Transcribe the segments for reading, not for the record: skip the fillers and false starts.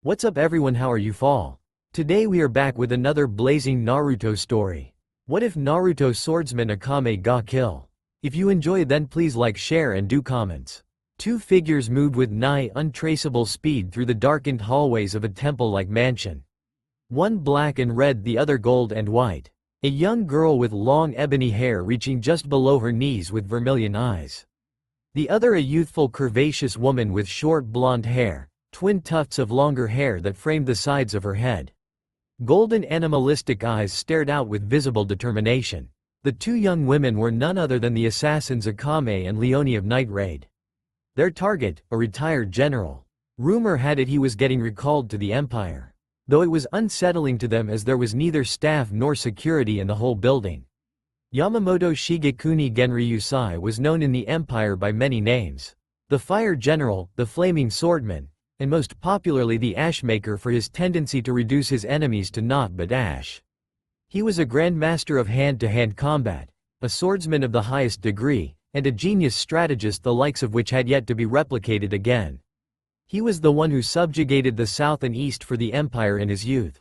What's up everyone, how are you fall? Today we are back with another blazing Naruto story. What if Naruto Swordsman Akame ga kill? If you enjoy then please like, share and do comments. Two figures moved with nigh untraceable speed through the darkened hallways of a temple-like mansion. One black and red, the other gold and white. A young girl with long ebony hair reaching just below her knees with vermilion eyes. The other a youthful curvaceous woman with short blonde hair, twin tufts of longer hair that framed the sides of her head. Golden animalistic eyes stared out with visible determination. The two young women were none other than the assassins Akame and Leone of Night Raid. Their target, a retired general. Rumor had it he was getting recalled to the Empire. Though it was unsettling to them as there was neither staff nor security in the whole building. Yamamoto Shigekuni Genryusai was known in the Empire by many names. The Fire General, the Flaming Swordman, and most popularly the Ashmaker for his tendency to reduce his enemies to naught but ash. He was a grandmaster of hand-to-hand combat, a swordsman of the highest degree, and a genius strategist the likes of which had yet to be replicated again. He was the one who subjugated the south and east for the Empire in his youth.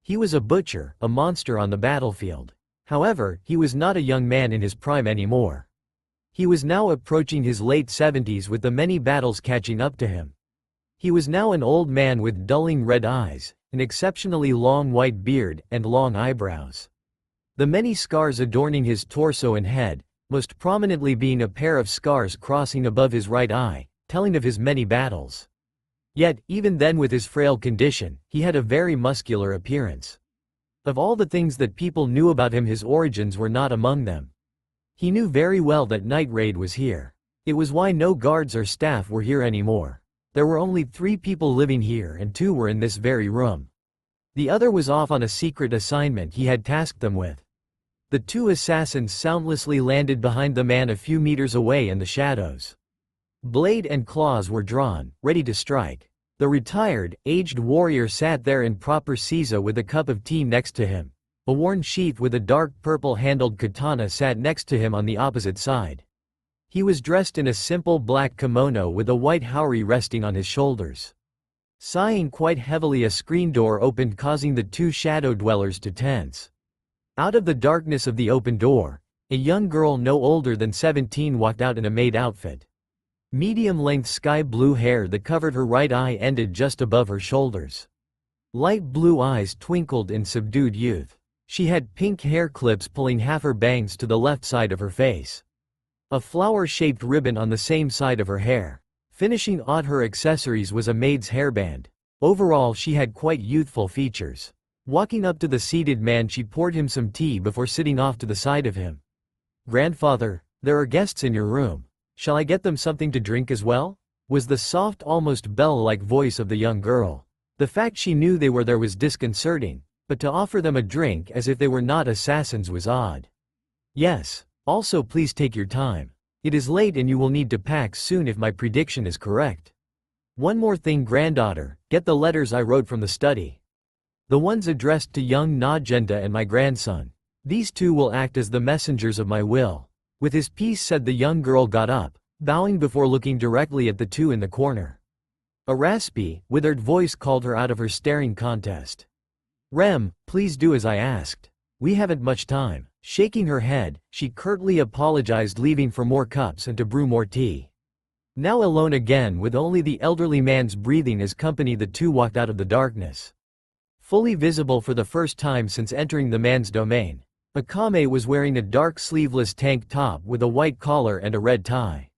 He was a butcher, a monster on the battlefield. However, he was not a young man in his prime anymore. He was now approaching his late 70s with the many battles catching up to him. He was now an old man with dulling red eyes, an exceptionally long white beard, and long eyebrows. The many scars adorning his torso and head, most prominently being a pair of scars crossing above his right eye, telling of his many battles. Yet, even then with his frail condition, he had a very muscular appearance. Of all the things that people knew about him, his origins were not among them. He knew very well that Night Raid was here. It was why no guards or staff were here anymore. There were only 3 people living here and 2 were in this very room. The other was off on a secret assignment he had tasked them with. The 2 assassins soundlessly landed behind the man a few meters away in the shadows. Blade and claws were drawn, ready to strike. The retired, aged warrior sat there in proper seiza with a cup of tea next to him. A worn sheath with a dark purple-handled katana sat next to him on the opposite side. He was dressed in a simple black kimono with a white haori resting on his shoulders. Sighing quite heavily, a screen door opened, causing the 2 shadow dwellers to tense. Out of the darkness of the open door, a young girl no older than 17 walked out in a maid outfit. Medium-length sky blue hair that covered her right eye ended just above her shoulders. Light blue eyes twinkled in subdued youth. She had pink hair clips pulling half her bangs to the left side of her face. A flower-shaped ribbon on the same side of her hair. Finishing odd her accessories was a maid's hairband. Overall she had quite youthful features. Walking up to the seated man, she poured him some tea before sitting off to the side of him. "Grandfather, there are guests in your room. Shall I get them something to drink as well?" was the soft, almost bell-like voice of the young girl. The fact she knew they were there was disconcerting, but to offer them a drink as if they were not assassins was odd. "Yes. Also please take your time. It is late and you will need to pack soon if my prediction is correct. One more thing, granddaughter, get the letters I wrote from the study. The ones addressed to young Najenda and my grandson. These 2 will act as the messengers of my will." With his piece said, the young girl got up, bowing before looking directly at the 2 in the corner. A raspy, withered voice called her out of her staring contest. "Rem, please do as I asked. We haven't much time." Shaking her head, she curtly apologized, leaving for more cups and to brew more tea. Now alone again with only the elderly man's breathing as company, the 2 walked out of the darkness. Fully visible for the first time since entering the man's domain, Akame was wearing a dark sleeveless tank top with a white collar and a red tie.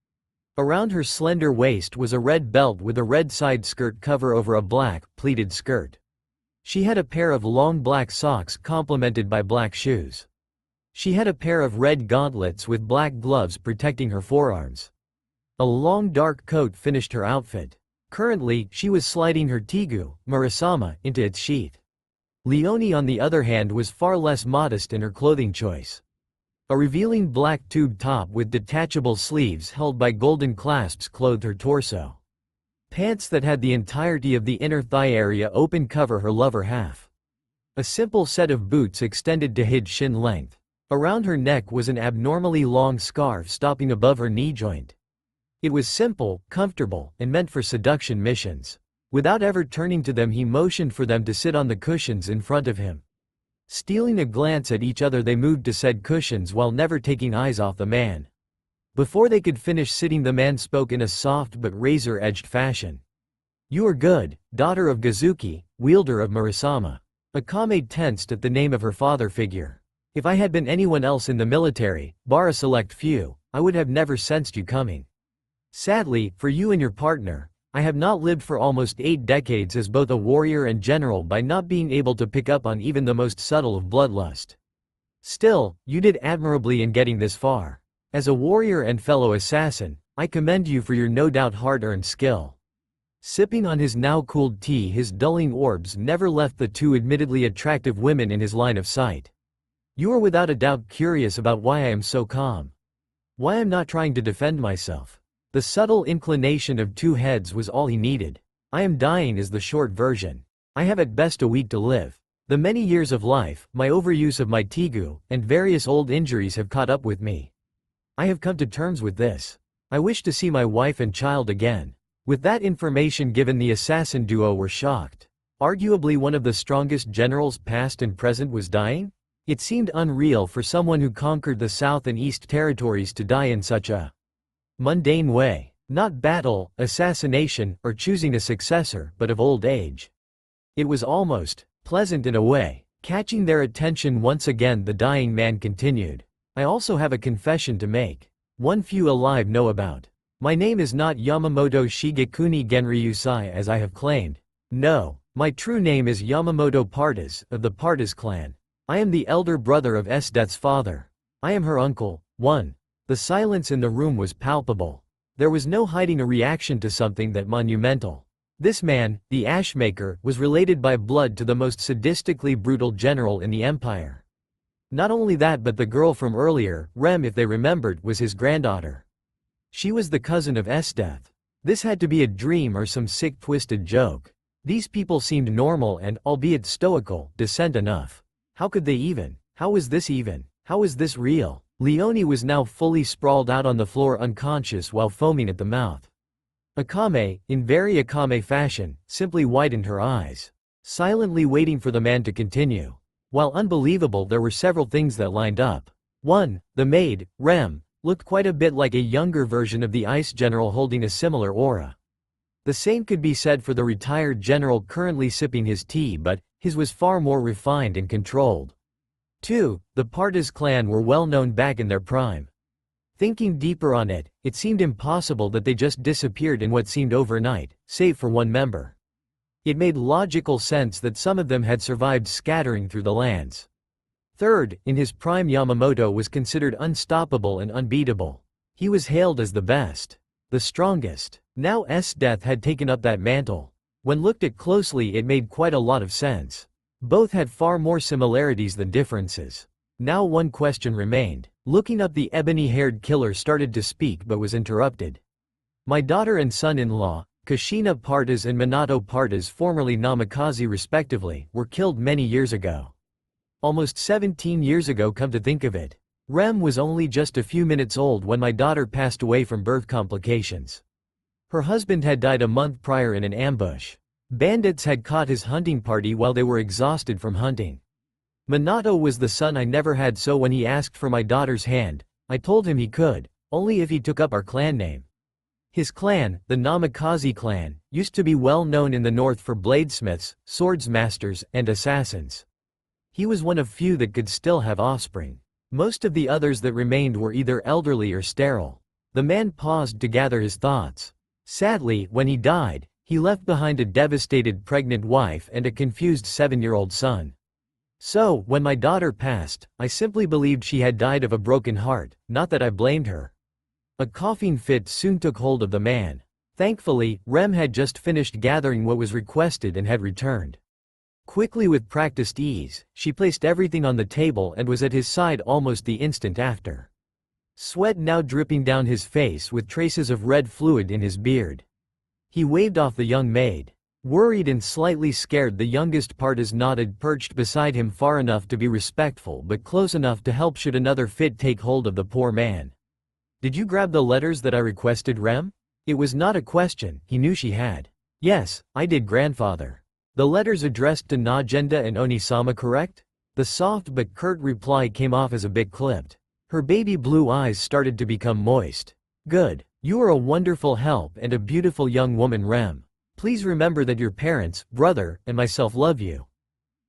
Around her slender waist was a red belt with a red side skirt cover over a black, pleated skirt. She had a pair of long black socks complemented by black shoes. She had a pair of red gauntlets with black gloves protecting her forearms. A long dark coat finished her outfit. Currently, she was sliding her tegu, Murasama, into its sheath. Leone on the other hand was far less modest in her clothing choice. A revealing black tube top with detachable sleeves held by golden clasps clothed her torso. Pants that had the entirety of the inner thigh area open cover her lower half. A simple set of boots extended to hide shin length. Around her neck was an abnormally long scarf stopping above her knee joint. It was simple, comfortable, and meant for seduction missions. Without ever turning to them, he motioned for them to sit on the cushions in front of him. Stealing a glance at each other, they moved to said cushions while never taking eyes off the man. Before they could finish sitting, the man spoke in a soft but razor-edged fashion. "You are good, daughter of Gazuki, wielder of Murasama." Akame tensed at the name of her father figure. "If I had been anyone else in the military, bar a select few, I would have never sensed you coming. Sadly, for you and your partner, I have not lived for almost 8 decades as both a warrior and general by not being able to pick up on even the most subtle of bloodlust. Still, you did admirably in getting this far. As a warrior and fellow assassin, I commend you for your no doubt hard-earned skill." Sipping on his now cooled tea, his dulling orbs never left the two admittedly attractive women in his line of sight. "You are without a doubt curious about why I am so calm. Why I'm not trying to defend myself." The subtle inclination of two heads was all he needed. "I am dying" is the short version. "I have at best a week to live. The many years of life, my overuse of my Tigu, and various old injuries have caught up with me. I have come to terms with this. I wish to see my wife and child again." With that information given, the assassin duo were shocked. Arguably one of the strongest generals past and present was dying? It seemed unreal for someone who conquered the South and East territories to die in such a mundane way. Not battle, assassination, or choosing a successor, but of old age. It was almost pleasant in a way. Catching their attention once again, the dying man continued. "I also have a confession to make. One few alive know about. My name is not Yamamoto Shigekuni Genryusai as I have claimed. No, my true name is Yamamoto Partas, of the Partas clan. I am the elder brother of Death's father. I am her uncle." 1. The silence in the room was palpable. There was no hiding a reaction to something that monumental. This man, the Ashmaker, was related by blood to the most sadistically brutal general in the empire. Not only that, but the girl from earlier, Rem if they remembered, was his granddaughter. She was the cousin of Death. This had to be a dream or some sick twisted joke. These people seemed normal and, albeit stoical, decent enough. How could they even? How was this even? How was this real? Leonie was now fully sprawled out on the floor unconscious while foaming at the mouth. Akame, in very Akame fashion, simply widened her eyes, silently waiting for the man to continue. While unbelievable, there were several things that lined up. 1. The maid, Rem, looked quite a bit like a younger version of the ice general holding a similar aura. The same could be said for the retired general currently sipping his tea, but his was far more refined and controlled. 2. The Partas clan were well known back in their prime. Thinking deeper on it, it seemed impossible that they just disappeared in what seemed overnight, save for one member. It made logical sense that some of them had survived scattering through the lands. 3rd, in his prime Yamamoto was considered unstoppable and unbeatable. He was hailed as the best, the strongest. Now Death had taken up that mantle. When looked at closely, it made quite a lot of sense. Both had far more similarities than differences. Now one question remained. Looking up, the ebony-haired killer started to speak but was interrupted. "My daughter and son-in-law, Kushina Partas and Minato Partas, formerly Namikaze respectively, were killed many years ago. Almost 17 years ago, come to think of it. Rem was only just a few minutes old when my daughter passed away from birth complications. Her husband had died a month prior in an ambush. Bandits had caught his hunting party while they were exhausted from hunting. Minato was the son I never had, so when he asked for my daughter's hand, I told him he could, only if he took up our clan name. His clan, the Namikaze clan, used to be well known in the north for bladesmiths, swordsmasters, and assassins. He was one of few that could still have offspring. Most of the others that remained were either elderly or sterile." The man paused to gather his thoughts. Sadly, when he died, he left behind a devastated pregnant wife and a confused 7-year-old son. So, when my daughter passed, I simply believed she had died of a broken heart, not that I blamed her. A coughing fit soon took hold of the man. Thankfully, Rem had just finished gathering what was requested and had returned. Quickly, with practiced ease, she placed everything on the table and was at his side almost the instant after. Sweat now dripping down his face with traces of red fluid in his beard. He waved off the young maid. Worried and slightly scared, the youngest Partas nodded, perched beside him far enough to be respectful but close enough to help should another fit take hold of the poor man. "Did you grab the letters that I requested, Rem?" It was not a question, he knew she had. Yes, I did, grandfather. The letters addressed to Najenda and Onisama, correct? The soft but curt reply came off as a bit clipped. Her baby blue eyes started to become moist. Good. You are a wonderful help and a beautiful young woman, Rem. Please remember that your parents, brother, and myself love you.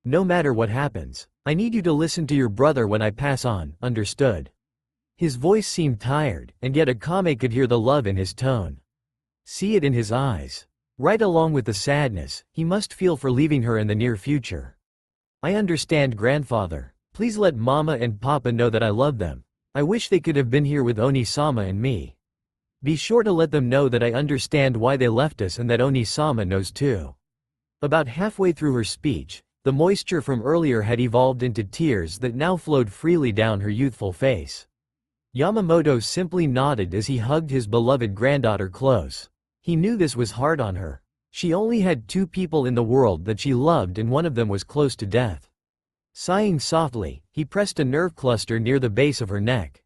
No matter what happens, I need you to listen to your brother when I pass on, understood? His voice seemed tired, and yet Akame could hear the love in his tone. See it in his eyes. Right along with the sadness, he must feel for leaving her in the near future. I understand, grandfather. Please let Mama and Papa know that I love them. I wish they could have been here with Onisama and me. Be sure to let them know that I understand why they left us and that Onisama knows too. About halfway through her speech, the moisture from earlier had evolved into tears that now flowed freely down her youthful face. Yamamoto simply nodded as he hugged his beloved granddaughter close. He knew this was hard on her. She only had 2 people in the world that she loved, and one of them was close to death. Sighing softly, he pressed a nerve cluster near the base of her neck.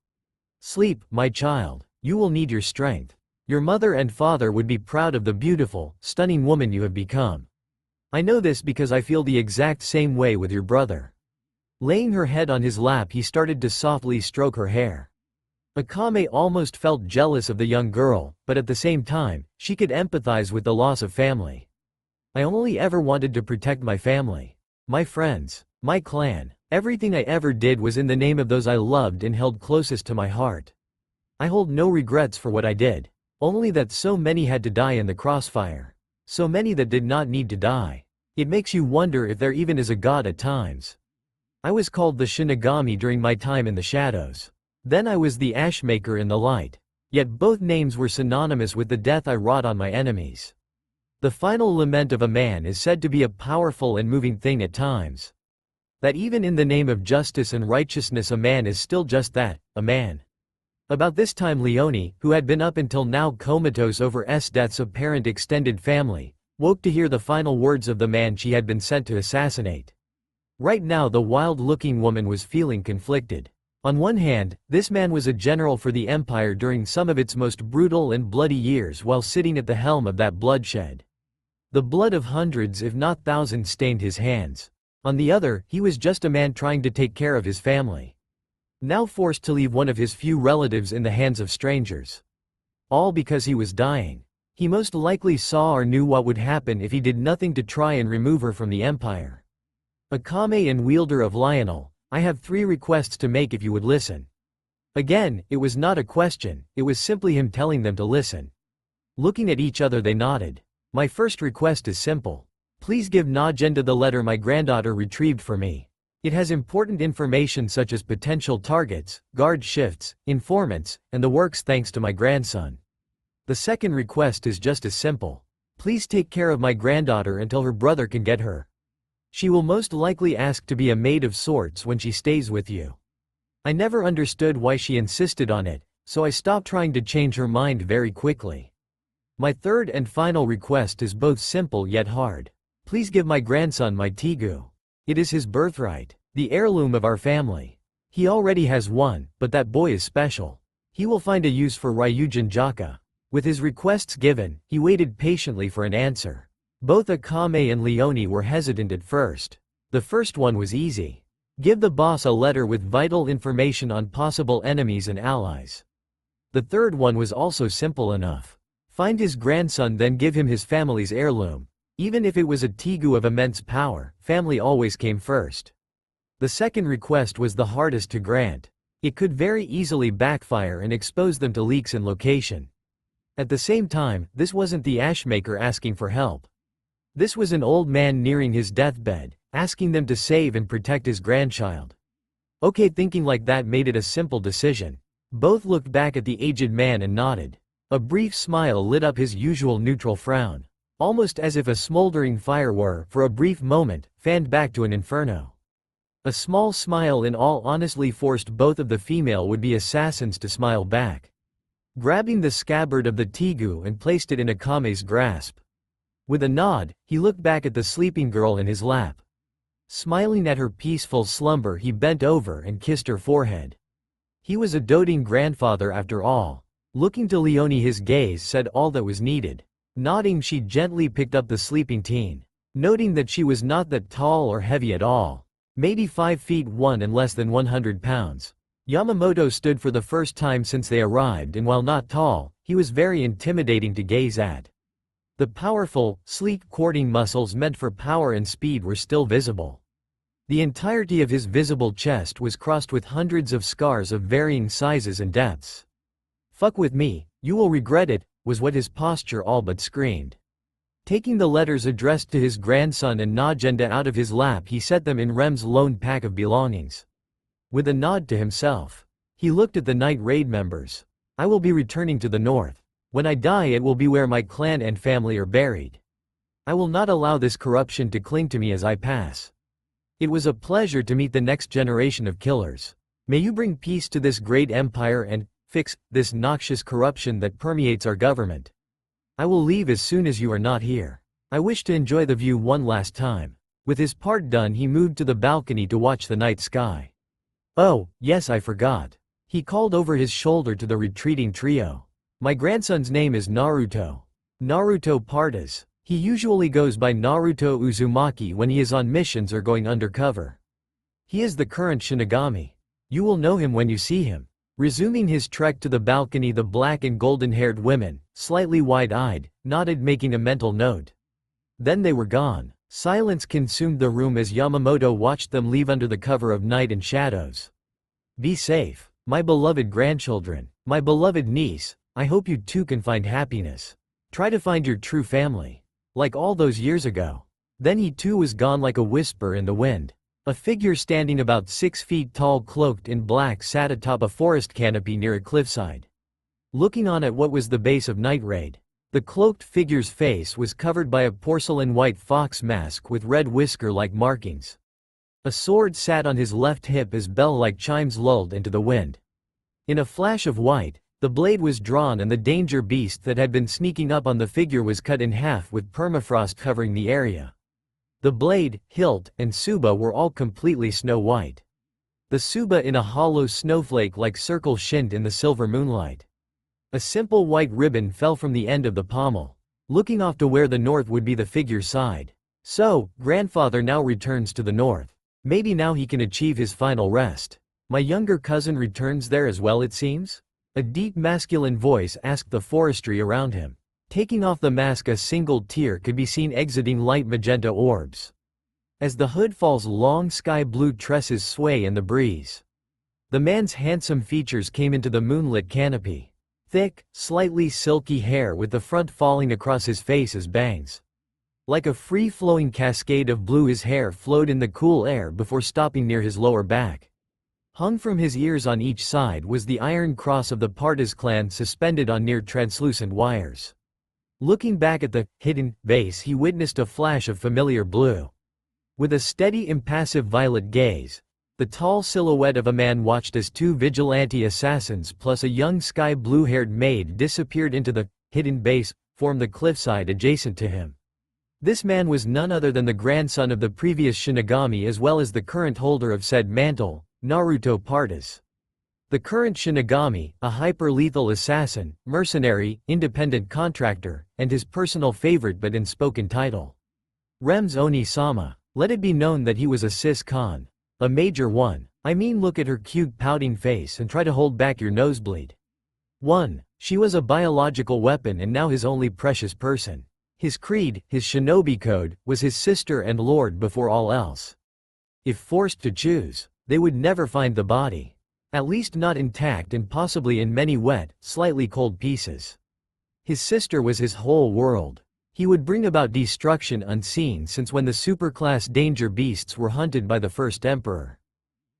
Sleep, my child. You will need your strength. Your mother and father would be proud of the beautiful, stunning woman you have become. I know this because I feel the exact same way with your brother. Laying her head on his lap, he started to softly stroke her hair. Akame almost felt jealous of the young girl, but at the same time, she could empathize with the loss of family. I only ever wanted to protect my family. My friends. My clan. Everything I ever did was in the name of those I loved and held closest to my heart. I hold no regrets for what I did. Only that so many had to die in the crossfire. So many that did not need to die. It makes you wonder if there even is a god at times. I was called the Shinigami during my time in the shadows. Then I was the Ashmaker in the light. Yet both names were synonymous with the death I wrought on my enemies. The final lament of a man is said to be a powerful and moving thing at times. That even in the name of justice and righteousness a man is still just that, a man. About this time Leonie, who had been up until now comatose over death's apparent extended family, woke to hear the final words of the man she had been sent to assassinate. Right now the wild-looking woman was feeling conflicted. On one hand, this man was a general for the empire during some of its most brutal and bloody years while sitting at the helm of that bloodshed. The blood of hundreds if not thousands stained his hands. On the other, he was just a man trying to take care of his family. Now forced to leave one of his few relatives in the hands of strangers. All because he was dying. He most likely saw or knew what would happen if he did nothing to try and remove her from the empire. Akame and wielder of Lionel, I have 3 requests to make if you would listen. Again, it was not a question, it was simply him telling them to listen. Looking at each other they nodded. My first request is simple. Please give Najenda the letter my granddaughter retrieved for me. It has important information such as potential targets, guard shifts, informants, and the works thanks to my grandson. The second request is just as simple. Please take care of my granddaughter until her brother can get her. She will most likely ask to be a maid of sorts when she stays with you. I never understood why she insisted on it, so I stopped trying to change her mind very quickly. My third and final request is both simple yet hard. Please give my grandson my Tegu. It is his birthright, the heirloom of our family. He already has one, but that boy is special. He will find a use for Ryujin Jaka. With his requests given, he waited patiently for an answer. Both Akame and Leonie were hesitant at first. The first one was easy. Give the boss a letter with vital information on possible enemies and allies. The third one was also simple enough. Find his grandson, then give him his family's heirloom. Even if it was a Tegu of immense power, family always came first. The second request was the hardest to grant. It could very easily backfire and expose them to leaks in location. At the same time, this wasn't the Ashmaker asking for help. This was an old man nearing his deathbed, asking them to save and protect his grandchild. Okay, thinking like that made it a simple decision. Both looked back at the aged man and nodded. A brief smile lit up his usual neutral frown. Almost as if a smoldering fire were, for a brief moment, fanned back to an inferno. A small smile in all honesty forced both of the female would-be assassins to smile back. Grabbing the scabbard of the Tegu and placed it in Akame's grasp. With a nod, he looked back at the sleeping girl in his lap. Smiling at her peaceful slumber, he bent over and kissed her forehead. He was a doting grandfather after all. Looking to Leonie, his gaze said all that was needed. Nodding, she gently picked up the sleeping teen. Noting that she was not that tall or heavy at all. Maybe 5 feet 1 and less than 100 pounds. Yamamoto stood for the first time since they arrived, and while not tall, he was very intimidating to gaze at. The powerful, sleek courting muscles meant for power and speed were still visible. The entirety of his visible chest was crossed with hundreds of scars of varying sizes and depths. "Fuck with me, you will regret it," was what his posture all but screamed. Taking the letters addressed to his grandson and Najenda out of his lap, he set them in Rem's lone pack of belongings. With a nod to himself, he looked at the night raid members. "I will be returning to the north. When I die, it will be where my clan and family are buried. I will not allow this corruption to cling to me as I pass. It was a pleasure to meet the next generation of killers. May you bring peace to this great empire and fix this noxious corruption that permeates our government. I will leave as soon as you are not here. I wish to enjoy the view one last time." With his part done, he moved to the balcony to watch the night sky. "Oh, yes, I forgot." He called over his shoulder to the retreating trio. "My grandson's name is Naruto. Naruto Partas. He usually goes by Naruto Uzumaki when he is on missions or going undercover. He is the current Shinigami. You will know him when you see him." Resuming his trek to the balcony, the black and golden-haired women, slightly wide-eyed, nodded, making a mental note. Then they were gone. Silence consumed the room as Yamamoto watched them leave under the cover of night and shadows. "Be safe, my beloved grandchildren, my beloved niece. I hope you too can find happiness. Try to find your true family. Like all those years ago." Then he too was gone like a whisper in the wind. A figure standing about 6 feet tall, cloaked in black, sat atop a forest canopy near a cliffside. Looking on at what was the base of Night Raid. The cloaked figure's face was covered by a porcelain white fox mask with red whisker-like markings. A sword sat on his left hip as bell-like chimes lulled into the wind. In a flash of white, the blade was drawn and the danger beast that had been sneaking up on the figure was cut in half with permafrost covering the area. The blade, hilt, and tsuba were all completely snow-white. The tsuba in a hollow snowflake-like circle shined in the silver moonlight. A simple white ribbon fell from the end of the pommel, looking off to where the north would be the figure's side. "So, grandfather now returns to the north. Maybe now he can achieve his final rest. My younger cousin returns there as well, it seems?" A deep masculine voice asked the forestry around him. Taking off the mask, a single tear could be seen exiting light magenta orbs. As the hood falls, long sky-blue tresses sway in the breeze. The man's handsome features came into the moonlit canopy. Thick, slightly silky hair with the front falling across his face as bangs. Like a free-flowing cascade of blue, his hair flowed in the cool air before stopping near his lower back. Hung from his ears on each side was the iron cross of the Partas clan, suspended on near translucent wires. Looking back at the hidden base, he witnessed a flash of familiar blue. With a steady, impassive violet gaze, the tall silhouette of a man watched as 2 vigilante assassins plus a young sky blue-haired maid disappeared into the hidden base, formed the cliffside adjacent to him. This man was none other than the grandson of the previous Shinigami as well as the current holder of said mantle, Naruto Partas. The current Shinigami, a hyper-lethal assassin, mercenary, independent contractor, and his personal favorite but unspoken title. Rem's Oni-sama. Let it be known that he was a cis-con. A major one. I mean, look at her cute pouting face and try to hold back your nosebleed. 1. She was a biological weapon and now his only precious person. His creed, his shinobi code, was his sister and lord before all else. If forced to choose, they would never find the body. At least not intact, and possibly in many wet, slightly cold pieces. His sister was his whole world. He would bring about destruction unseen since when the superclass danger beasts were hunted by the first emperor.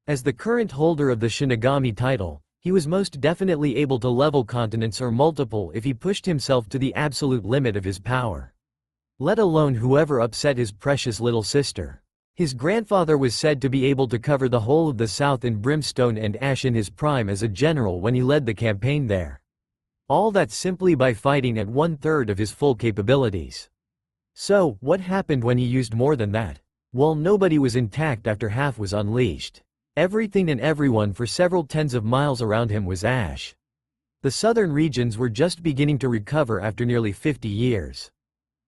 As the current holder of the Shinigami title, he was most definitely able to level continents or multiple if he pushed himself to the absolute limit of his power. Let alone whoever upset his precious little sister. His grandfather was said to be able to cover the whole of the south in brimstone and ash in his prime as a general when he led the campaign there. All that simply by fighting at 1/3 of his full capabilities. So, what happened when he used more than that? Well, nobody was intact after half was unleashed. Everything and everyone for several tens of miles around him was ash. The southern regions were just beginning to recover after nearly 50 years.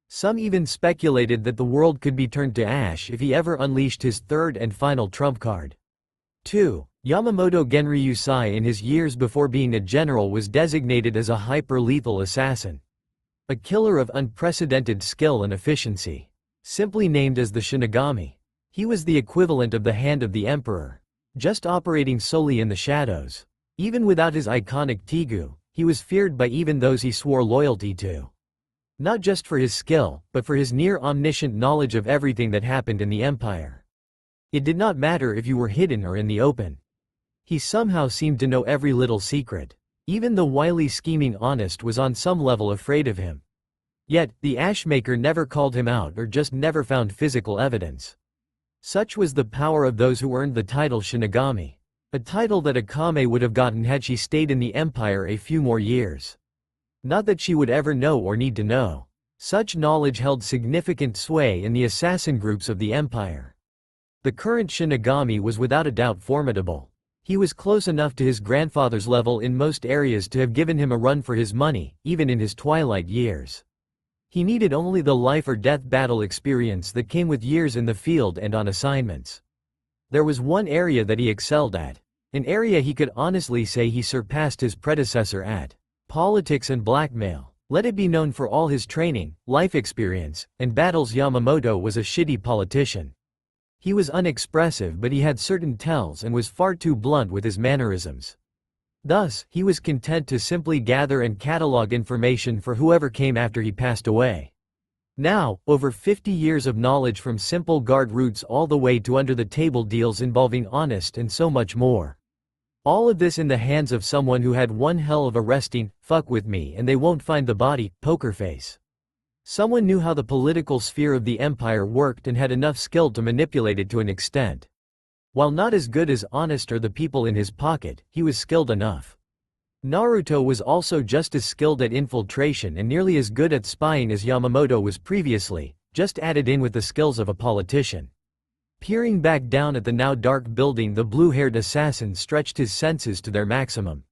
Some even speculated that the world could be turned to ash if he ever unleashed his third and final trump card. 2. Yamamoto Genryusai in his years before being a general was designated as a hyper-lethal assassin. A killer of unprecedented skill and efficiency. Simply named as the Shinigami. He was the equivalent of the hand of the emperor. Just operating solely in the shadows. Even without his iconic Tigu, he was feared by even those he swore loyalty to. Not just for his skill, but for his near-omniscient knowledge of everything that happened in the empire. It did not matter if you were hidden or in the open. He somehow seemed to know every little secret. Even the wily scheming Honest was on some level afraid of him. Yet, the Ashmaker never called him out or just never found physical evidence. Such was the power of those who earned the title Shinigami. A title that Akame would have gotten had she stayed in the empire a few more years. Not that she would ever know or need to know. Such knowledge held significant sway in the assassin groups of the empire. The current Shinigami was without a doubt formidable. He was close enough to his grandfather's level in most areas to have given him a run for his money, even in his twilight years. He needed only the life-or-death battle experience that came with years in the field and on assignments. There was one area that he excelled at. An area he could honestly say he surpassed his predecessor at. Politics and blackmail. Let it be known for all his training, life experience, and battles, Yamamoto was a shitty politician. He was unexpressive, but he had certain tells and was far too blunt with his mannerisms. Thus, he was content to simply gather and catalog information for whoever came after he passed away. Now, over 50 years of knowledge from simple guard routes all the way to under-the-table deals involving Honest and so much more. All of this in the hands of someone who had one hell of a resting, fuck with me and they won't find the body, poker face. Someone knew how the political sphere of the empire worked and had enough skill to manipulate it to an extent. While not as good as Honest or the people in his pocket, he was skilled enough. Naruto was also just as skilled at infiltration and nearly as good at spying as Yamamoto was previously, just added in with the skills of a politician. Peering back down at the now dark building, the blue-haired assassin stretched his senses to their maximum.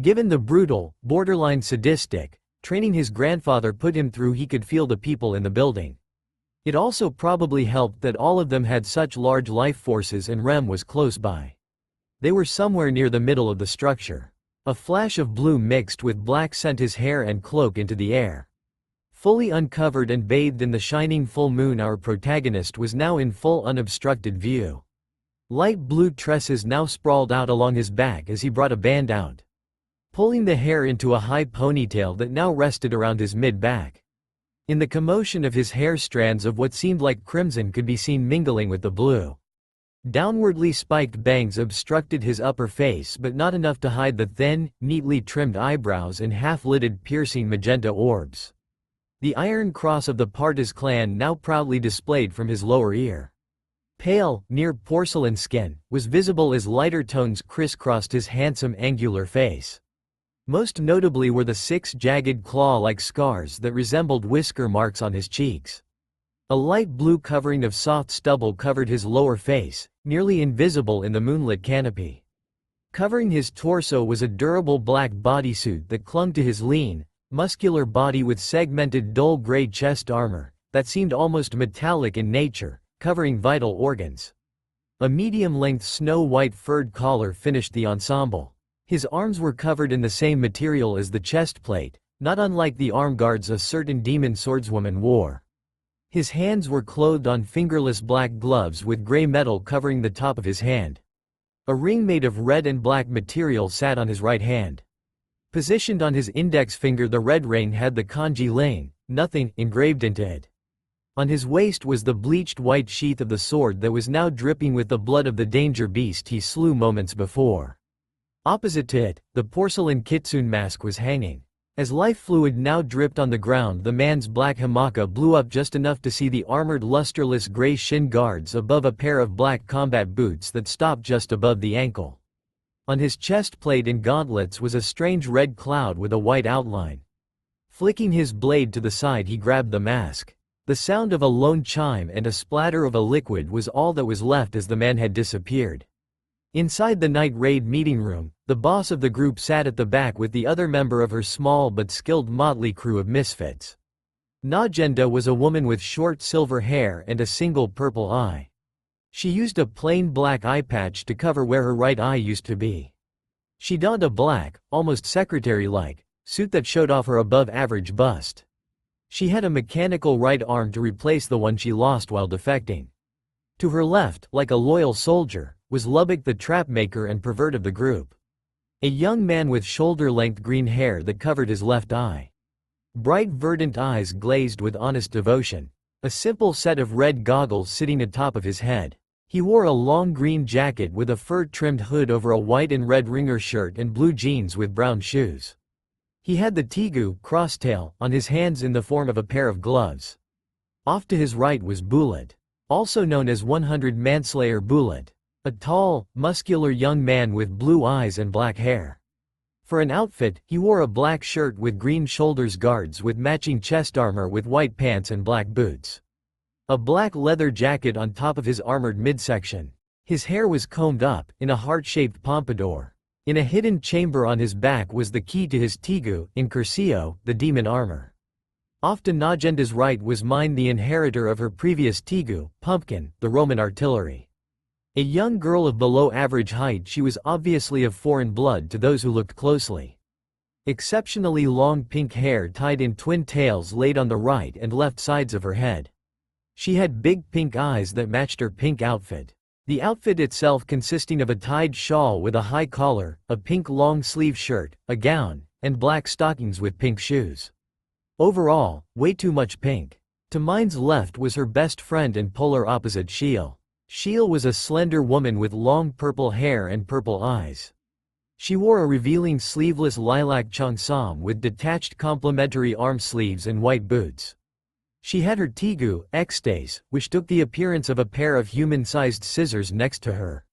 Given the brutal, borderline sadistic training his grandfather put him through, he could feel the people in the building. It also probably helped that all of them had such large life forces and Rem was close by. They were somewhere near the middle of the structure. A flash of blue mixed with black sent his hair and cloak into the air. Fully uncovered and bathed in the shining full moon, our protagonist was now in full unobstructed view. Light blue tresses now sprawled out along his back as he brought a band out, pulling the hair into a high ponytail that now rested around his mid-back. In the commotion of his hair, strands of what seemed like crimson could be seen mingling with the blue. Downwardly spiked bangs obstructed his upper face, but not enough to hide the thin, neatly trimmed eyebrows and half-lidded piercing magenta orbs. The iron cross of the Partas clan now proudly displayed from his lower ear. Pale, near porcelain skin was visible as lighter tones crisscrossed his handsome angular face. Most notably were the 6 jagged claw-like scars that resembled whisker marks on his cheeks. A light blue covering of soft stubble covered his lower face, nearly invisible in the moonlit canopy. Covering his torso was a durable black bodysuit that clung to his lean, muscular body with segmented dull gray chest armor that seemed almost metallic in nature, covering vital organs. A medium-length snow-white furred collar finished the ensemble. His arms were covered in the same material as the chest plate, not unlike the arm guards a certain demon swordswoman wore. His hands were clothed on fingerless black gloves with gray metal covering the top of his hand. A ring made of red and black material sat on his right hand. Positioned on his index finger, the red ring had the kanji "Lane, nothing" engraved into it. On his waist was the bleached white sheath of the sword that was now dripping with the blood of the danger beast he slew moments before. Opposite to it, the porcelain kitsune mask was hanging. As life fluid now dripped on the ground, the man's black hamaka blew up just enough to see the armored lusterless gray shin guards above a pair of black combat boots that stopped just above the ankle. On his chest plate and gauntlets was a strange red cloud with a white outline. Flicking his blade to the side, he grabbed the mask. The sound of a lone chime and a splatter of a liquid was all that was left as the man had disappeared. Inside the night raid meeting room, The boss of the group sat at the back with the other member of her small but skilled motley crew of misfits. Najenda was a woman with short silver hair and a single purple eye. She used a plain black eye patch to cover where her right eye used to be. She donned a black, almost secretary-like, suit that showed off her above-average bust. She had a mechanical right arm to replace the one she lost while defecting. To her left, like a loyal soldier, was Lubbock the trap-maker and pervert of the group. A young man with shoulder-length green hair that covered his left eye. Bright verdant eyes glazed with honest devotion. A simple set of red goggles sitting atop of his head. He wore a long green jacket with a fur-trimmed hood over a white and red ringer shirt and blue jeans with brown shoes. He had the tegu, crosstail, on his hands in the form of a pair of gloves. Off to his right was Bullet, also known as 100 Manslayer Bullet, a tall, muscular young man with blue eyes and black hair. For an outfit, he wore a black shirt with green shoulders guards with matching chest armor with white pants and black boots. A black leather jacket on top of his armored midsection. His hair was combed up, in a heart-shaped pompadour. In a hidden chamber on his back was the key to his tegu, in Curcio, the demon armor. Off to Najenda's right was Mine, the inheritor of her previous tegu, Pumpkin, the Roman artillery. A young girl of below-average height, she was obviously of foreign blood to those who looked closely. Exceptionally long pink hair tied in twin tails laid on the right and left sides of her head. She had big pink eyes that matched her pink outfit. The outfit itself consisting of a tied shawl with a high collar, a pink long-sleeve shirt, a gown, and black stockings with pink shoes. Overall, way too much pink. To Mine's left was her best friend and polar opposite Shiel. Shiel was a slender woman with long purple hair and purple eyes. She wore a revealing sleeveless lilac cheongsam with detached complementary arm sleeves and white boots. She had her tegu, ekstase, which took the appearance of a pair of human-sized scissors next to her.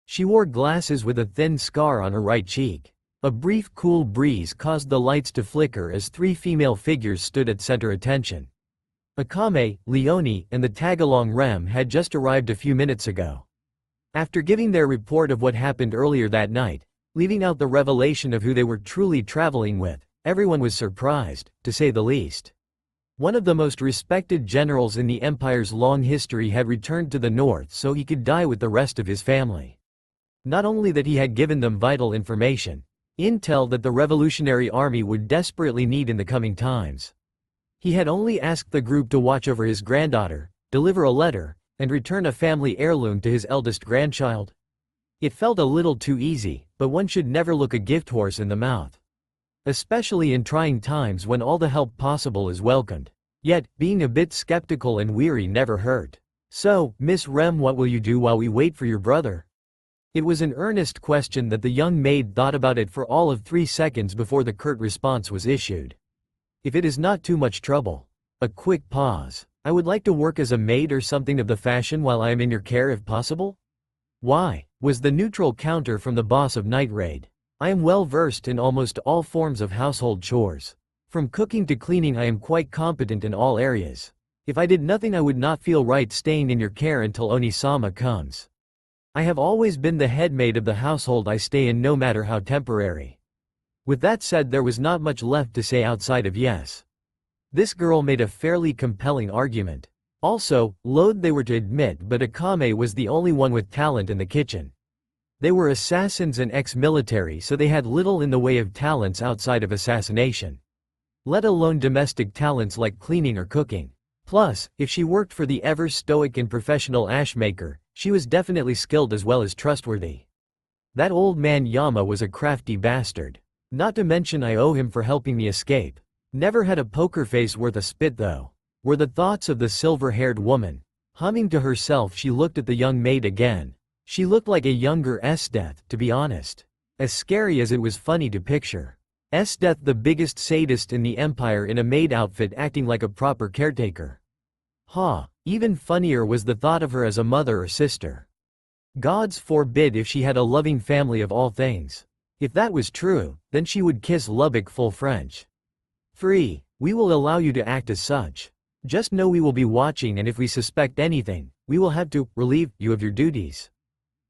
She wore glasses with a thin scar on her right cheek. A brief cool breeze caused the lights to flicker as three female figures stood at center attention. Akame, Leonie, and the tag-along Rem had just arrived a few minutes ago. After giving their report of what happened earlier that night, leaving out the revelation of who they were truly traveling with, everyone was surprised, to say the least. One of the most respected generals in the Empire's long history had returned to the north so he could die with the rest of his family. Not only that, he had given them vital information, intel that the Revolutionary Army would desperately need in the coming times. He had only asked the group to watch over his granddaughter, deliver a letter, and return a family heirloom to his eldest grandchild. It felt a little too easy, but one should never look a gift horse in the mouth. Especially in trying times when all the help possible is welcomed. Yet, being a bit skeptical and weary never hurt. So, Miss Rem, what will you do while we wait for your brother? It was an earnest question that the young maid thought about it for all of 3 seconds before the curt response was issued. If it is not too much trouble. A quick pause. I would like to work as a maid or something of the fashion while I am in your care if possible. Why? Was the neutral counter from the boss of Night Raid. I am well versed in almost all forms of household chores. From cooking to cleaning, I am quite competent in all areas. If I did nothing, I would not feel right staying in your care until Oni-sama comes. I have always been the head maid of the household I stay in, no matter how temporary. With that said, there was not much left to say outside of yes. This girl made a fairly compelling argument. Also, loath they were to admit, but Akame was the only one with talent in the kitchen. They were assassins and ex-military, so they had little in the way of talents outside of assassination. Let alone domestic talents like cleaning or cooking. Plus, if she worked for the ever-stoic and professional ashmaker, she was definitely skilled as well as trustworthy. That old man Yama was a crafty bastard. Not to mention I owe him for helping me escape. Never had a poker face worth a spit though. Were the thoughts of the silver-haired woman. Humming to herself, she looked at the young maid again. She looked like a younger Esdeath, to be honest. As scary as it was funny to picture. Esdeath, the biggest sadist in the Empire, in a maid outfit acting like a proper caretaker. Even funnier was the thought of her as a mother or sister. Gods forbid if she had a loving family of all things. If that was true, then she would kiss Lubbock full French. Free, we will allow you to act as such. Just know we will be watching, and if we suspect anything, we will have to relieve you of your duties.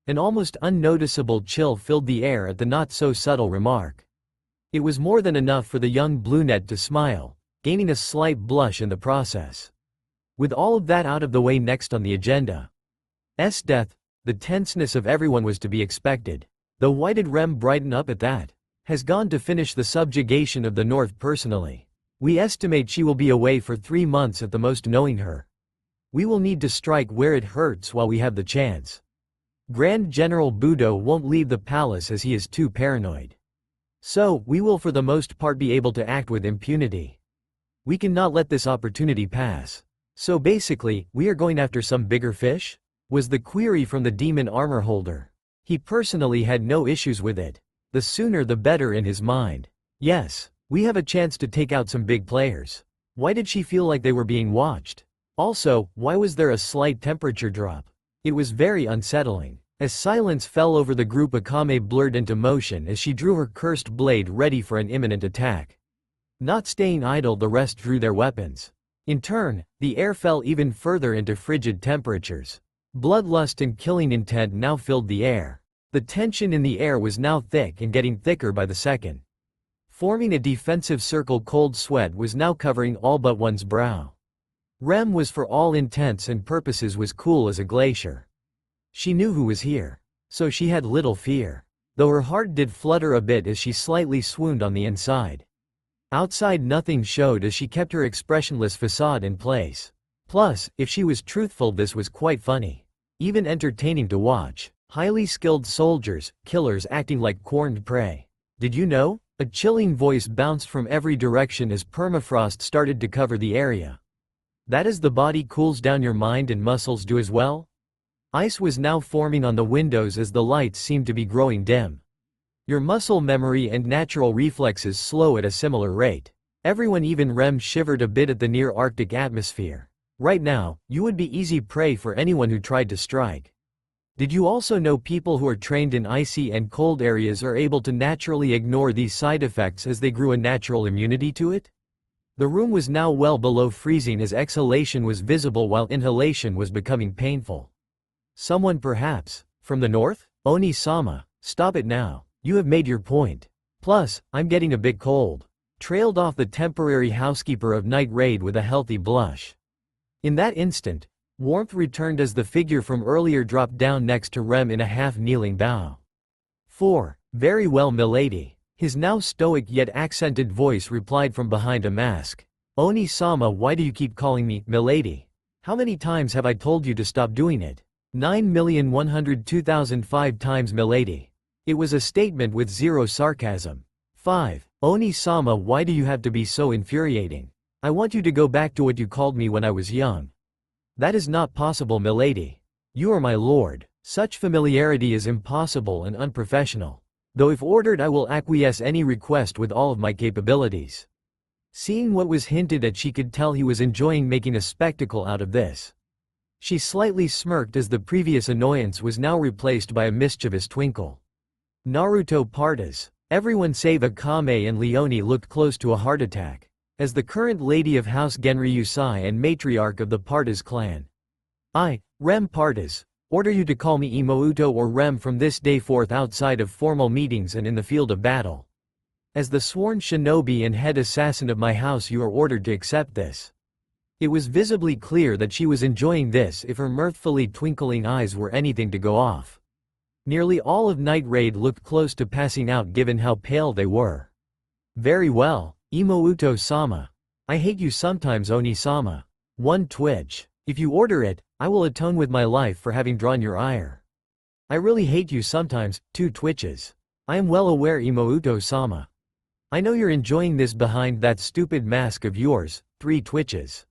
An almost unnoticeable chill filled the air at the not-so-subtle remark. It was more than enough for the young brunette to smile, gaining a slight blush in the process. With all of that out of the way, next on the agenda, death. The tenseness of everyone was to be expected. Though why did Rem brighten up at that? Has gone to finish the subjugation of the North personally. We estimate she will be away for 3 months at the most. Knowing her, we will need to strike where it hurts while we have the chance. Grand General Budo won't leave the palace as he is too paranoid. So, we will for the most part be able to act with impunity. We cannot let this opportunity pass. So basically, we are going after some bigger fish? Was the query from the demon armor holder. He personally had no issues with it. The sooner the better in his mind. Yes, we have a chance to take out some big players. Why did she feel like they were being watched? Also, why was there a slight temperature drop? It was very unsettling. As silence fell over the group, Akame blurred into motion as she drew her cursed blade ready for an imminent attack. Not staying idle, the rest drew their weapons. In turn, the air fell even further into frigid temperatures. Bloodlust and killing intent now filled the air. The tension in the air was now thick and getting thicker by the second. Forming a defensive circle, cold sweat was now covering all but one's brow. Rem was for all intents and purposes was cool as a glacier. She knew who was here. So she had little fear. Though her heart did flutter a bit as she slightly swooned on the inside. Outside nothing showed as she kept her expressionless facade in place. Plus, if she was truthful, this was quite funny. Even entertaining to watch. Highly skilled soldiers, killers acting like cornered prey. Did you know? A chilling voice bounced from every direction as permafrost started to cover the area. That as the body cools down, your mind and muscles do as well? Ice was now forming on the windows as the lights seemed to be growing dim. Your muscle memory and natural reflexes slow at a similar rate. Everyone, even Rem, shivered a bit at the near Arctic atmosphere. Right now, you would be easy prey for anyone who tried to strike. Did you also know people who are trained in icy and cold areas are able to naturally ignore these side effects as they grew a natural immunity to it? The room was now well below freezing as exhalation was visible while inhalation was becoming painful. Someone perhaps, from the north? Oni-sama, stop it now. You have made your point. Plus, I'm getting a bit cold. Trailed off the temporary housekeeper of Night Raid with a healthy blush. In that instant, warmth returned as the figure from earlier dropped down next to Rem in a half-kneeling bow. 4. Very well, milady. His now stoic yet accented voice replied from behind a mask. Oni-sama, why do you keep calling me milady? How many times have I told you to stop doing it? 9,102,005 times, milady. It was a statement with zero sarcasm. 5. Oni-sama, why do you have to be so infuriating? I want you to go back to what you called me when I was young. That is not possible, milady. You are my lord. Such familiarity is impossible and unprofessional. Though if ordered, I will acquiesce any request with all of my capabilities. Seeing what was hinted at, she could tell he was enjoying making a spectacle out of this. She slightly smirked as the previous annoyance was now replaced by a mischievous twinkle. Naruto partas. Everyone save Akame and Leone looked close to a heart attack. As the current lady of House Genryusai and matriarch of the Partas clan. I, Rem Partas, order you to call me Imouto or Rem from this day forth outside of formal meetings and in the field of battle. As the sworn shinobi and head assassin of my house, you are ordered to accept this. It was visibly clear that she was enjoying this if her mirthfully twinkling eyes were anything to go off. Nearly all of Night Raid looked close to passing out given how pale they were. Very well, Imouto-sama. I hate you sometimes, Oni-sama. One twitch. If you order it, I will atone with my life for having drawn your ire. I really hate you sometimes, 2 twitches. I am well aware, Imouto-sama. I know you're enjoying this behind that stupid mask of yours, 3 twitches.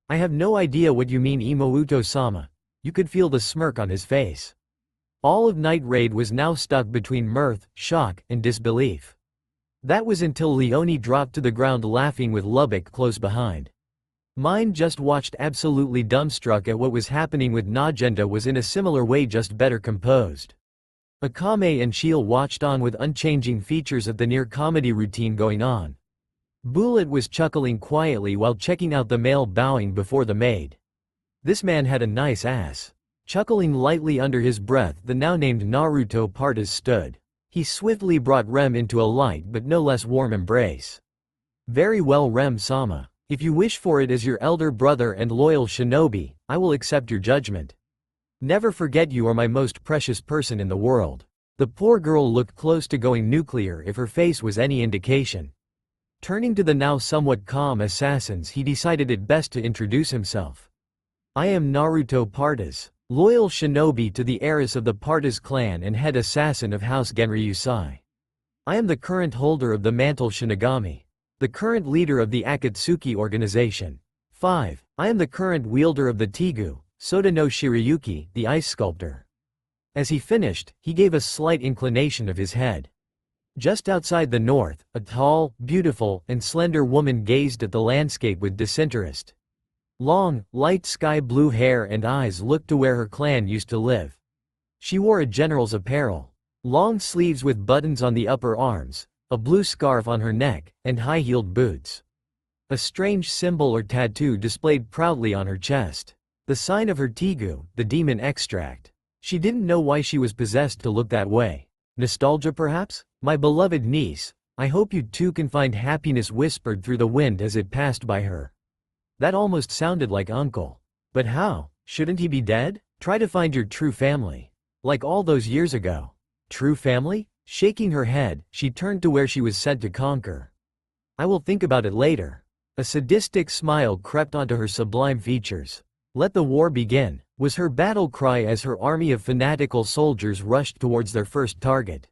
I have no idea what you mean, Imouto-sama. You could feel the smirk on his face. All of Night Raid was now stuck between mirth, shock, and disbelief. That was until Leone dropped to the ground laughing with Lubbock close behind. Mine just watched, absolutely dumbstruck at what was happening with Najenda, was in a similar way just better composed. Akame and Shiel watched on with unchanging features of the near comedy routine going on. Bullet was chuckling quietly while checking out the male bowing before the maid. This man had a nice ass. Chuckling lightly under his breath, the now-named Naruto Partas stood. He swiftly brought Rem into a light but no less warm embrace. "Very well, Rem-sama. If you wish for it as your elder brother and loyal shinobi, I will accept your judgment. Never forget you are my most precious person in the world." The poor girl looked close to going nuclear if her face was any indication. Turning to the now somewhat calm assassins, he decided it best to introduce himself. "I am Naruto Partas, loyal shinobi to the heiress of the Partas clan and head assassin of House Genryusai. I am the current holder of the mantle Shinigami, the current leader of the Akatsuki organization. 5. I am the current wielder of the Tigu, Soda no Shirayuki, the ice sculptor." As he finished, he gave a slight inclination of his head. Just outside the north, a tall, beautiful, and slender woman gazed at the landscape with disinterest. Long, light sky blue hair and eyes looked to where her clan used to live. She wore a general's apparel. Long sleeves with buttons on the upper arms, a blue scarf on her neck, and high-heeled boots. A strange symbol or tattoo displayed proudly on her chest. The sign of her Tigu, the demon extract. She didn't know why she was possessed to look that way. Nostalgia perhaps? "My beloved niece, I hope you too can find happiness," whispered through the wind as it passed by her. That almost sounded like uncle. But how? Shouldn't he be dead? "Try to find your true family. Like all those years ago." True family? Shaking her head, she turned to where she was sent to conquer. "I will think about it later." A sadistic smile crept onto her sublime features. "Let the war begin," was her battle cry as her army of fanatical soldiers rushed towards their first target.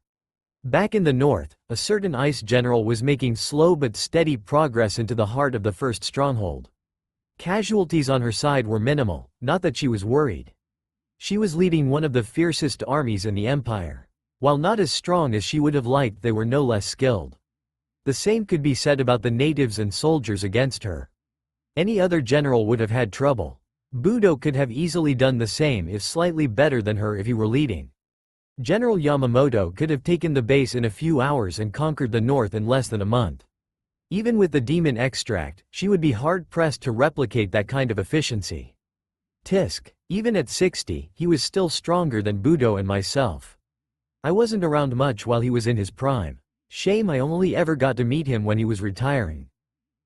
Back in the north, a certain ice general was making slow but steady progress into the heart of the first stronghold. Casualties on her side were minimal, not that she was worried. She was leading one of the fiercest armies in the empire. While not as strong as she would have liked, they were no less skilled. The same could be said about the natives and soldiers against her. Any other general would have had trouble. Budo could have easily done the same if slightly better than her if he were leading. General Yamamoto could have taken the base in a few hours and conquered the north in less than a month. Even with the demon extract, she would be hard-pressed to replicate that kind of efficiency. Tisk, even at 60, he was still stronger than Budo and myself. I wasn't around much while he was in his prime. Shame I only ever got to meet him when he was retiring.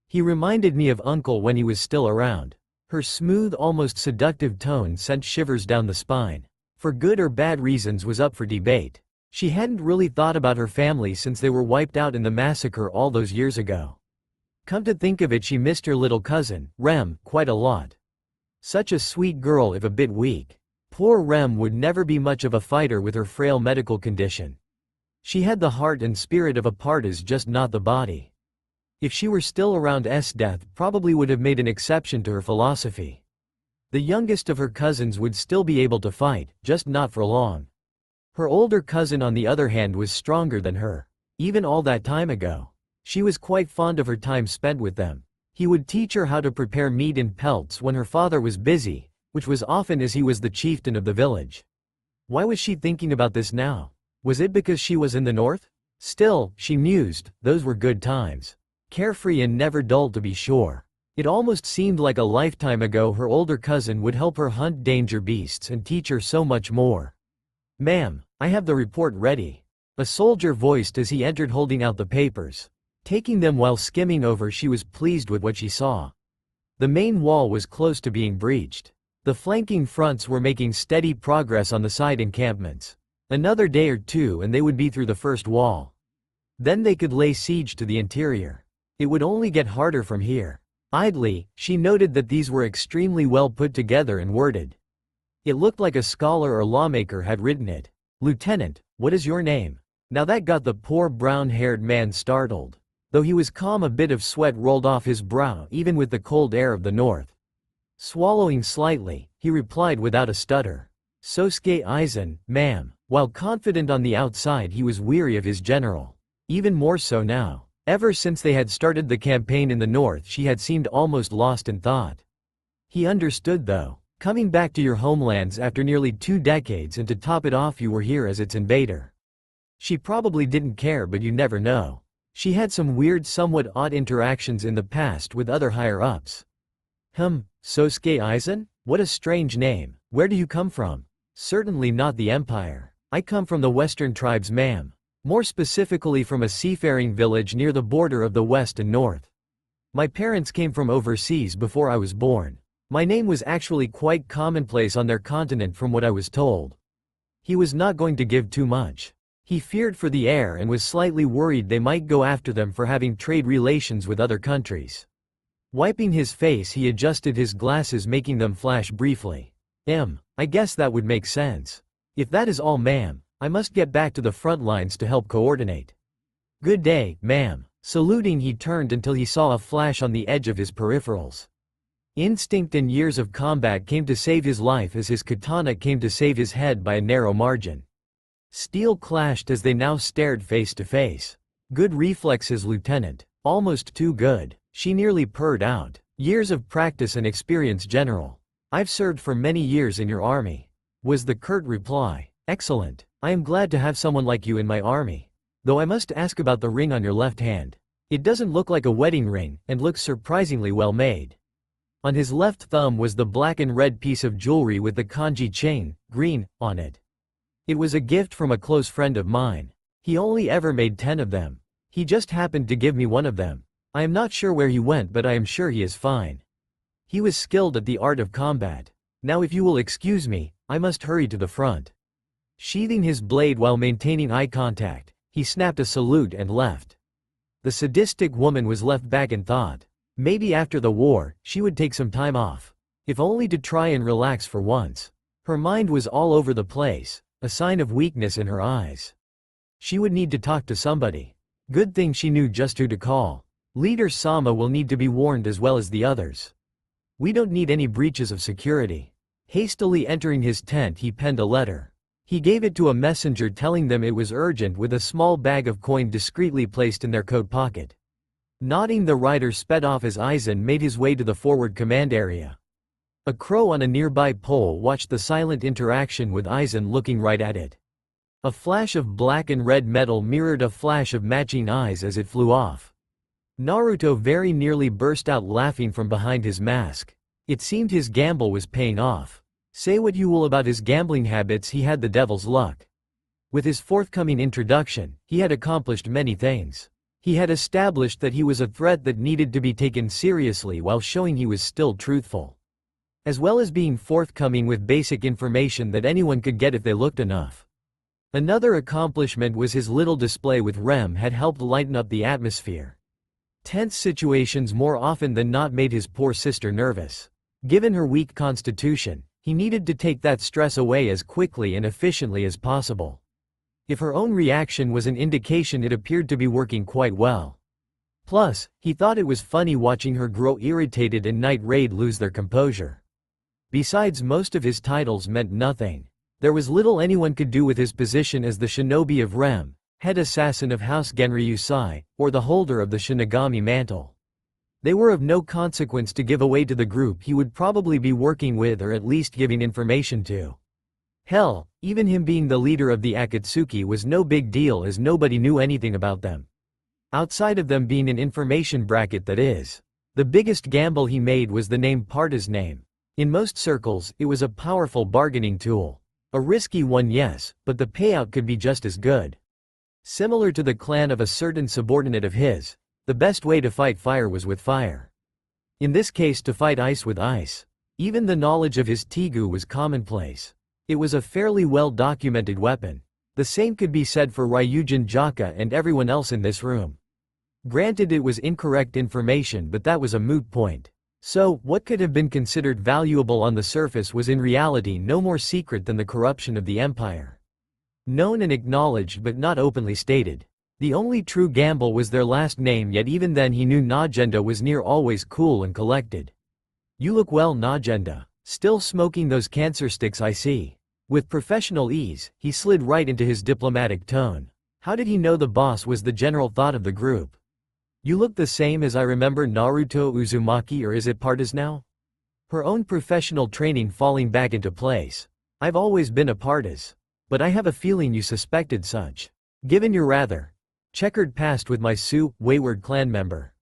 He reminded me of Uncle when he was still around. Her smooth, almost seductive tone sent shivers down the spine. For good or bad reasons was up for debate. She hadn't really thought about her family since they were wiped out in the massacre all those years ago. Come to think of it, she missed her little cousin, Rem, quite a lot. Such a sweet girl if a bit weak. Poor Rem would never be much of a fighter with her frail medical condition. She had the heart and spirit of a Partas, just not the body. If she were still around, death probably would have made an exception to her philosophy. The youngest of her cousins would still be able to fight, just not for long. Her older cousin on the other hand was stronger than her. Even all that time ago. She was quite fond of her time spent with them. He would teach her how to prepare meat in pelts when her father was busy, which was often as he was the chieftain of the village. Why was she thinking about this now? Was it because she was in the north? Still, she mused, those were good times. Carefree and never dull, to be sure. It almost seemed like a lifetime ago her older cousin would help her hunt danger beasts and teach her so much more. "Ma'am, I have the report ready," a soldier voiced as he entered holding out the papers. Taking them while skimming over, she was pleased with what she saw. The main wall was close to being breached. The flanking fronts were making steady progress on the side encampments. Another day or two and they would be through the first wall. Then they could lay siege to the interior. It would only get harder from here. Idly, she noted that these were extremely well put together and worded. It looked like a scholar or lawmaker had written it. "Lieutenant, what is your name?" Now that got the poor brown-haired man startled. Though he was calm, a bit of sweat rolled off his brow even with the cold air of the north. Swallowing slightly, he replied without a stutter. "Sosuke Aizen, ma'am." While confident on the outside, he was weary of his general. Even more so now. Ever since they had started the campaign in the north, she had seemed almost lost in thought. He understood though. Coming back to your homelands after nearly 2 decades, and to top it off you were here as its invader. She probably didn't care, but you never know. She had some weird, somewhat odd interactions in the past with other higher-ups. Sosuke Aizen? What a strange name. Where do you come from? Certainly not the Empire. I come from the Western tribes, ma'am. More specifically from a seafaring village near the border of the West and North. My parents came from overseas before I was born. My name was actually quite commonplace on their continent from what I was told. He was not going to give too much. He feared for the heir and was slightly worried they might go after them for having trade relations with other countries. Wiping his face, he adjusted his glasses, making them flash briefly. I guess that would make sense. If that is all, ma'am, I must get back to the front lines to help coordinate. Good day, ma'am. Saluting, he turned until he saw a flash on the edge of his peripherals. Instinct and years of combat came to save his life as his katana came to save his head by a narrow margin. Steel clashed as they now stared face to face. Good reflexes, Lieutenant. Almost too good. She nearly purred out. Years of practice and experience, General. I've served for many years in your army, was the curt reply. Excellent. I am glad to have someone like you in my army. Though I must ask about the ring on your left hand. It doesn't look like a wedding ring, and looks surprisingly well made. On his left thumb was the black and red piece of jewelry with the kanji chain, green, on it. It was a gift from a close friend of mine. He only ever made 10 of them. He just happened to give me one of them. I am not sure where he went, but I am sure he is fine. He was skilled at the art of combat. Now if you will excuse me, I must hurry to the front. Sheathing his blade while maintaining eye contact, he snapped a salute and left. The sadistic woman was left back in thought. Maybe after the war, she would take some time off. If only to try and relax for once. Her mind was all over the place, a sign of weakness in her eyes. She would need to talk to somebody. Good thing she knew just who to call. Leader Sama will need to be warned as well as the others. We don't need any breaches of security. Hastily entering his tent, he penned a letter. He gave it to a messenger telling them it was urgent, with a small bag of coin discreetly placed in their coat pocket. Nodding, the rider sped off as Aizen made his way to the forward command area. A crow on a nearby pole watched the silent interaction with Aizen, looking right at it. A flash of black and red metal mirrored a flash of matching eyes as it flew off. Naruto very nearly burst out laughing from behind his mask. It seemed his gamble was paying off. Say what you will about his gambling habits, he had the devil's luck. With his forthcoming introduction, he had accomplished many things. He had established that he was a threat that needed to be taken seriously while showing he was still truthful. As well as being forthcoming with basic information that anyone could get if they looked enough. Another accomplishment was his little display with Rem had helped lighten up the atmosphere. Tense situations more often than not made his poor sister nervous. Given her weak constitution, he needed to take that stress away as quickly and efficiently as possible. If her own reaction was an indication, it appeared to be working quite well. Plus, he thought it was funny watching her grow irritated and Night Raid lose their composure. Besides, most of his titles meant nothing. There was little anyone could do with his position as the shinobi of Rem, head assassin of House Genryusai, or the holder of the Shinigami mantle. They were of no consequence to give away to the group he would probably be working with, or at least giving information to. Hell, even him being the leader of the Akatsuki was no big deal, as nobody knew anything about them. Outside of them being an information bracket, that is. The biggest gamble he made was the name Parta's name. In most circles, it was a powerful bargaining tool. A risky one, yes, but the payout could be just as good. Similar to the clan of a certain subordinate of his, the best way to fight fire was with fire. In this case, to fight ice with ice. Even the knowledge of his Tigu was commonplace. It was a fairly well-documented weapon. The same could be said for Ryujin Jaka and everyone else in this room. Granted, it was incorrect information, but that was a moot point. So, what could have been considered valuable on the surface was in reality no more secret than the corruption of the empire. Known and acknowledged but not openly stated. The only true gamble was their last name, yet even then he knew Najenda was near always cool and collected. You look well, Najenda. Still smoking those cancer sticks, I see. With professional ease, he slid right into his diplomatic tone. How did he know the boss was the general thought of the group? You look the same as I remember Naruto Uzumaki, or is it Partas now? Her own professional training falling back into place. I've always been a Partas. But I have a feeling you suspected such. Given your rather checkered past with my wayward clan member.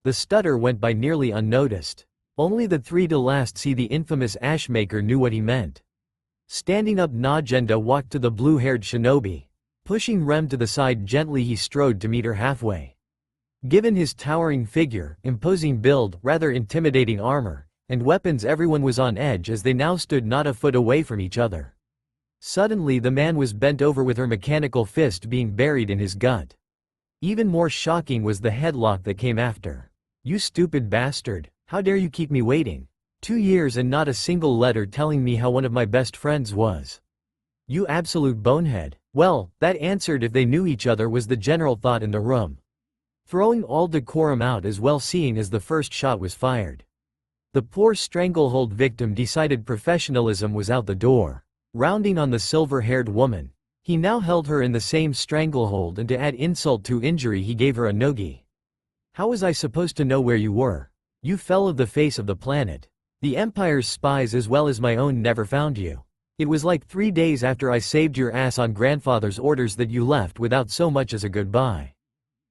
The stutter went by nearly unnoticed. Only the three to last see the infamous Ashmaker knew what he meant. Standing up, Najenda walked to the blue-haired shinobi. Pushing Rem to the side gently, he strode to meet her halfway. Given his towering figure, imposing build, rather intimidating armor, and weapons, everyone was on edge as they now stood not a foot away from each other. Suddenly the man was bent over with her mechanical fist being buried in his gut. Even more shocking was the headlock that came after. "You stupid bastard, how dare you keep me waiting? 2 years and not a single letter telling me how one of my best friends was. You absolute bonehead." Well, that answered if they knew each other, was the general thought in the room. Throwing all decorum out as well, seeing as the first shot was fired. The poor stranglehold victim decided professionalism was out the door. Rounding on the silver-haired woman, he now held her in the same stranglehold, and to add insult to injury he gave her a nogi. "How was I supposed to know where you were? You fell off the face of the planet. The Empire's spies as well as my own never found you. It was like 3 days after I saved your ass on grandfather's orders that you left without so much as a goodbye.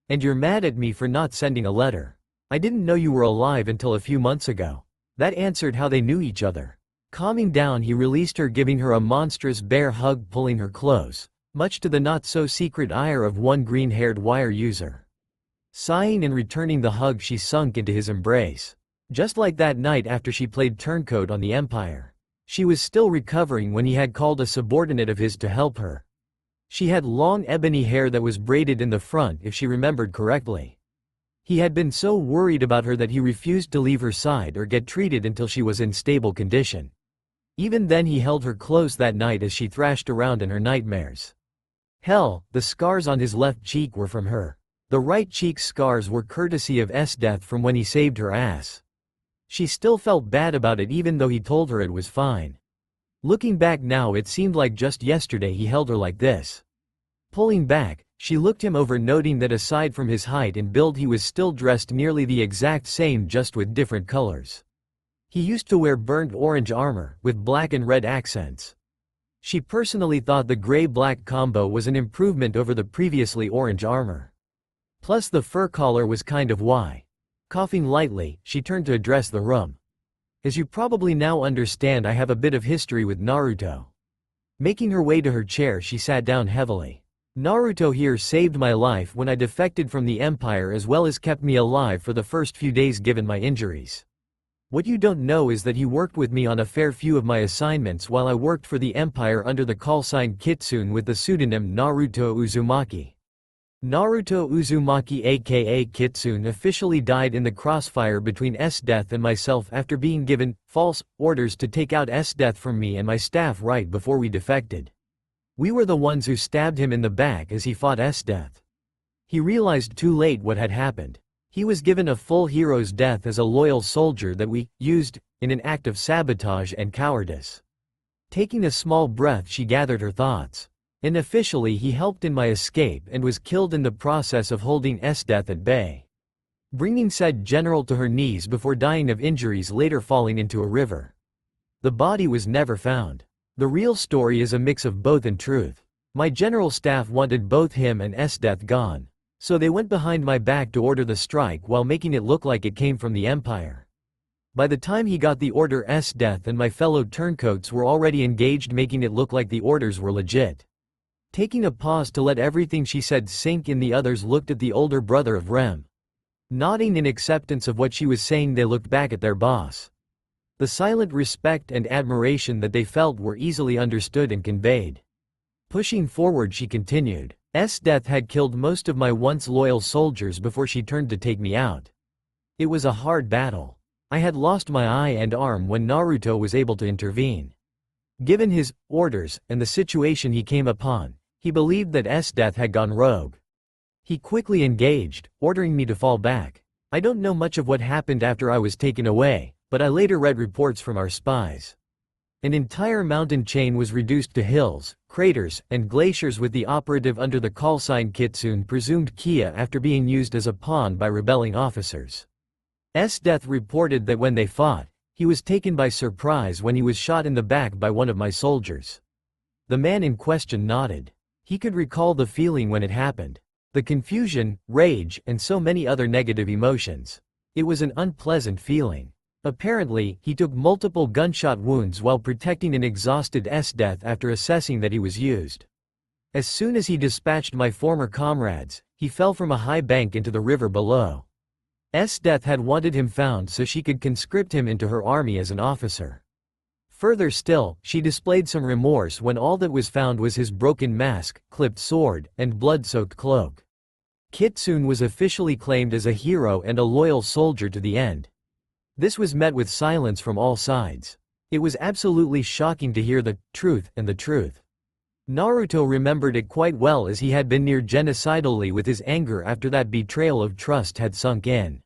And you're mad at me for not sending a letter. I didn't know you were alive until a few months ago." That answered how they knew each other. Calming down, he released her, giving her a monstrous bear hug, pulling her close, much to the not-so-secret ire of one green-haired wire user. Sighing and returning the hug, she sunk into his embrace. Just like that night after she played turncoat on the Empire. She was still recovering when he had called a subordinate of his to help her. She had long ebony hair that was braided in the front, if she remembered correctly. He had been so worried about her that he refused to leave her side or get treated until she was in stable condition. Even then he held her close that night as she thrashed around in her nightmares. Hell, the scars on his left cheek were from her. The right cheek scars were courtesy of death from when he saved her ass. She still felt bad about it even though he told her it was fine. Looking back now, it seemed like just yesterday he held her like this. Pulling back, she looked him over, noting that aside from his height and build he was still dressed nearly the exact same, just with different colors. He used to wear burnt orange armor, with black and red accents. She personally thought the gray-black combo was an improvement over the previously orange armor. Plus the fur collar was kind of why. Coughing lightly, she turned to address the room. "As you probably now understand, I have a bit of history with Naruto." Making her way to her chair, she sat down heavily. "Naruto here saved my life when I defected from the Empire, as well as kept me alive for the first few days given my injuries. What you don't know is that he worked with me on a fair few of my assignments while I worked for the Empire under the call sign Kitsune with the pseudonym Naruto Uzumaki. Naruto Uzumaki aka Kitsune officially died in the crossfire between S-Death and myself after being given false orders to take out S-Death from me and my staff right before we defected. We were the ones who stabbed him in the back as he fought S-Death. He realized too late what had happened. He was given a full hero's death as a loyal soldier that we used in an act of sabotage and cowardice." Taking a small breath, she gathered her thoughts. "Unofficially he helped in my escape and was killed in the process of holding S-Death at bay." Bringing said general to her knees before dying of injuries, later falling into a river. The body was never found. The real story is a mix of both in truth. My general staff wanted both him and S-Death gone. So they went behind my back to order the strike while making it look like it came from the Empire. By the time he got the order, S-Death and my fellow turncoats were already engaged, making it look like the orders were legit." Taking a pause to let everything she said sink in, the others looked at the older brother of Rem. Nodding in acceptance of what she was saying, they looked back at their boss. The silent respect and admiration that they felt were easily understood and conveyed. Pushing forward, she continued. S-Death had killed most of my once loyal soldiers before she turned to take me out. It was a hard battle. I had lost my eye and arm when Naruto was able to intervene. Given his orders and the situation he came upon, he believed that S-Death had gone rogue. He quickly engaged, ordering me to fall back. I don't know much of what happened after I was taken away, but I later read reports from our spies. An entire mountain chain was reduced to hills, craters, and glaciers, with the operative under the call sign Kitsune presumed Kia after being used as a pawn by rebelling officers. S-Death reported that when they fought, he was taken by surprise when he was shot in the back by one of my soldiers. The man in question nodded. He could recall the feeling when it happened. The confusion, rage, and so many other negative emotions. It was an unpleasant feeling. Apparently, he took multiple gunshot wounds while protecting an exhausted S-death after assessing that he was used. As soon as he dispatched my former comrades, he fell from a high bank into the river below. S-death had wanted him found so she could conscript him into her army as an officer. Further still, she displayed some remorse when all that was found was his broken mask, clipped sword, and blood-soaked cloak. Kitsune was officially claimed as a hero and a loyal soldier to the end. This was met with silence from all sides. It was absolutely shocking to hear the truth. Naruto remembered it quite well as he had been near genocidally with his anger after that betrayal of trust had sunk in.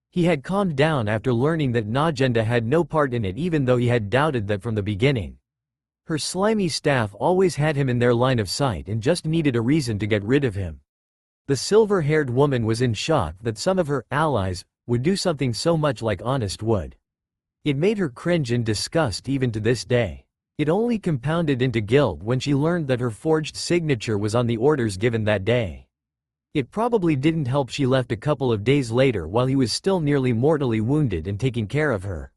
He had calmed down after learning that Najenda had no part in it even though he had doubted that from the beginning. Her slimy staff always had him in their line of sight and just needed a reason to get rid of him. The silver-haired woman was in shock that some of her allies would do something so much like Honest would. It made her cringe in disgust even to this day. It only compounded into guilt when she learned that her forged signature was on the orders given that day. It probably didn't help she left a couple of days later while he was still nearly mortally wounded and taking care of her.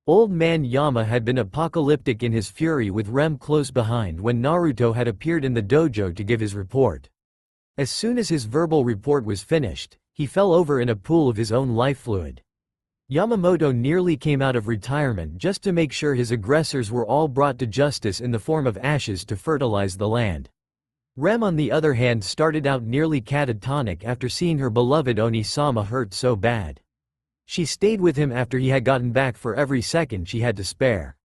Old man Yama had been apocalyptic in his fury with Rem close behind when Naruto had appeared in the dojo to give his report. As soon as his verbal report was finished, he fell over in a pool of his own life fluid. Yamamoto nearly came out of retirement just to make sure his aggressors were all brought to justice in the form of ashes to fertilize the land. Rem on the other hand started out nearly catatonic after seeing her beloved Oni-sama hurt so bad. She stayed with him after he had gotten back for every second she had to spare.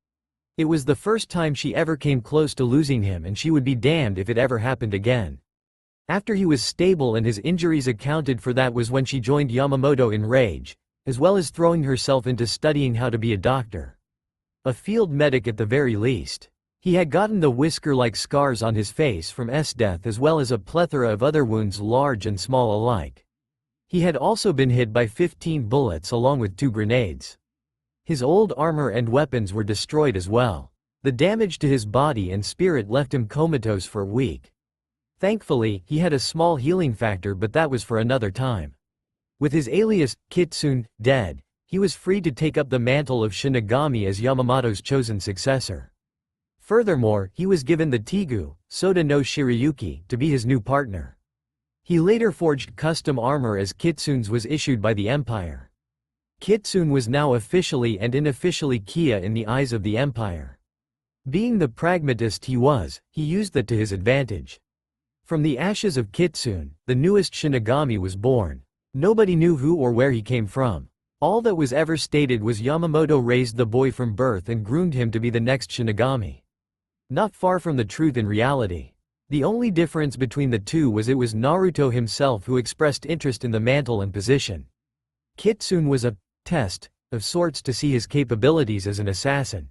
It was the first time she ever came close to losing him and she would be damned if it ever happened again. After he was stable and his injuries accounted for, that was when she joined Yamamoto in rage, as well as throwing herself into studying how to be a doctor. A field medic at the very least. He had gotten the whisker-like scars on his face from S-death as well as a plethora of other wounds large and small alike. He had also been hit by 15 bullets along with 2 grenades. His old armor and weapons were destroyed as well. The damage to his body and spirit left him comatose for a week. Thankfully, he had a small healing factor, but that was for another time. With his alias, Kitsune, dead, he was free to take up the mantle of Shinigami as Yamamoto's chosen successor. Furthermore, he was given the Tigu, Soda no Shirayuki, to be his new partner. He later forged custom armor as Kitsune's was issued by the Empire. Kitsune was now officially and unofficially Kia in the eyes of the Empire. Being the pragmatist he was, he used that to his advantage. From the ashes of Kitsune, the newest Shinigami was born. Nobody knew who or where he came from. All that was ever stated was Yamamoto raised the boy from birth and groomed him to be the next Shinigami. Not far from the truth in reality. The only difference between the two was it was Naruto himself who expressed interest in the mantle and position. Kitsune was a test of sorts to see his capabilities as an assassin.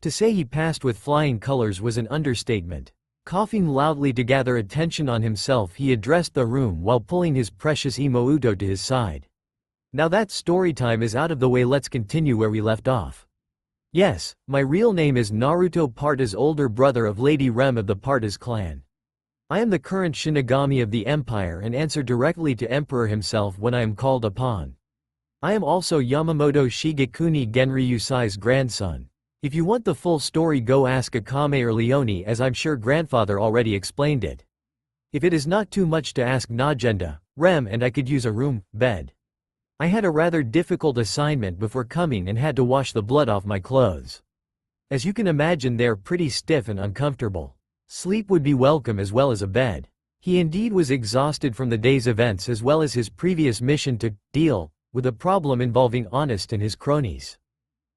To say he passed with flying colors was an understatement. Coughing loudly to gather attention on himself, he addressed the room while pulling his precious Imouto to his side. Now that story time is out of the way, let's continue where we left off. Yes, my real name is Naruto, Parta's older brother of Lady Rem of the Partas clan. I am the current Shinigami of the Empire and answer directly to Emperor himself when I am called upon. I am also Yamamoto Shigekuni Genryusai's grandson. If you want the full story, go ask Akame or Leone, as I'm sure grandfather already explained it. If it is not too much to ask, Najenda, Rem and I could use a room, bed. I had a rather difficult assignment before coming and had to wash the blood off my clothes. As you can imagine, they're pretty stiff and uncomfortable. Sleep would be welcome as well as a bed. He indeed was exhausted from the day's events as well as his previous mission to deal with a problem involving Honest and his cronies.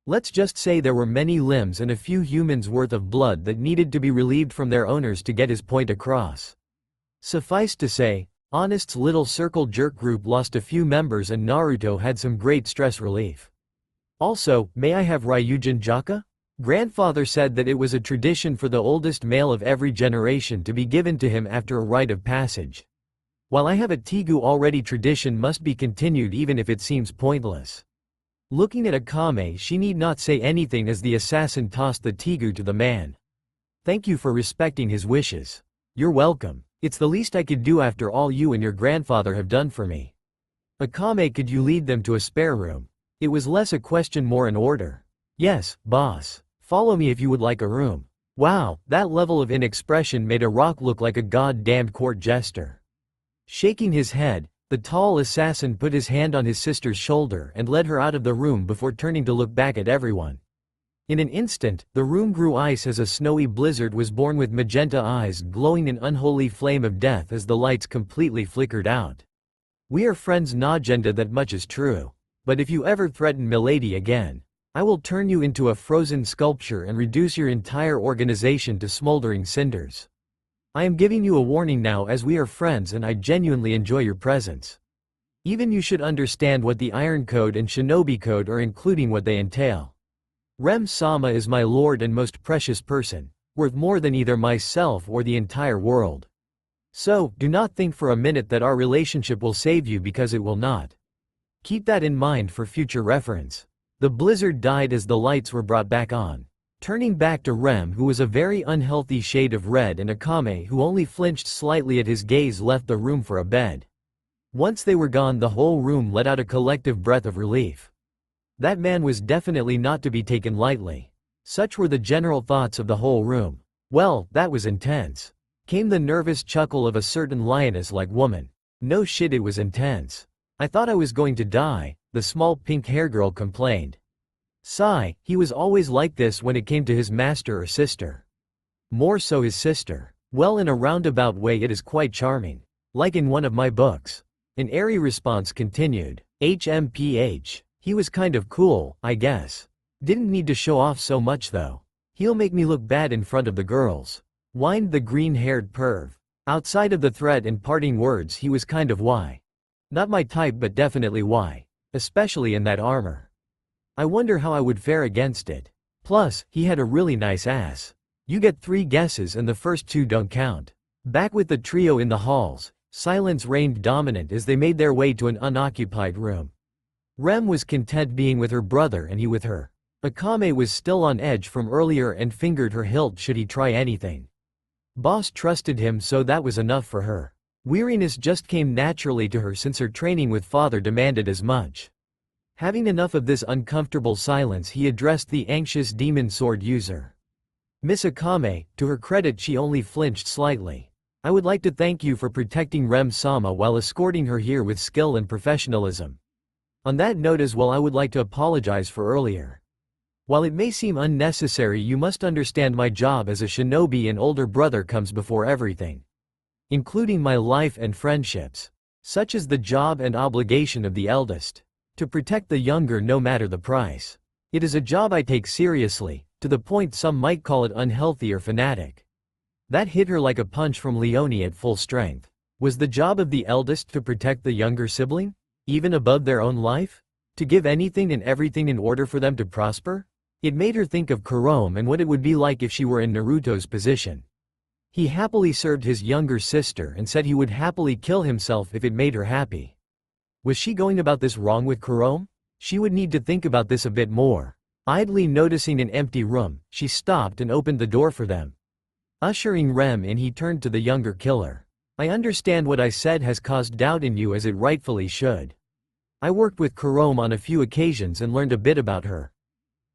Let's just say there were many limbs and a few humans worth of blood that needed to be relieved from their owners to get his point across. Suffice to say, Honest's little circle jerk group lost a few members and Naruto had some great stress relief. Also, may I have Ryujin Jaka? Grandfather said that it was a tradition for the oldest male of every generation to be given to him after a rite of passage. While I have a Tigu already, tradition must be continued even if it seems pointless. Looking at Akame, she need not say anything as the assassin tossed the Tigu to the man. Thank you for respecting his wishes. You're welcome. It's the least I could do after all you and your grandfather have done for me. Akame, could you lead them to a spare room? It was less a question, more an order. Yes, boss. Follow me if you would like a room. Wow, that level of inexpression made a rock look like a goddamned court jester. Shaking his head, the tall assassin put his hand on his sister's shoulder and led her out of the room before turning to look back at everyone. In an instant, the room grew ice as a snowy blizzard was born with magenta eyes glowing an unholy flame of death as the lights completely flickered out. We are friends, Najenda, that much is true. But if you ever threaten Milady again, I will turn you into a frozen sculpture and reduce your entire organization to smoldering cinders. I am giving you a warning now, as we are friends and I genuinely enjoy your presence. Even you should understand what the Iron Code and Shinobi Code are, including what they entail. Rem-sama is my lord and most precious person, worth more than either myself or the entire world. So, do not think for a minute that our relationship will save you, because it will not. Keep that in mind for future reference. The blizzard died as the lights were brought back on. Turning back to Rem, who was a very unhealthy shade of red, and Akame, who only flinched slightly at his gaze, left the room for a bed. Once they were gone, the whole room let out a collective breath of relief. That man was definitely not to be taken lightly. Such were the general thoughts of the whole room. Well, that was intense. Came the nervous chuckle of a certain lioness-like woman. No shit, it was intense. I thought I was going to die, the small pink hair girl complained. Sigh, he was always like this when it came to his master or sister. More so his sister. Well, in a roundabout way it is quite charming. Like in one of my books. An airy response continued. HMPH. He was kind of cool, I guess. Didn't need to show off so much though. He'll make me look bad in front of the girls. Whined the green-haired perv. Outside of the threat and parting words, he was kind of why. Not my type, but definitely why. Especially in that armor. I wonder how I would fare against it. Plus, he had a really nice ass. You get 3 guesses and the first 2 don't count. Back with the trio in the halls, silence reigned dominant as they made their way to an unoccupied room. Rem was content being with her brother and he with her. Akame was still on edge from earlier and fingered her hilt should he try anything. Boss trusted him, so that was enough for her. Weariness just came naturally to her since her training with father demanded as much. Having enough of this uncomfortable silence, he addressed the anxious demon sword user. Miss Akame, to her credit she only flinched slightly. I would like to thank you for protecting Rem-sama while escorting her here with skill and professionalism. On that note as well, I would like to apologize for earlier. While it may seem unnecessary, you must understand my job as a shinobi and older brother comes before everything. Including my life and friendships. Such is the job and obligation of the eldest. To protect the younger no matter the price. It is a job I take seriously, to the point some might call it unhealthy or fanatic. That hit her like a punch from Leonie at full strength. Was the job of the eldest to protect the younger sibling? Even above their own life? To give anything and everything in order for them to prosper? It made her think of Kurome and what it would be like if she were in Naruto's position. He happily served his younger sister and said he would happily kill himself if it made her happy. Was she going about this wrong with Kurome? She would need to think about this a bit more. Idly noticing an empty room, she stopped and opened the door for them. Ushering Rem in, he turned to the younger killer. I understand what I said has caused doubt in you, as it rightfully should. I worked with Kurome on a few occasions and learned a bit about her.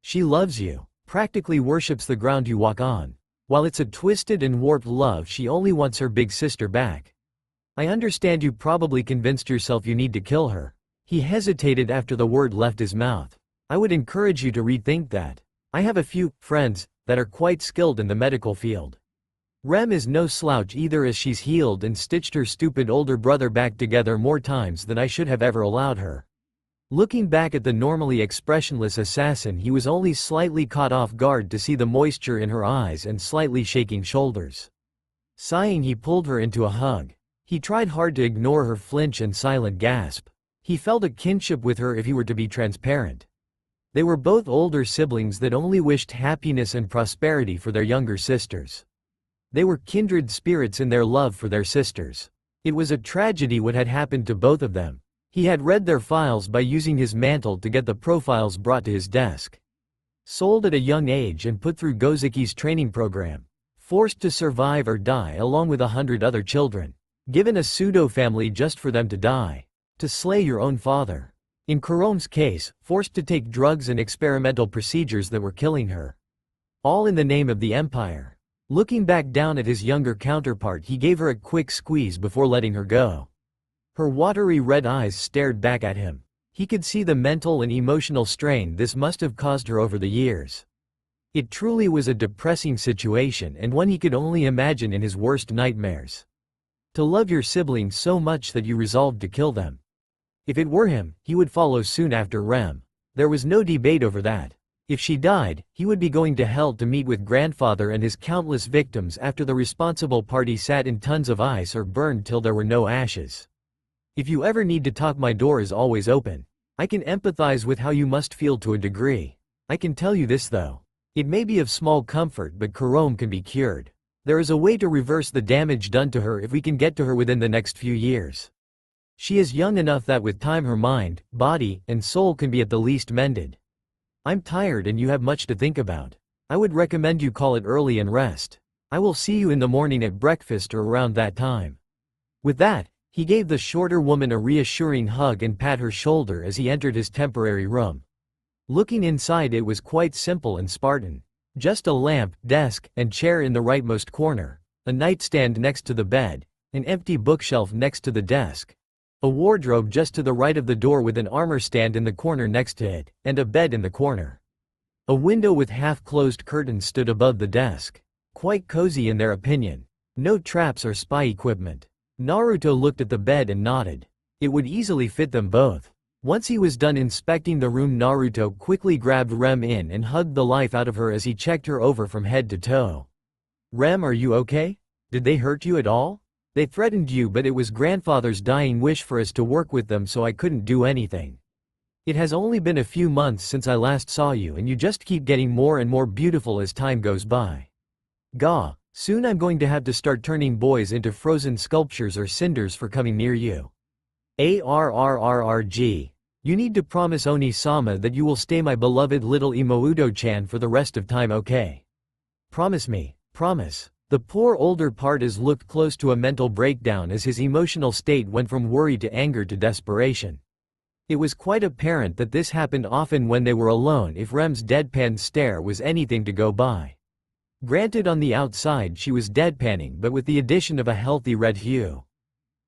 She loves you, practically worships the ground you walk on. While it's a twisted and warped love, she only wants her big sister back. I understand you probably convinced yourself you need to kill her. He hesitated after the word left his mouth. I would encourage you to rethink that. I have a few friends that are quite skilled in the medical field. Rem is no slouch either, as she's healed and stitched her stupid older brother back together more times than I should have ever allowed her. Looking back at the normally expressionless assassin, he was only slightly caught off guard to see the moisture in her eyes and slightly shaking shoulders. Sighing, he pulled her into a hug. He tried hard to ignore her flinch and silent gasp. He felt a kinship with her if he were to be transparent. They were both older siblings that only wished happiness and prosperity for their younger sisters. They were kindred spirits in their love for their sisters. It was a tragedy what had happened to both of them. He had read their files by using his mantle to get the profiles brought to his desk. Sold at a young age and put through Gozuki's training program. Forced to survive or die along with 100 other children. Given a pseudo-family just for them to die. To slay your own father. In Kurome's case, forced to take drugs and experimental procedures that were killing her. All in the name of the Empire. Looking back down at his younger counterpart, he gave her a quick squeeze before letting her go. Her watery red eyes stared back at him. He could see the mental and emotional strain this must have caused her over the years. It truly was a depressing situation and one he could only imagine in his worst nightmares. To love your siblings so much that you resolved to kill them. If it were him, he would follow soon after Rem. There was no debate over that. If she died, he would be going to hell to meet with grandfather and his countless victims after the responsible party sat in tons of ice or burned till there were no ashes. If you ever need to talk, my door is always open. I can empathize with how you must feel to a degree. I can tell you this though. It may be of small comfort, but Kurome can be cured. There is a way to reverse the damage done to her if we can get to her within the next few years. She is young enough that with time her mind, body, and soul can be at the least mended. I'm tired and you have much to think about. I would recommend you call it early and rest. I will see you in the morning at breakfast or around that time. With that, he gave the shorter woman a reassuring hug and pat her shoulder as he entered his temporary room. Looking inside, it was quite simple and Spartan. Just a lamp, desk, and chair in the rightmost corner, a nightstand next to the bed, an empty bookshelf next to the desk, a wardrobe just to the right of the door with an armor stand in the corner next to it, and a bed in the corner. A window with half-closed curtains stood above the desk. Quite cozy in their opinion. No traps or spy equipment. Naruto looked at the bed and nodded. It would easily fit them both. Once he was done inspecting the room, Naruto quickly grabbed Rem in and hugged the life out of her as he checked her over from head to toe. Rem, are you okay? Did they hurt you at all? They threatened you, but it was grandfather's dying wish for us to work with them, so I couldn't do anything. It has only been a few months since I last saw you and you just keep getting more and more beautiful as time goes by. Gah, soon I'm going to have to start turning boys into frozen sculptures or cinders for coming near you. ARRRRG. You need to promise Oni-sama that you will stay my beloved little Imouto-chan for the rest of time, okay? Promise me, promise. The poor older partis looked close to a mental breakdown as his emotional state went from worry to anger to desperation. It was quite apparent that this happened often when they were alone if Rem's deadpan stare was anything to go by. Granted, on the outside she was deadpanning, but with the addition of a healthy red hue.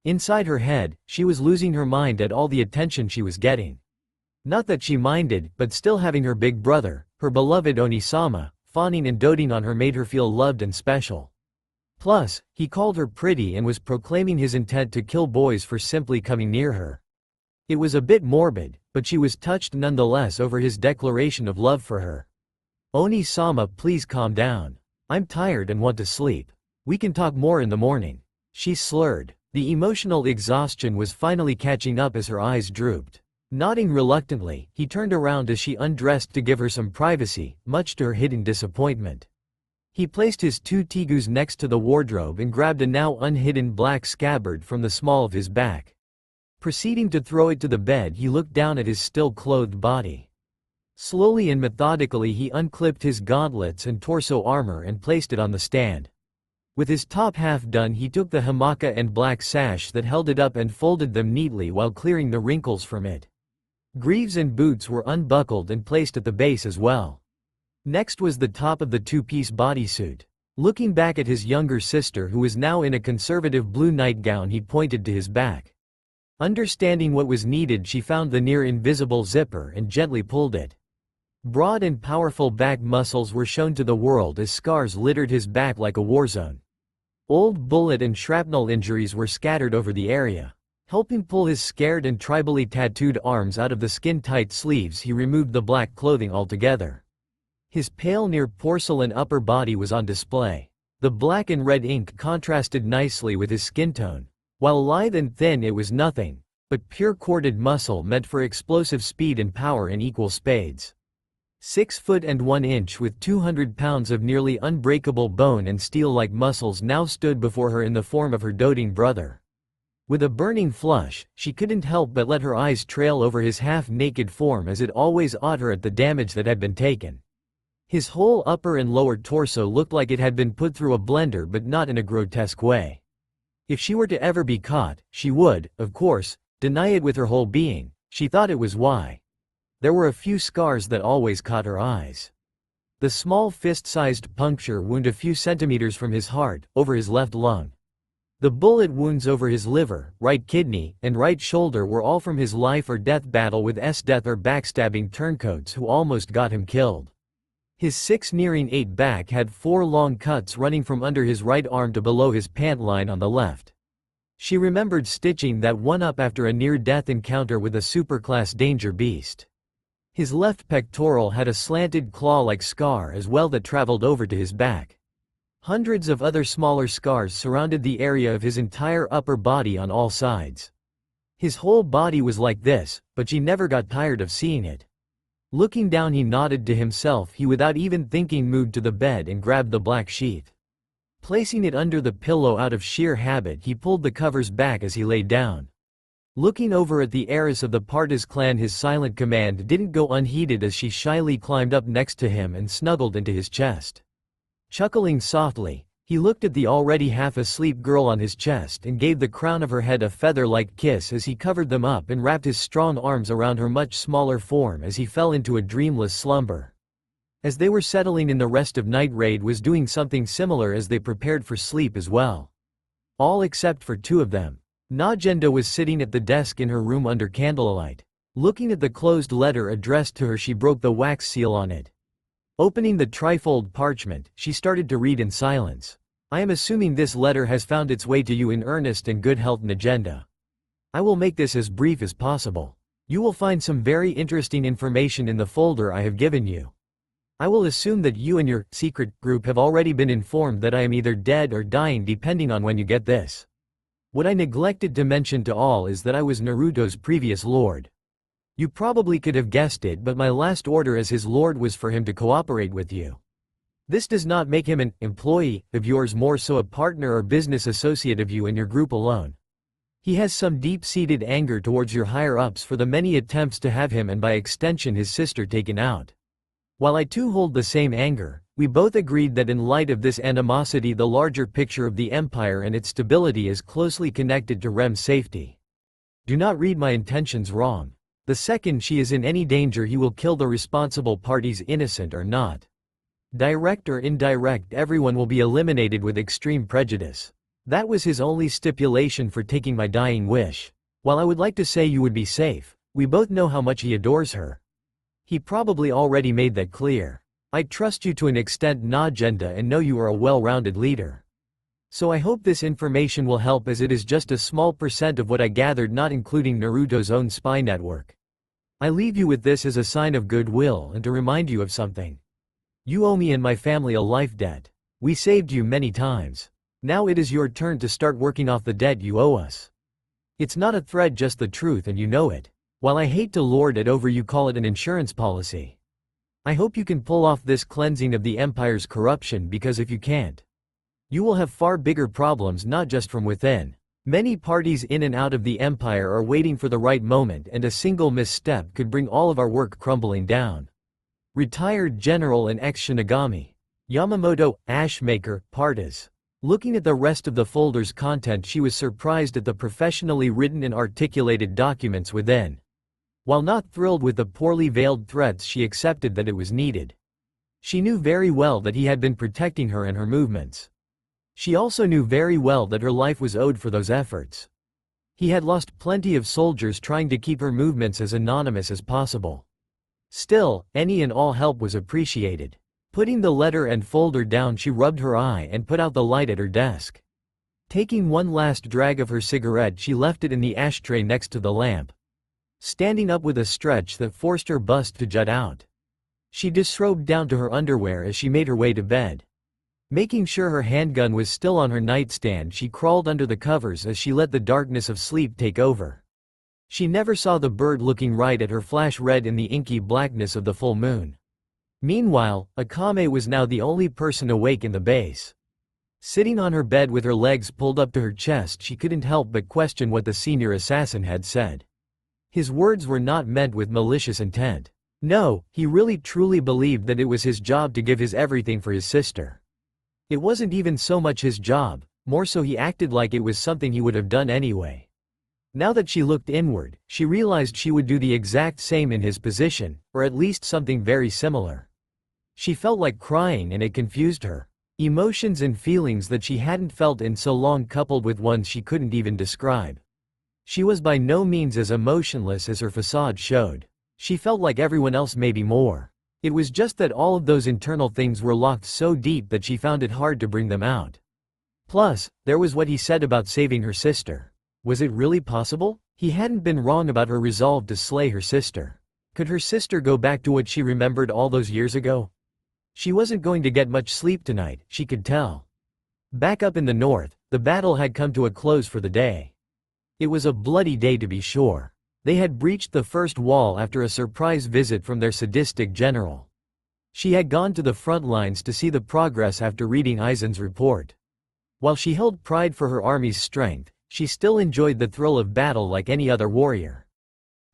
Inside her head, she was losing her mind at all the attention she was getting. Not that she minded, but still having her big brother, her beloved Oni-sama, fawning and doting on her made her feel loved and special. Plus, he called her pretty and was proclaiming his intent to kill boys for simply coming near her. It was a bit morbid, but she was touched nonetheless over his declaration of love for her. Oni-sama, please calm down. I'm tired and want to sleep. We can talk more in the morning. She slurred. The emotional exhaustion was finally catching up as her eyes drooped. Nodding reluctantly, he turned around as she undressed to give her some privacy, much to her hidden disappointment. He placed his two tigus next to the wardrobe and grabbed a now unhidden black scabbard from the small of his back. Proceeding to throw it to the bed, he looked down at his still clothed body. Slowly and methodically he unclipped his gauntlets and torso armor and placed it on the stand. With his top half done, he took the hamaka and black sash that held it up and folded them neatly while clearing the wrinkles from it. Greaves and boots were unbuckled and placed at the base as well. Next was the top of the two-piece bodysuit. Looking back at his younger sister, who was now in a conservative blue nightgown, he pointed to his back. Understanding what was needed, she found the near-invisible zipper and gently pulled it. Broad and powerful back muscles were shown to the world as scars littered his back like a war zone. Old bullet and shrapnel injuries were scattered over the area. Helping pull his scared and tribally tattooed arms out of the skin-tight sleeves, he removed the black clothing altogether. His pale near-porcelain upper body was on display. The black and red ink contrasted nicely with his skin tone. While lithe and thin, it was nothing but pure corded muscle meant for explosive speed and power in equal spades. 6 foot and 1 inch with 200 pounds of nearly unbreakable bone and steel-like muscles now stood before her in the form of her doting brother. With a burning flush, she couldn't help but let her eyes trail over his half-naked form, as it always awed her at the damage that had been taken. His whole upper and lower torso looked like it had been put through a blender, but not in a grotesque way. If she were to ever be caught, she would, of course, deny it with her whole being. She thought it was why. There were a few scars that always caught her eyes. The small fist-sized puncture wound a few centimeters from his heart, over his left lung. The bullet wounds over his liver, right kidney, and right shoulder were all from his life or death battle with death or backstabbing turncoats who almost got him killed. His 6 nearing 8 back had 4 long cuts running from under his right arm to below his pant line on the left. She remembered stitching that one up after a near-death encounter with a superclass danger beast. His left pectoral had a slanted claw-like scar as well that traveled over to his back. Hundreds of other smaller scars surrounded the area of his entire upper body on all sides. His whole body was like this, but she never got tired of seeing it. Looking down, he nodded to himself. He without even thinking moved to the bed and grabbed the black sheath. Placing it under the pillow out of sheer habit, he pulled the covers back as he lay down. Looking over at the heiress of the Partas clan, his silent command didn't go unheeded as she shyly climbed up next to him and snuggled into his chest. Chuckling softly, he looked at the already half-asleep girl on his chest and gave the crown of her head a feather-like kiss as he covered them up and wrapped his strong arms around her much smaller form as he fell into a dreamless slumber. As they were settling in, the rest of Night Raid was doing something similar as they prepared for sleep as well. All except for 2 of them. Najenda was sitting at the desk in her room under candlelight. Looking at the closed letter addressed to her, she broke the wax seal on it. Opening the trifold parchment, she started to read in silence. I am assuming this letter has found its way to you in earnest and good health, Najenda. I will make this as brief as possible. You will find some very interesting information in the folder I have given you. I will assume that you and your secret group have already been informed that I am either dead or dying depending on when you get this. What I neglected to mention to all is that I was Naruto's previous lord. You probably could have guessed it, but my last order as his lord was for him to cooperate with you. This does not make him an employee of yours, more so a partner or business associate of you and your group alone. He has some deep-seated anger towards your higher-ups for the many attempts to have him and by extension his sister taken out. While I too hold the same anger, we both agreed that in light of this animosity, the larger picture of the empire and its stability is closely connected to Rem's safety. Do not read my intentions wrong. The second she is in any danger, he will kill the responsible parties, innocent or not. Direct or indirect, everyone will be eliminated with extreme prejudice. That was his only stipulation for taking my dying wish. While I would like to say you would be safe, we both know how much he adores her. He probably already made that clear. I trust you to an extent, Najenda, and know you are a well-rounded leader. So I hope this information will help, as it is just a small percent of what I gathered, not including Naruto's own spy network. I leave you with this as a sign of goodwill and to remind you of something. You owe me and my family a life debt. We saved you many times. Now it is your turn to start working off the debt you owe us. It's not a threat, just the truth, and you know it. While I hate to lord it over you, call it an insurance policy. I hope you can pull off this cleansing of the empire's corruption, because if you can't, you will have far bigger problems, not just from within. Many parties in and out of the empire are waiting for the right moment, and a single misstep could bring all of our work crumbling down. Retired General and ex-Shinigami. Yamamoto, Ashmaker, Partas. Looking at the rest of the folder's content, she was surprised at the professionally written and articulated documents within. While not thrilled with the poorly veiled threats, she accepted that it was needed. She knew very well that he had been protecting her and her movements. She also knew very well that her life was owed for those efforts. He had lost plenty of soldiers trying to keep her movements as anonymous as possible. Still, any and all help was appreciated. Putting the letter and folder down, she rubbed her eye and put out the light at her desk. Taking one last drag of her cigarette, she left it in the ashtray next to the lamp. Standing up with a stretch that forced her bust to jut out, she disrobed down to her underwear as she made her way to bed. Making sure her handgun was still on her nightstand, she crawled under the covers as she let the darkness of sleep take over. She never saw the bird looking right at her flash red in the inky blackness of the full moon. Meanwhile, Akame was now the only person awake in the base. Sitting on her bed with her legs pulled up to her chest, she couldn't help but question what the senior assassin had said. His words were not meant with malicious intent. No, he really truly believed that it was his job to give his everything for his sister. It wasn't even so much his job, more so he acted like it was something he would have done anyway. Now that she looked inward, she realized she would do the exact same in his position, or at least something very similar. She felt like crying and it confused her. Emotions and feelings that she hadn't felt in so long coupled with ones she couldn't even describe. She was by no means as emotionless as her facade showed. She felt like everyone else, maybe more. It was just that all of those internal things were locked so deep that she found it hard to bring them out. Plus, there was what he said about saving her sister. Was it really possible? He hadn't been wrong about her resolve to slay her sister. Could her sister go back to what she remembered all those years ago? She wasn't going to get much sleep tonight, she could tell. Back up in the north, the battle had come to a close for the day. It was a bloody day to be sure. They had breached the first wall after a surprise visit from their sadistic general. She had gone to the front lines to see the progress after reading Aizen's report. While she held pride for her army's strength, she still enjoyed the thrill of battle like any other warrior.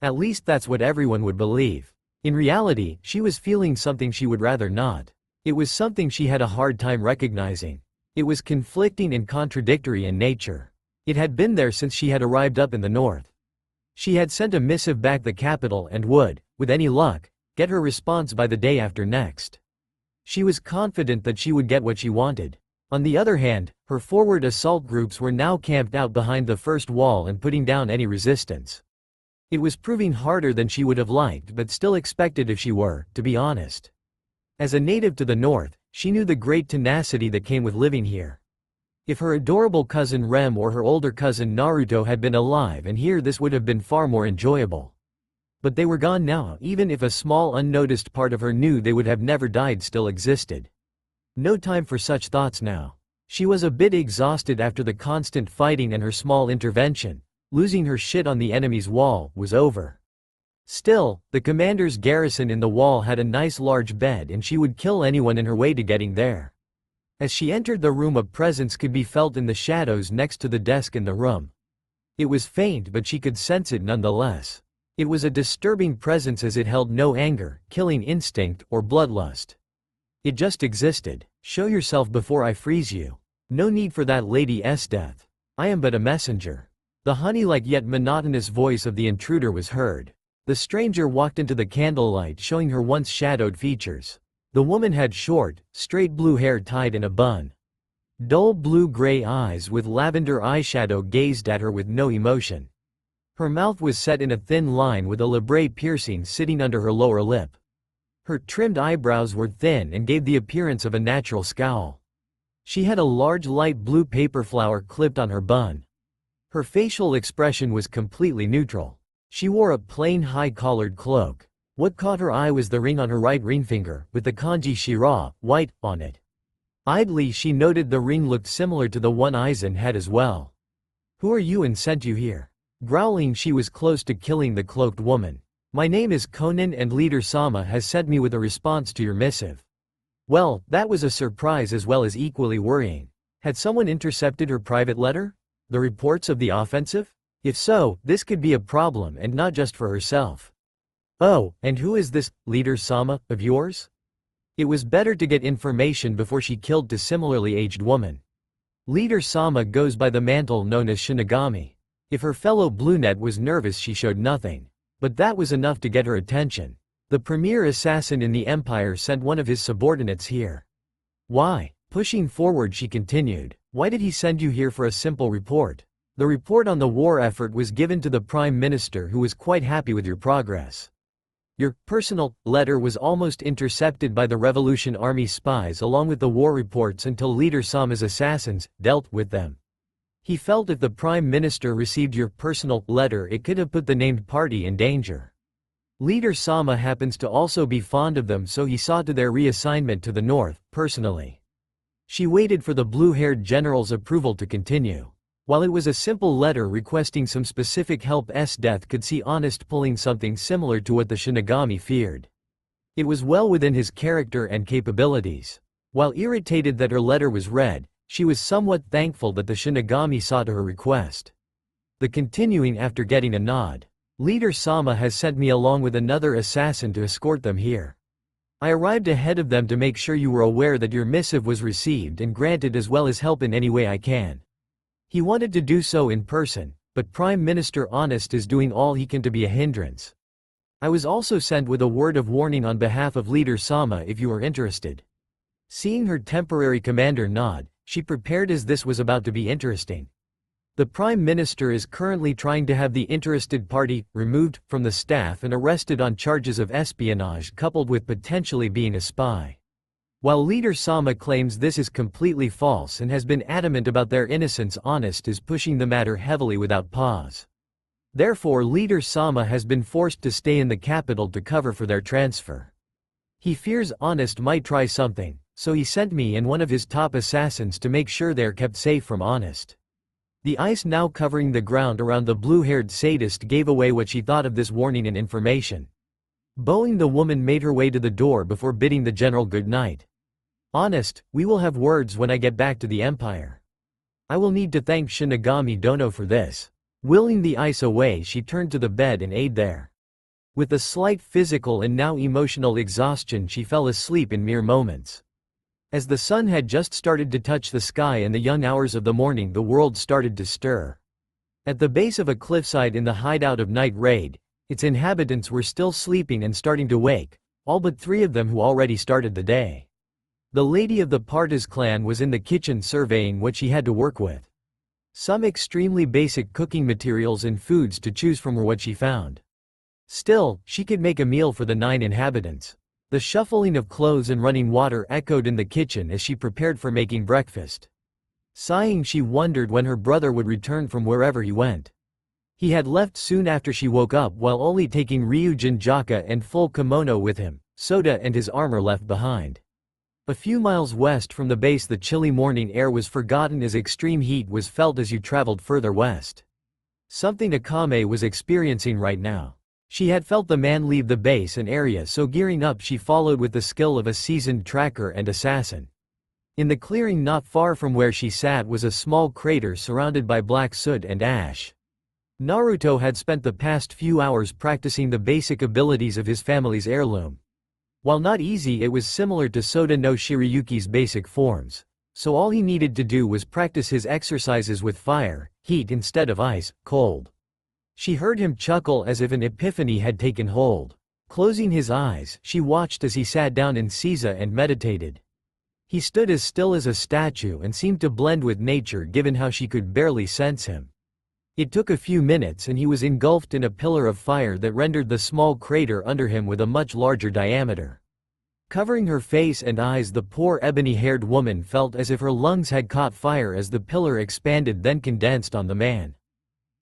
At least that's what everyone would believe. In reality, she was feeling something she would rather not. It was something she had a hard time recognizing. It was conflicting and contradictory in nature. It had been there since she had arrived up in the north. She had sent a missive back the capital and would, with any luck, get her response by the day after next. She was confident that she would get what she wanted. On the other hand, her forward assault groups were now camped out behind the first wall and putting down any resistance. It was proving harder than she would have liked but still expected if she were, to be honest. As a native to the north, she knew the great tenacity that came with living here. If her adorable cousin Rem or her older cousin Naruto had been alive and here, this would have been far more enjoyable. But they were gone now. Even if a small unnoticed part of her knew they would have never died still existed. No time for such thoughts now. She was a bit exhausted after the constant fighting, and her small intervention, losing her shit on the enemy's wall, was over. Still, the commander's garrison in the wall had a nice large bed and she would kill anyone in her way to getting there. As she entered the room, a presence could be felt in the shadows next to the desk in the room. It was faint but she could sense it nonetheless. It was a disturbing presence as it held no anger, killing instinct, or bloodlust. It just existed. Show yourself before I freeze you. No need for that lady's death. I am but a messenger. The honey-like yet monotonous voice of the intruder was heard. The stranger walked into the candlelight, showing her once shadowed features. The woman had short, straight blue hair tied in a bun. Dull blue-gray eyes with lavender eyeshadow gazed at her with no emotion. Her mouth was set in a thin line with a labrae piercing sitting under her lower lip. Her trimmed eyebrows were thin and gave the appearance of a natural scowl. She had a large light blue paper flower clipped on her bun. Her facial expression was completely neutral. She wore a plain high-collared cloak. What caught her eye was the ring on her right ring finger, with the kanji Shira, white, on it. Idly she noted the ring looked similar to the one Aizen had as well. Who are you and sent you here? Growling, she was close to killing the cloaked woman. My name is Conan and Leader Sama has sent me with a response to your missive. Well, that was a surprise as well as equally worrying. Had someone intercepted her private letter? The reports of the offensive? If so, this could be a problem, and not just for herself. Oh, and who is this, Leader Sama, of yours? It was better to get information before she killed the similarly aged woman. Leader Sama goes by the mantle known as Shinigami. If her fellow brunette was nervous, she showed nothing. But that was enough to get her attention. The premier assassin in the Empire sent one of his subordinates here. Why? Pushing forward, she continued. Why did he send you here for a simple report? The report on the war effort was given to the Prime Minister, who was quite happy with your progress. Your personal letter was almost intercepted by the Revolution Army spies along with the war reports until Leader Sama's assassins dealt with them. He felt if the Prime Minister received your personal letter, it could have put the named party in danger. Leader Sama happens to also be fond of them, so he saw to their reassignment to the north, personally. She waited for the blue-haired general's approval to continue. While it was a simple letter requesting some specific help, Death could see Honest pulling something similar to what the Shinigami feared. It was well within his character and capabilities. While irritated that her letter was read, she was somewhat thankful that the Shinigami saw to her request. The continuing after getting a nod. Leader Sama has sent me along with another assassin to escort them here. I arrived ahead of them to make sure you were aware that your missive was received and granted, as well as help in any way I can. He wanted to do so in person, but Prime Minister Honest is doing all he can to be a hindrance. I was also sent with a word of warning on behalf of Leader Sama if you are interested." Seeing her temporary commander nod, she prepared as this was about to be interesting. The Prime Minister is currently trying to have the interested party removed from the staff and arrested on charges of espionage coupled with potentially being a spy. While Leader Sama claims this is completely false and has been adamant about their innocence, Honest is pushing the matter heavily without pause. Therefore, Leader Sama has been forced to stay in the capital to cover for their transfer. He fears Honest might try something, so he sent me and one of his top assassins to make sure they're kept safe from Honest. The ice now covering the ground around the blue-haired sadist gave away what she thought of this warning and information. Bowing, the woman made her way to the door before bidding the general good night. "Honest, we will have words when I get back to the Empire. I will need to thank Shinigami Dono for this." Willing the ice away, she turned to the bed and aid there. With a slight physical and now emotional exhaustion, she fell asleep in mere moments. As the sun had just started to touch the sky in the young hours of the morning, the world started to stir. At the base of a cliffside in the hideout of Night Raid, its inhabitants were still sleeping and starting to wake, all but 3 of them who already started the day. The lady of the Partas clan was in the kitchen surveying what she had to work with. Some extremely basic cooking materials and foods to choose from were what she found. Still, she could make a meal for the 9 inhabitants. The shuffling of clothes and running water echoed in the kitchen as she prepared for making breakfast. Sighing, she wondered when her brother would return from wherever he went. He had left soon after she woke up, while only taking Ryujin Jaka and full kimono with him, Soda and his armor left behind. A few miles west from the base, the chilly morning air was forgotten as extreme heat was felt as you traveled further west. Something Akame was experiencing right now. She had felt the man leave the base and area, so gearing up she followed with the skill of a seasoned tracker and assassin. In the clearing not far from where she sat was a small crater surrounded by black soot and ash. Naruto had spent the past few hours practicing the basic abilities of his family's heirloom. While not easy, it was similar to Soda no Shirayuki's basic forms, so all he needed to do was practice his exercises with fire, heat instead of ice, cold. She heard him chuckle as if an epiphany had taken hold. Closing his eyes, she watched as he sat down in Seiza and meditated. He stood as still as a statue and seemed to blend with nature, given how she could barely sense him. It took a few minutes and he was engulfed in a pillar of fire that rendered the small crater under him with a much larger diameter. Covering her face and eyes, the poor ebony-haired woman felt as if her lungs had caught fire as the pillar expanded, then condensed on the man.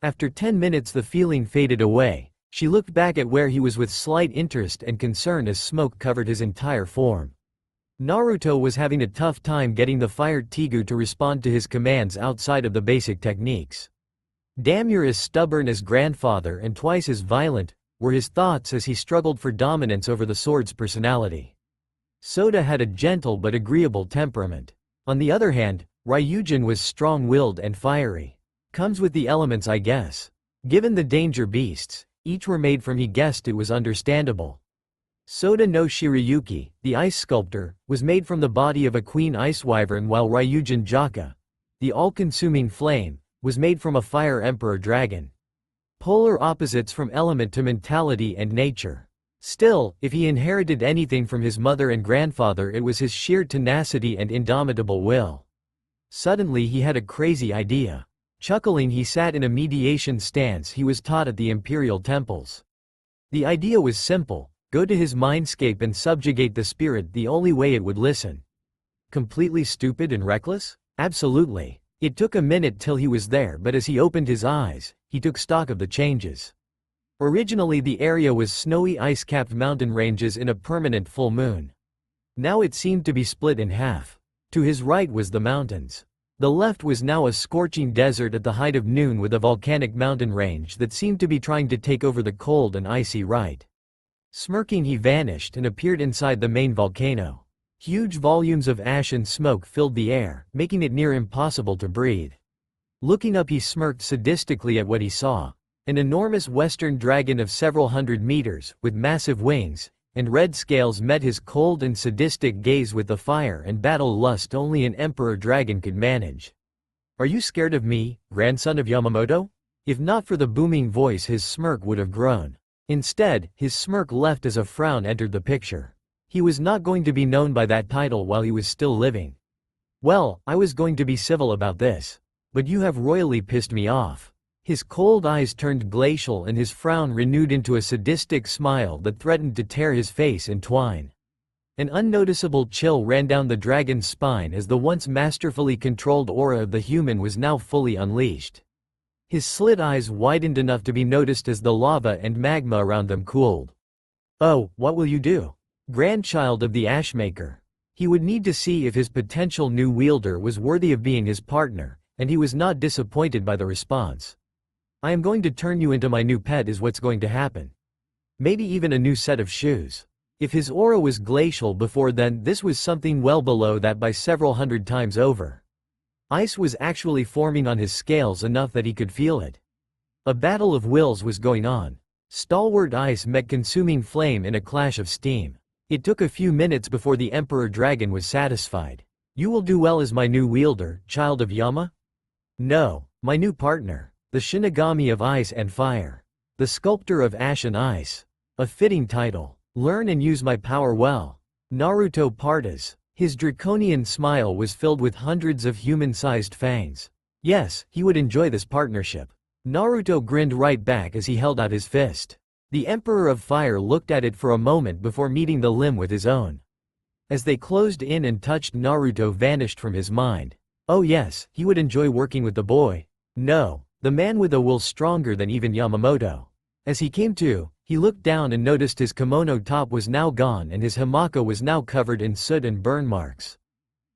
After 10 minutes the feeling faded away. She looked back at where he was with slight interest and concern as smoke covered his entire form. Naruto was having a tough time getting the fired Tigu to respond to his commands outside of the basic techniques. "Damn, you're as stubborn as grandfather and twice as violent," were his thoughts as he struggled for dominance over the sword's personality. Soda had a gentle but agreeable temperament. On the other hand, Ryujin was strong-willed and fiery. Comes with the elements, I guess. Given the danger beasts, each were made from, he guessed it was understandable. Soda no Shirayuki, the ice sculptor, was made from the body of a queen ice wyvern, while Ryujin Jaka, the all-consuming flame, was made from a fire emperor dragon. Polar opposites from element to mentality and nature. Still, if he inherited anything from his mother and grandfather, it was his sheer tenacity and indomitable will. Suddenly he had a crazy idea. Chuckling, he sat in a mediation stance he was taught at the imperial temples. The idea was simple: go to his mindscape and subjugate the spirit, the only way it would listen. Completely stupid and reckless? Absolutely. It took a minute till he was there, but as he opened his eyes, he took stock of the changes. Originally the area was snowy ice-capped mountain ranges in a permanent full moon. Now it seemed to be split in half. To his right was the mountains. The left was now a scorching desert at the height of noon, with a volcanic mountain range that seemed to be trying to take over the cold and icy right. Smirking, he vanished and appeared inside the main volcano. Huge volumes of ash and smoke filled the air, making it near impossible to breathe. Looking up, he smirked sadistically at what he saw. An enormous western dragon of several hundred meters, with massive wings and red scales, met his cold and sadistic gaze with the fire and battle lust only an emperor dragon could manage. "Are you scared of me, grandson of Yamamoto?" If not for the booming voice, his smirk would have grown. Instead, his smirk left as a frown entered the picture. He was not going to be known by that title while he was still living. Well, I was going to be civil about this. But you have royally pissed me off. His cold eyes turned glacial and his frown renewed into a sadistic smile that threatened to tear his face in twine. An unnoticeable chill ran down the dragon's spine as the once masterfully controlled aura of the human was now fully unleashed. His slit eyes widened enough to be noticed as the lava and magma around them cooled. Oh, what will you do? Grandchild of the Ashmaker. He would need to see if his potential new wielder was worthy of being his partner, and he was not disappointed by the response. I am going to turn you into my new pet is what's going to happen. Maybe even a new set of shoes. If his aura was glacial before then, this was something well below that by several hundred times over. Ice was actually forming on his scales enough that he could feel it. A battle of wills was going on. Stalwart ice met consuming flame in a clash of steam. It took a few minutes before the Emperor Dragon was satisfied. You will do well as my new wielder, child of Yama? No, my new partner. The Shinigami of Ice and Fire. The Sculptor of Ash and Ice. A fitting title. Learn and use my power well. Naruto partas. His draconian smile was filled with hundreds of human-sized fangs. Yes, he would enjoy this partnership. Naruto grinned right back as he held out his fist. The Emperor of Fire looked at it for a moment before meeting the limb with his own. As they closed in and touched, Naruto vanished from his mind. Oh yes, he would enjoy working with the boy. No, the man with a will stronger than even Yamamoto. As he came to, he looked down and noticed his kimono top was now gone and his hamaka was now covered in soot and burn marks.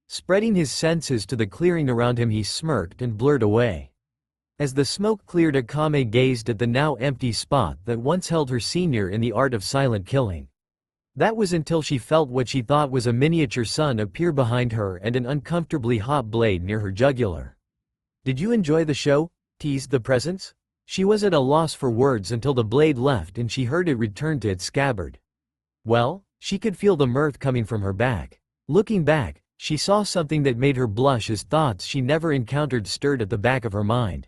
Spreading his senses to the clearing around him, he smirked and blurred away. As the smoke cleared, Akame gazed at the now empty spot that once held her senior in the art of silent killing. That was until she felt what she thought was a miniature sun appear behind her and an uncomfortably hot blade near her jugular. Did you enjoy the show? Teased the presence. She was at a loss for words until the blade left and she heard it return to its scabbard. Well, she could feel the mirth coming from her back. Looking back, she saw something that made her blush as thoughts she never encountered stirred at the back of her mind.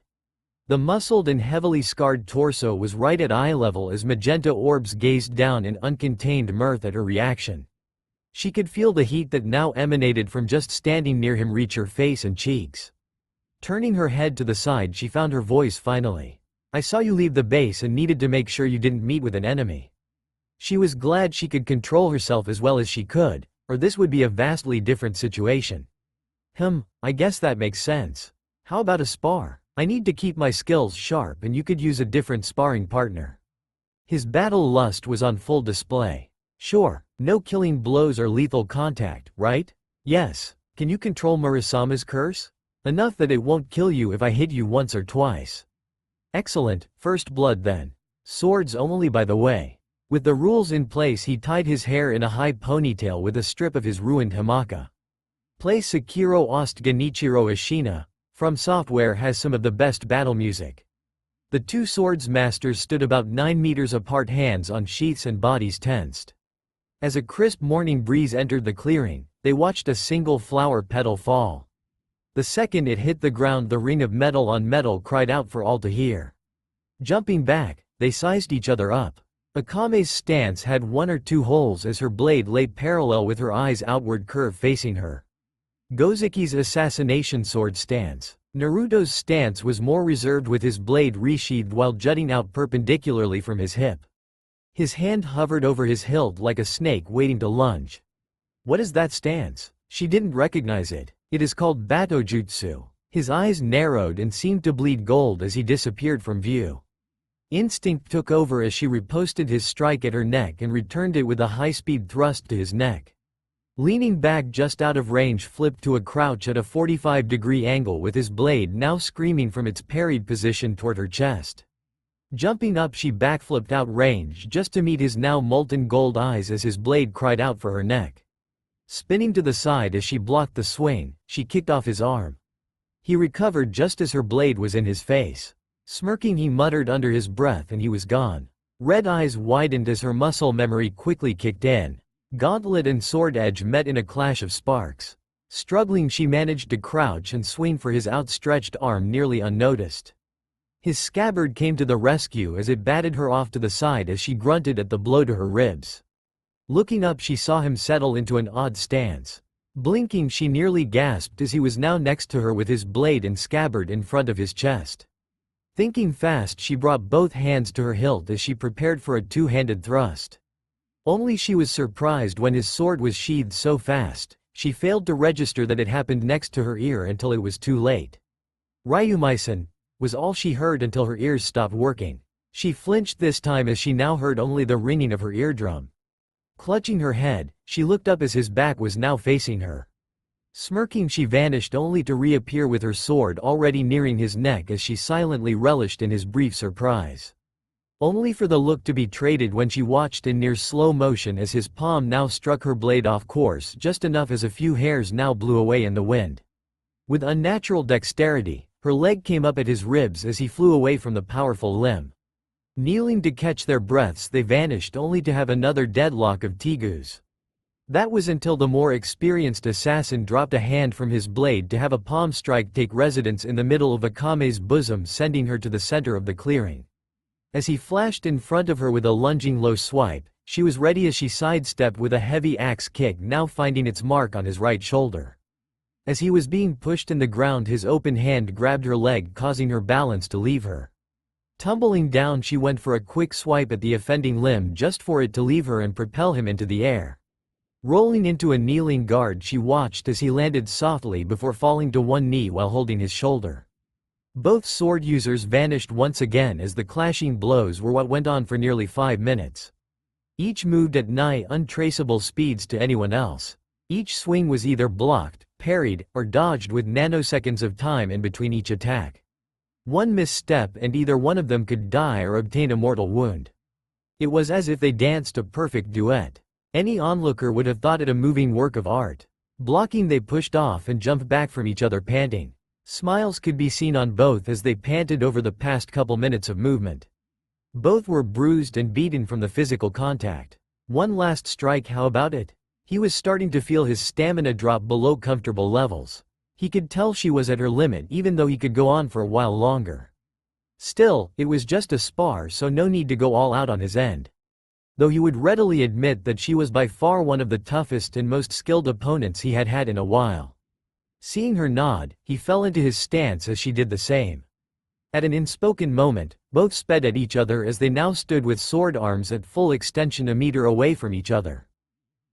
The muscled and heavily scarred torso was right at eye level as magenta orbs gazed down in uncontained mirth at her reaction. She could feel the heat that now emanated from just standing near him reach her face and cheeks. Turning her head to the side, she found her voice finally. I saw you leave the base and needed to make sure you didn't meet with an enemy. She was glad she could control herself as well as she could, or this would be a vastly different situation. I guess that makes sense. How about a spar? I need to keep my skills sharp and you could use a different sparring partner. His battle lust was on full display. Sure, no killing blows or lethal contact, right? Yes. Can you control Murasama's curse? Enough that it won't kill you if I hit you once or twice. Excellent, first blood then. Swords only, by the way. With the rules in place, he tied his hair in a high ponytail with a strip of his ruined hamaka. Play Sekiro Ost Genichiro Ashina. From Software has some of the best battle music. The two swords masters stood about 9 meters apart, hands on sheaths and bodies tensed. As a crisp morning breeze entered the clearing, they watched a single flower petal fall. The second it hit the ground, the ring of metal on metal cried out for all to hear. Jumping back, they sized each other up. Akame's stance had 1 or 2 holes as her blade lay parallel with her eyes outward curve facing her. Gozuki's assassination sword stance. Naruto's stance was more reserved with his blade resheathed while jutting out perpendicularly from his hip. His hand hovered over his hilt like a snake waiting to lunge. What is that stance? She didn't recognize it. It is called Batojutsu. His eyes narrowed and seemed to bleed gold as he disappeared from view. Instinct took over as she riposted his strike at her neck and returned it with a high-speed thrust to his neck. Leaning back just out of range, flipped to a crouch at a 45-degree angle with his blade now screaming from its parried position toward her chest. Jumping up, she backflipped out range just to meet his now molten gold eyes as his blade cried out for her neck. Spinning to the side as she blocked the swing, she kicked off his arm. He recovered just as her blade was in his face. Smirking, he muttered under his breath and he was gone. Red eyes widened as her muscle memory quickly kicked in. Gauntlet and sword edge met in a clash of sparks. Struggling, she managed to crouch and swing for his outstretched arm nearly unnoticed. His scabbard came to the rescue as it batted her off to the side as she grunted at the blow to her ribs. Looking up, she saw him settle into an odd stance. Blinking, she nearly gasped as he was now next to her with his blade and scabbard in front of his chest. Thinking fast, she brought both hands to her hilt as she prepared for a two-handed thrust. Only she was surprised when his sword was sheathed so fast. She failed to register that it happened next to her ear until it was too late. "Ryumaisen," was all she heard until her ears stopped working. She flinched this time as she now heard only the ringing of her eardrum. Clutching her head, she looked up as his back was now facing her. Smirking, she vanished only to reappear with her sword already nearing his neck as she silently relished in his brief surprise. Only for the look to be traded when she watched in near slow motion as his palm now struck her blade off course just enough as a few hairs now blew away in the wind. With unnatural dexterity, her leg came up at his ribs as he flew away from the powerful limb. Kneeling to catch their breaths, they vanished only to have another deadlock of Tegus. That was until the more experienced assassin dropped a hand from his blade to have a palm strike take residence in the middle of Akame's bosom, sending her to the center of the clearing. As he flashed in front of her with a lunging low swipe, she was ready as she sidestepped with a heavy axe kick now finding its mark on his right shoulder. As he was being pushed in the ground, his open hand grabbed her leg, causing her balance to leave her. Tumbling down, she went for a quick swipe at the offending limb just for it to leave her and propel him into the air. Rolling into a kneeling guard, she watched as he landed softly before falling to one knee while holding his shoulder. Both sword users vanished once again as the clashing blows were what went on for nearly 5 minutes. Each moved at nigh untraceable speeds to anyone else. Each swing was either blocked, parried, or dodged with nanoseconds of time in between each attack. One misstep and either one of them could die or obtain a mortal wound. It was as if they danced a perfect duet. Any onlooker would have thought it a moving work of art. Blocking, they pushed off and jumped back from each other panting. Smiles could be seen on both as they panted over the past couple minutes of movement. Both were bruised and beaten from the physical contact. One last strike, how about it? He was starting to feel his stamina drop below comfortable levels. He could tell she was at her limit even though he could go on for a while longer. Still, it was just a spar, so no need to go all out on his end. Though he would readily admit that she was by far one of the toughest and most skilled opponents he had had in a while. Seeing her nod, he fell into his stance as she did the same. At an unspoken moment, both sped at each other as they now stood with sword arms at full extension a meter away from each other.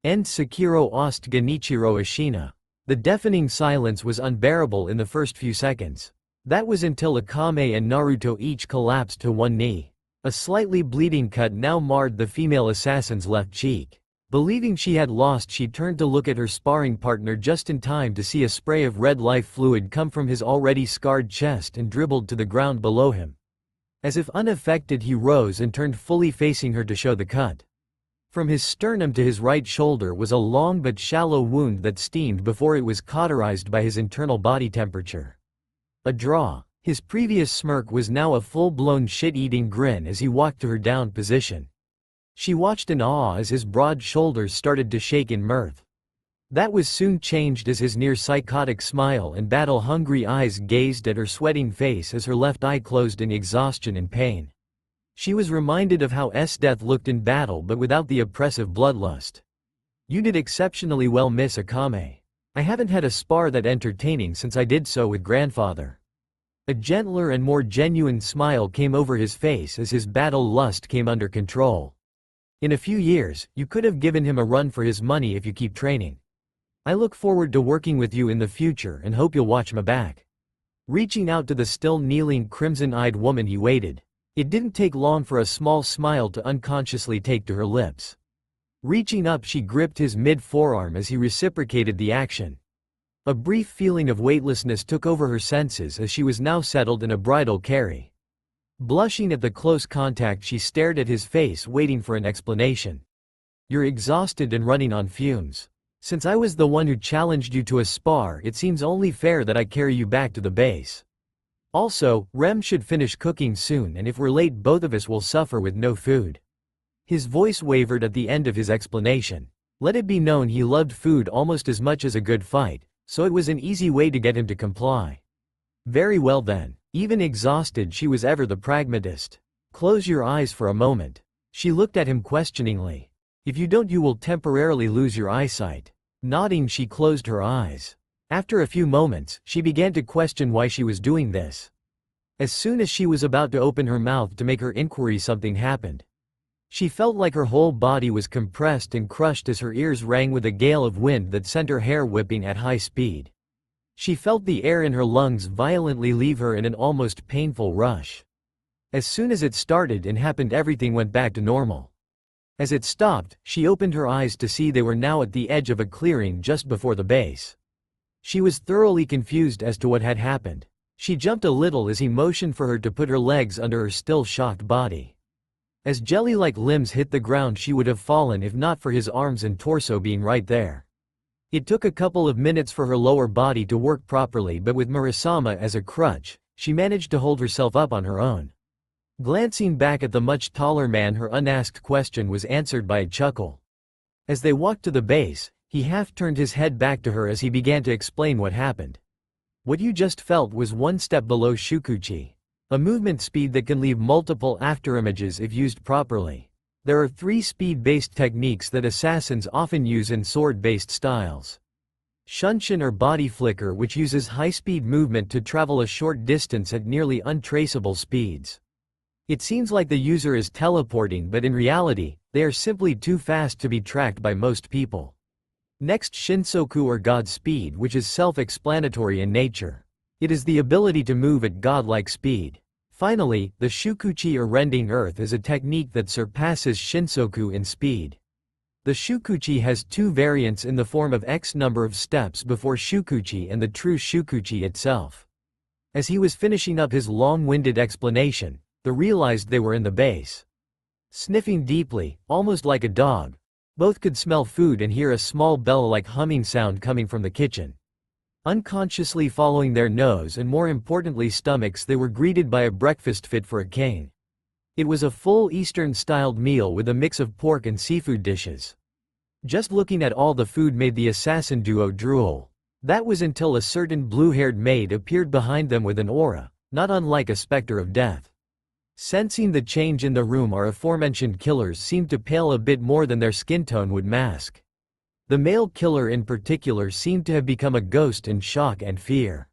End Sekiro Ost Genichiro Ashina. The deafening silence was unbearable in the first few seconds. That was until Akame and Naruto each collapsed to one knee. A slightly bleeding cut now marred the female assassin's left cheek. Believing she had lost, she turned to look at her sparring partner just in time to see a spray of red life fluid come from his already scarred chest and dribbled to the ground below him. As if unaffected, he rose and turned fully facing her to show the cut. From his sternum to his right shoulder was a long but shallow wound that steamed before it was cauterized by his internal body temperature. A draw. His previous smirk was now a full-blown shit-eating grin as he walked to her down position. She watched in awe as his broad shoulders started to shake in mirth. That was soon changed as his near-psychotic smile and battle-hungry eyes gazed at her sweating face as her left eye closed in exhaustion and pain. She was reminded of how death looked in battle but without the oppressive bloodlust. "You did exceptionally well, Miss Akame. I haven't had a spar that entertaining since I did so with grandfather." A gentler and more genuine smile came over his face as his battle lust came under control. "In a few years, you could have given him a run for his money if you keep training. I look forward to working with you in the future and hope you'll watch my back." Reaching out to the still kneeling crimson-eyed woman, he waited. It didn't take long for a small smile to unconsciously take to her lips. Reaching up, she gripped his mid-forearm as he reciprocated the action. A brief feeling of weightlessness took over her senses as she was now settled in a bridal carry. Blushing at the close contact, she stared at his face, waiting for an explanation. "You're exhausted and running on fumes. Since I was the one who challenged you to a spar, it seems only fair that I carry you back to the base. Also, Rem should finish cooking soon, and if we're late, both of us will suffer with no food." His voice wavered at the end of his explanation. Let it be known he loved food almost as much as a good fight, so it was an easy way to get him to comply. "Very well then. Even exhausted, she was ever the pragmatist. Close your eyes for a moment. She looked at him questioningly. If you don't, you will temporarily lose your eyesight. Nodding, she closed her eyes. After a few moments, she began to question why she was doing this. As soon as she was about to open her mouth to make her inquiry, something happened. She felt like her whole body was compressed and crushed as her ears rang with a gale of wind that sent her hair whipping at high speed. She felt the air in her lungs violently leave her in an almost painful rush. As soon as it started and happened, everything went back to normal. As it stopped, she opened her eyes to see they were now at the edge of a clearing just before the base. She was thoroughly confused as to what had happened. She jumped a little as he motioned for her to put her legs under her still shocked body. As jelly-like limbs hit the ground, she would have fallen if not for his arms and torso being right there. It took a couple of minutes for her lower body to work properly, but with Murasama as a crutch, she managed to hold herself up on her own. Glancing back at the much taller man, her unasked question was answered by a chuckle. As they walked to the base, he half turned his head back to her as he began to explain what happened. What you just felt was one step below Shukuchi. A movement speed that can leave multiple afterimages if used properly. There are 3 speed-based techniques that assassins often use in sword-based styles. Shunshin, or body flicker, which uses high-speed movement to travel a short distance at nearly untraceable speeds. It seems like the user is teleporting, but in reality, they are simply too fast to be tracked by most people. Next, Shinsoku, or God speed, which is self-explanatory in nature. It is the ability to move at godlike speed. Finally, the Shukuchi, or rending earth, is a technique that surpasses Shinsoku in speed. The Shukuchi has 2 variants in the form of X number of steps before Shukuchi and the true Shukuchi itself. As he was finishing up his long-winded explanation, they realized they were in the base. Sniffing deeply, almost like a dog, both could smell food and hear a small bell-like humming sound coming from the kitchen. Unconsciously following their nose and, more importantly, stomachs, they were greeted by a breakfast fit for a king. It was a full Eastern-styled meal with a mix of pork and seafood dishes. Just looking at all the food made the assassin duo drool. That was until a certain blue-haired maid appeared behind them with an aura, not unlike a specter of death. Sensing the change in the room, our aforementioned killers seemed to pale a bit more than their skin tone would mask. The male killer in particular seemed to have become a ghost in shock and fear.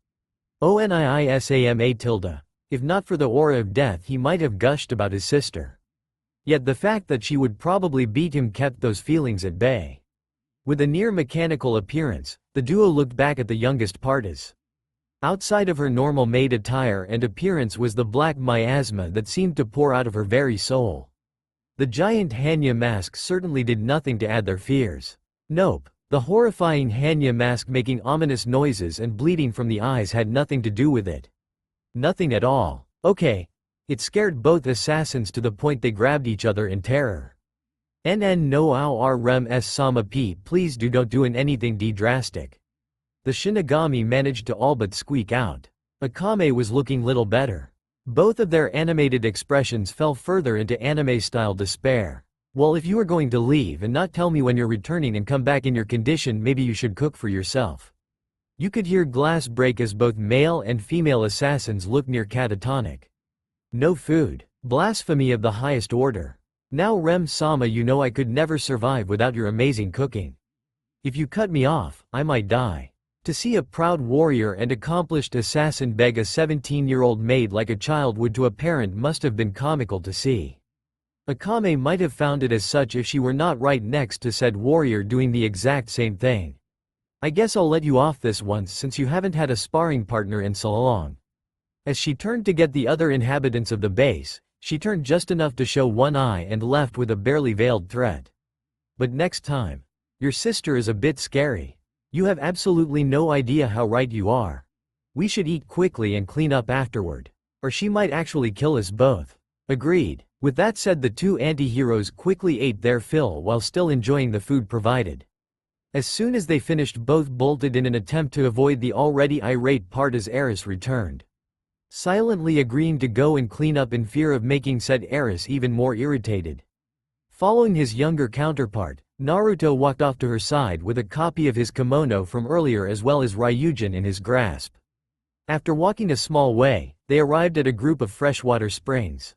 Oniisama. If not for the aura of death, he might have gushed about his sister. Yet the fact that she would probably beat him kept those feelings at bay. With a near mechanical appearance, the duo looked back at the youngest Partas. Outside of her normal maid attire and appearance was the black miasma that seemed to pour out of her very soul. The giant Hanya mask certainly did nothing to add their fears. Nope, the horrifying Hanya mask making ominous noises and bleeding from the eyes had nothing to do with it. Nothing at all. Okay. It scared both assassins to the point they grabbed each other in terror. NN no ao rem s sama p, please don't do anything drastic. The Shinigami managed to all but squeak out. Akame was looking little better. Both of their animated expressions fell further into anime-style despair. Well, if you are going to leave and not tell me when you're returning and come back in your condition, maybe you should cook for yourself. You could hear glass break as both male and female assassins looked near catatonic. No food. Blasphemy of the highest order. Now Rem-sama, you know I could never survive without your amazing cooking. If you cut me off, I might die. To see a proud warrior and accomplished assassin beg a 17-year-old maid like a child would to a parent must have been comical to see. Akame might have found it as such if she were not right next to said warrior doing the exact same thing. I guess I'll let you off this once since you haven't had a sparring partner in so long. As she turned to get the other inhabitants of the base, she turned just enough to show one eye and left with a barely veiled threat. But next time. Your sister is a bit scary. You have absolutely no idea how right you are. We should eat quickly and clean up afterward. Or she might actually kill us both. Agreed. With that said, the 2 anti-heroes quickly ate their fill while still enjoying the food provided. As soon as they finished, both bolted in an attempt to avoid the already irate Partas. Eris returned. Silently agreeing to go and clean up in fear of making said Eris even more irritated. Following his younger counterpart, Naruto walked off to her side with a copy of his kimono from earlier as well as Ryujin in his grasp. After walking a small way, They arrived at a group of freshwater springs.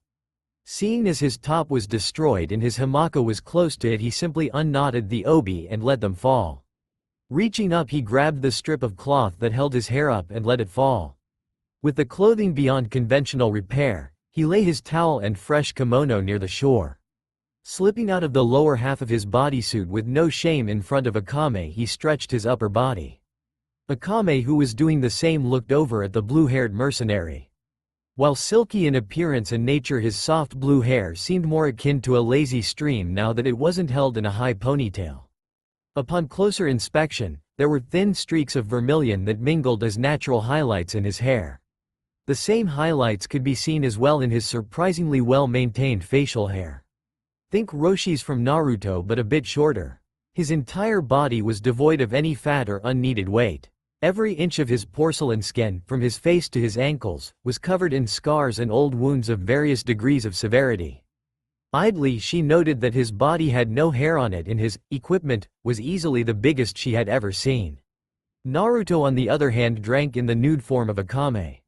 Seeing as his top was destroyed and his hamaka was close to it, he simply unknotted the obi and let them fall. Reaching up, he grabbed the strip of cloth that held his hair up and let it fall. With the clothing beyond conventional repair, he lay his towel and fresh kimono near the shore. Slipping out of the lower half of his bodysuit with no shame in front of Akame, he stretched his upper body. Akame, who was doing the same, looked over at the blue-haired mercenary. While silky in appearance and nature, his soft blue hair seemed more akin to a lazy stream now that it wasn't held in a high ponytail. Upon closer inspection, there were thin streaks of vermilion that mingled as natural highlights in his hair. The same highlights could be seen as well in his surprisingly well-maintained facial hair. Think Roshi's from Naruto, but a bit shorter. His entire body was devoid of any fat or unneeded weight. Every inch of his porcelain skin, from his face to his ankles, was covered in scars and old wounds of various degrees of severity. Idly, she noted that his body had no hair on it and his equipment was easily the biggest she had ever seen. Naruto, on the other hand, drank in the nude form of Akame.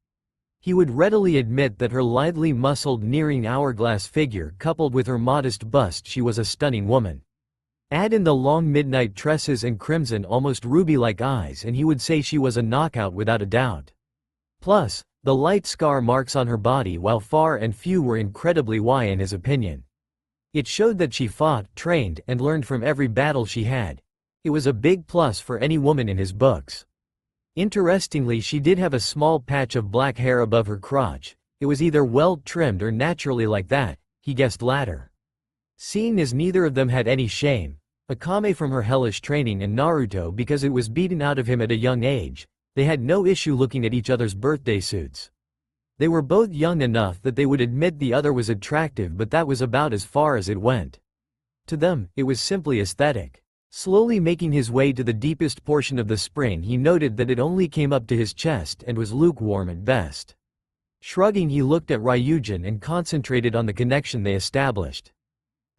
He would readily admit that her lithely muscled, nearing hourglass figure coupled with her modest bust, she was a stunning woman. Add in the long midnight tresses and crimson, almost ruby-like eyes, and he would say she was a knockout without a doubt. Plus, the light scar marks on her body, while far and few, were incredibly wide in his opinion. It showed that she fought, trained, and learned from every battle she had. It was a big plus for any woman in his books. Interestingly, she did have a small patch of black hair above her crotch. It was either well trimmed or naturally like that, he guessed latter. Seeing as neither of them had any shame, Akame from her hellish training and Naruto because it was beaten out of him at a young age, they had no issue looking at each other's birthday suits. They were both young enough that they would admit the other was attractive, but that was about as far as it went. To them, it was simply aesthetic. Slowly making his way to the deepest portion of the spring, he noted that it only came up to his chest and was lukewarm at best. Shrugging, he looked at Ryujin and concentrated on the connection they established.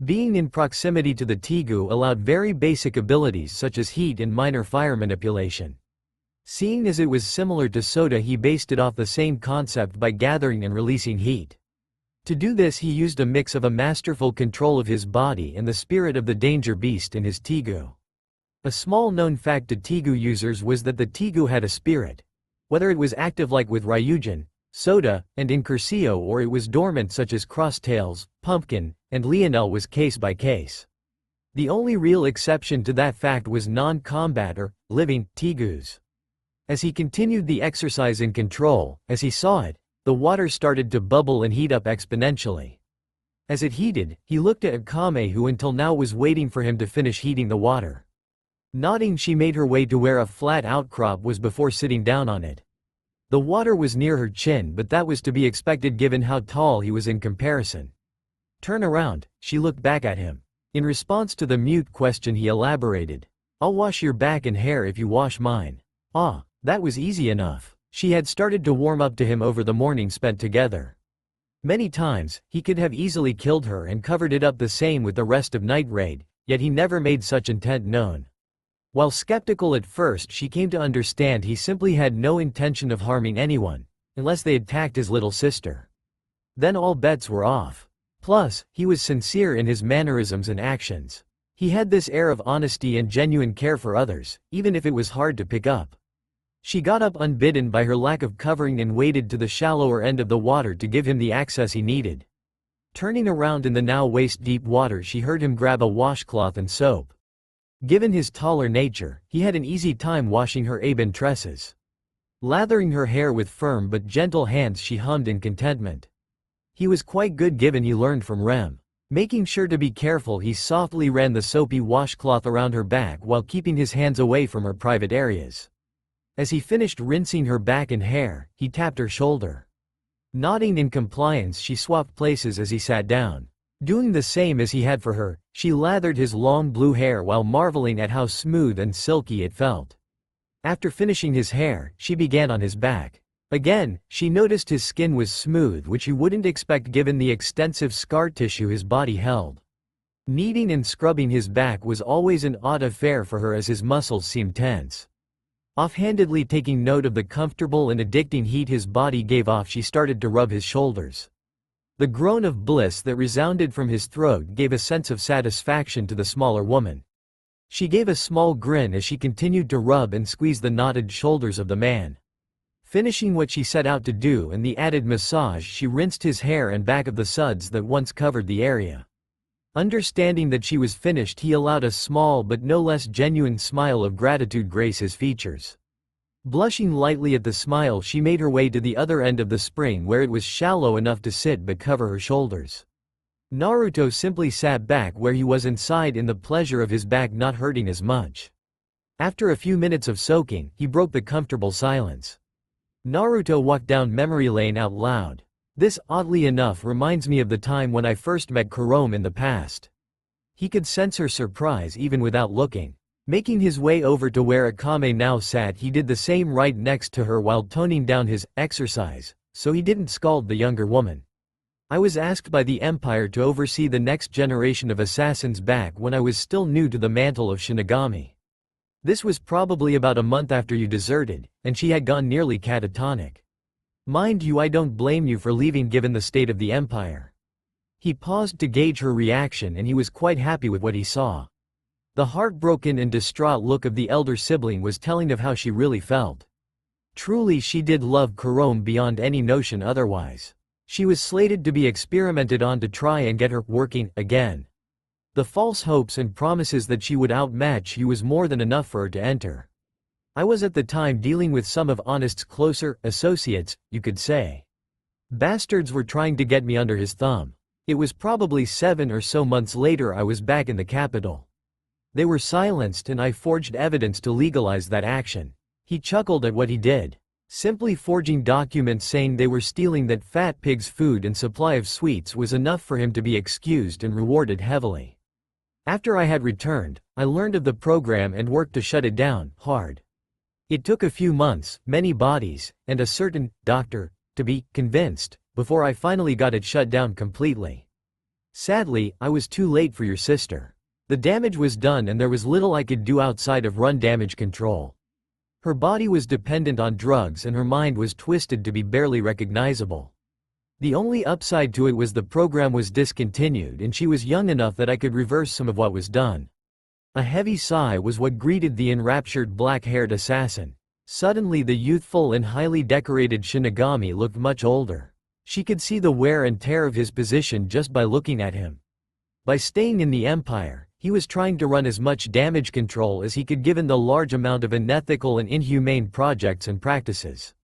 Being in proximity to the Tegu allowed very basic abilities such as heat and minor fire manipulation. Seeing as it was similar to soda, he based it off the same concept by gathering and releasing heat. To do this, he used a mix of a masterful control of his body and the spirit of the danger beast in his Tegu. A small known fact to Tegu users was that the Tegu had a spirit. Whether it was active like with Ryujin, Soda, and Incurcio, or it was dormant such as Crosstails, Pumpkin, and Lionel, was case by case. The only real exception to that fact was non-combat or living Tegus. As he continued the exercise in control, as he saw it, the water started to bubble and heat up exponentially. As it heated, he looked at Akame, who until now was waiting for him to finish heating the water. Nodding, she made her way to where a flat outcrop was before sitting down on it. The water was near her chin, but that was to be expected given how tall he was in comparison. Turn around, she looked back at him. In response to the mute question, he elaborated, "I'll wash your back and hair if you wash mine." Ah, that was easy enough. She had started to warm up to him over the morning spent together. Many times, he could have easily killed her and covered it up the same with the rest of Night Raid, yet he never made such intent known. While skeptical at first, she came to understand he simply had no intention of harming anyone, unless they attacked his little sister. Then all bets were off. Plus, he was sincere in his mannerisms and actions. He had this air of honesty and genuine care for others, even if it was hard to pick up. She got up unbidden by her lack of covering and waded to the shallower end of the water to give him the access he needed. Turning around in the now waist-deep water, she heard him grab a washcloth and soap. Given his taller nature, he had an easy time washing her ebon tresses. Lathering her hair with firm but gentle hands, she hummed in contentment. He was quite good, given he learned from Rem. Making sure to be careful, he softly ran the soapy washcloth around her back while keeping his hands away from her private areas. As he finished rinsing her back and hair, he tapped her shoulder. Nodding in compliance, she swapped places as he sat down. Doing the same as he had for her, she lathered his long blue hair while marveling at how smooth and silky it felt. After finishing his hair, she began on his back. Again, she noticed his skin was smooth, which you wouldn't expect given the extensive scar tissue his body held. Kneading and scrubbing his back was always an odd affair for her as his muscles seemed tense. Offhandedly taking note of the comfortable and addicting heat his body gave off, she started to rub his shoulders. The groan of bliss that resounded from his throat gave a sense of satisfaction to the smaller woman. She gave a small grin as she continued to rub and squeeze the knotted shoulders of the man. Finishing what she set out to do and the added massage, she rinsed his hair and back of the suds that once covered the area. Understanding that she was finished, he allowed a small but no less genuine smile of gratitude grace his features. Blushing lightly at the smile, she made her way to the other end of the spring where it was shallow enough to sit but cover her shoulders. Naruto simply sat back where he was inside in the pleasure of his back not hurting as much. After a few minutes of soaking, he broke the comfortable silence. Naruto walked down memory lane out loud. This, oddly enough, reminds me of the time when I first met Kurome in the past. He could sense her surprise even without looking. Making his way over to where Akame now sat, he did the same right next to her while toning down his exercise, so he didn't scald the younger woman. I was asked by the Empire to oversee the next generation of assassins back when I was still new to the mantle of Shinigami. This was probably about a month after you deserted, and she had gone nearly catatonic. Mind you, I don't blame you for leaving given the state of the Empire. He paused to gauge her reaction, and he was quite happy with what he saw. The heartbroken and distraught look of the elder sibling was telling of how she really felt. Truly, she did love Kurome beyond any notion otherwise. She was slated to be experimented on to try and get her working again. The false hopes and promises that she would outmatch you was more than enough for her to enter. I was at the time dealing with some of Honest's closer associates, you could say. Bastards were trying to get me under his thumb. It was probably 7 or so months later I was back in the capital. They were silenced and I forged evidence to legalize that action. He chuckled at what he did. Simply forging documents saying they were stealing that fat pig's food and supply of sweets was enough for him to be excused and rewarded heavily. After I had returned, I learned of the program and worked to shut it down, hard. It took a few months, many bodies, and a certain doctor to be convinced before I finally got it shut down completely. Sadly, I was too late for your sister. The damage was done and there was little I could do outside of run damage control. Her body was dependent on drugs and her mind was twisted to be barely recognizable. The only upside to it was the program was discontinued and she was young enough that I could reverse some of what was done. A heavy sigh was what greeted the enraptured black-haired assassin. Suddenly the youthful and highly decorated Shinigami looked much older. She could see the wear and tear of his position just by looking at him. By staying in the Empire, he was trying to run as much damage control as he could given the large amount of unethical and inhumane projects and practices.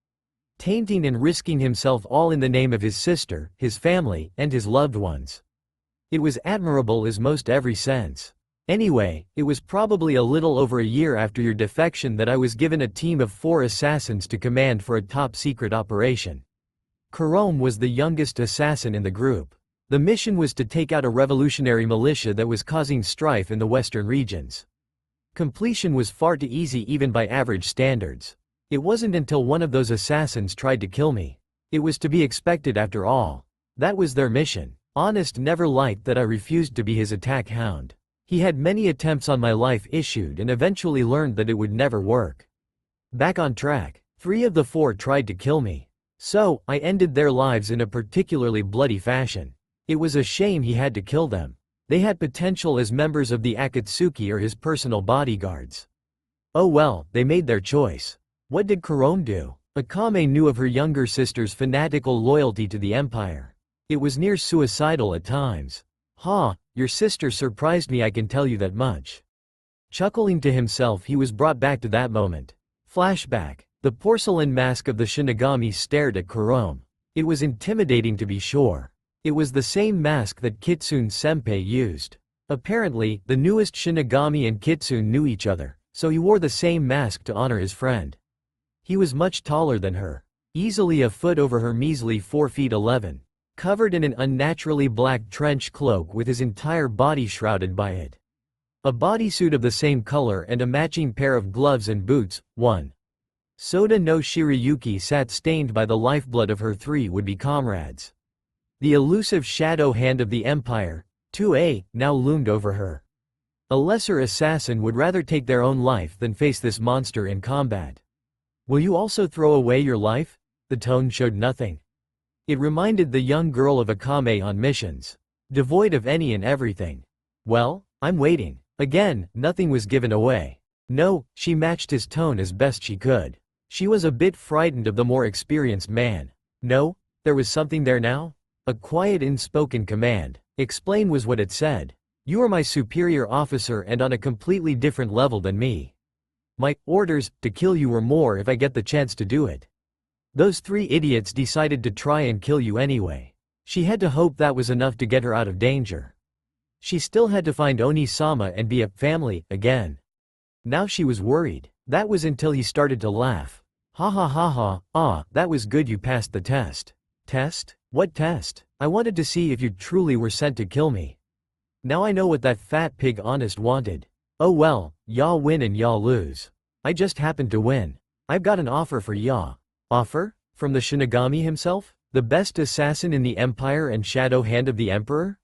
Tainting and risking himself all in the name of his sister, his family, and his loved ones. It was admirable in most every sense. Anyway, it was probably a little over a year after your defection that I was given a team of 4 assassins to command for a top-secret operation. Kurome was the youngest assassin in the group. The mission was to take out a revolutionary militia that was causing strife in the western regions. Completion was far too easy even by average standards. It wasn't until one of those assassins tried to kill me. It was to be expected after all. That was their mission. Honest never liked that I refused to be his attack hound. He had many attempts on my life issued and eventually learned that it would never work. Back on track, 3 of the 4 tried to kill me. So, I ended their lives in a particularly bloody fashion. It was a shame he had to kill them. They had potential as members of the Akatsuki or his personal bodyguards. Oh well, they made their choice. What did Kurome do? Akame knew of her younger sister's fanatical loyalty to the Empire. It was near suicidal at times. Your sister surprised me, I can tell you that much. Chuckling to himself, he was brought back to that moment. Flashback. The porcelain mask of the Shinigami stared at Kurome. It was intimidating to be sure. It was the same mask that Kitsune-senpai used. Apparently, the newest Shinigami and Kitsune knew each other, so he wore the same mask to honor his friend. He was much taller than her. Easily a foot over her measly 4 feet 11. Covered in an unnaturally black trench cloak with his entire body shrouded by it. A bodysuit of the same color and a matching pair of gloves and boots. 1. Soda no Shirayuki sat stained by the lifeblood of her 3 would-be comrades. The elusive shadow hand of the Empire, 2A, now loomed over her. A lesser assassin would rather take their own life than face this monster in combat. Will you also throw away your life? The tone showed nothing. It reminded the young girl of Akame on missions, devoid of any and everything. Well, I'm waiting. Again, nothing was given away. No, she matched his tone as best she could. She was a bit frightened of the more experienced man. No, there was something there now? A quiet unspoken command. Explain was what it said. You are my superior officer and on a completely different level than me. My orders to kill you or more if I get the chance to do it. Those three idiots decided to try and kill you anyway. She had to hope that was enough to get her out of danger. She still had to find Oni-sama and be a family again. Now she was worried. That was until he started to laugh. Ha ha ha ha, ah, that was good, you passed the test. Test? What test? I wanted to see if you truly were sent to kill me. Now I know what that fat pig Honest wanted. Oh well, y'all win and y'all lose. I just happened to win. I've got an offer for y'all. Offer? From the Shinigami himself? The best assassin in the Empire and shadow hand of the Emperor?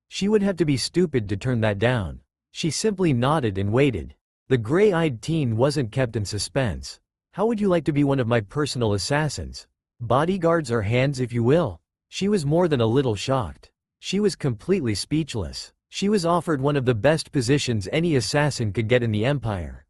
She would have to be stupid to turn that down. She simply nodded and waited. The gray-eyed teen wasn't kept in suspense. How would you like to be one of my personal assassins? Bodyguards or hands if you will? She was more than a little shocked. She was completely speechless. She was offered one of the best positions any assassin could get in the Empire.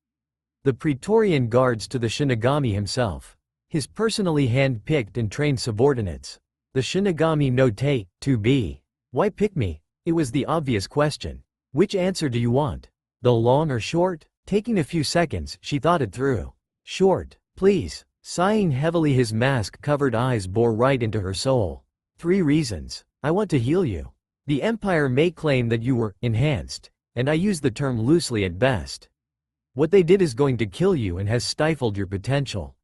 The Praetorian Guards to the Shinigami himself. His personally hand-picked and trained subordinates. The Shinigami no Te, to be. Why pick me? It was the obvious question. Which answer do you want? The long or short? Taking a few seconds, she thought it through. Short, please. Sighing heavily, his mask-covered eyes bore right into her soul. 3 reasons. I want to heal you. The Empire may claim that you were enhanced, and I use the term loosely at best. What they did is going to kill you and has stifled your potential.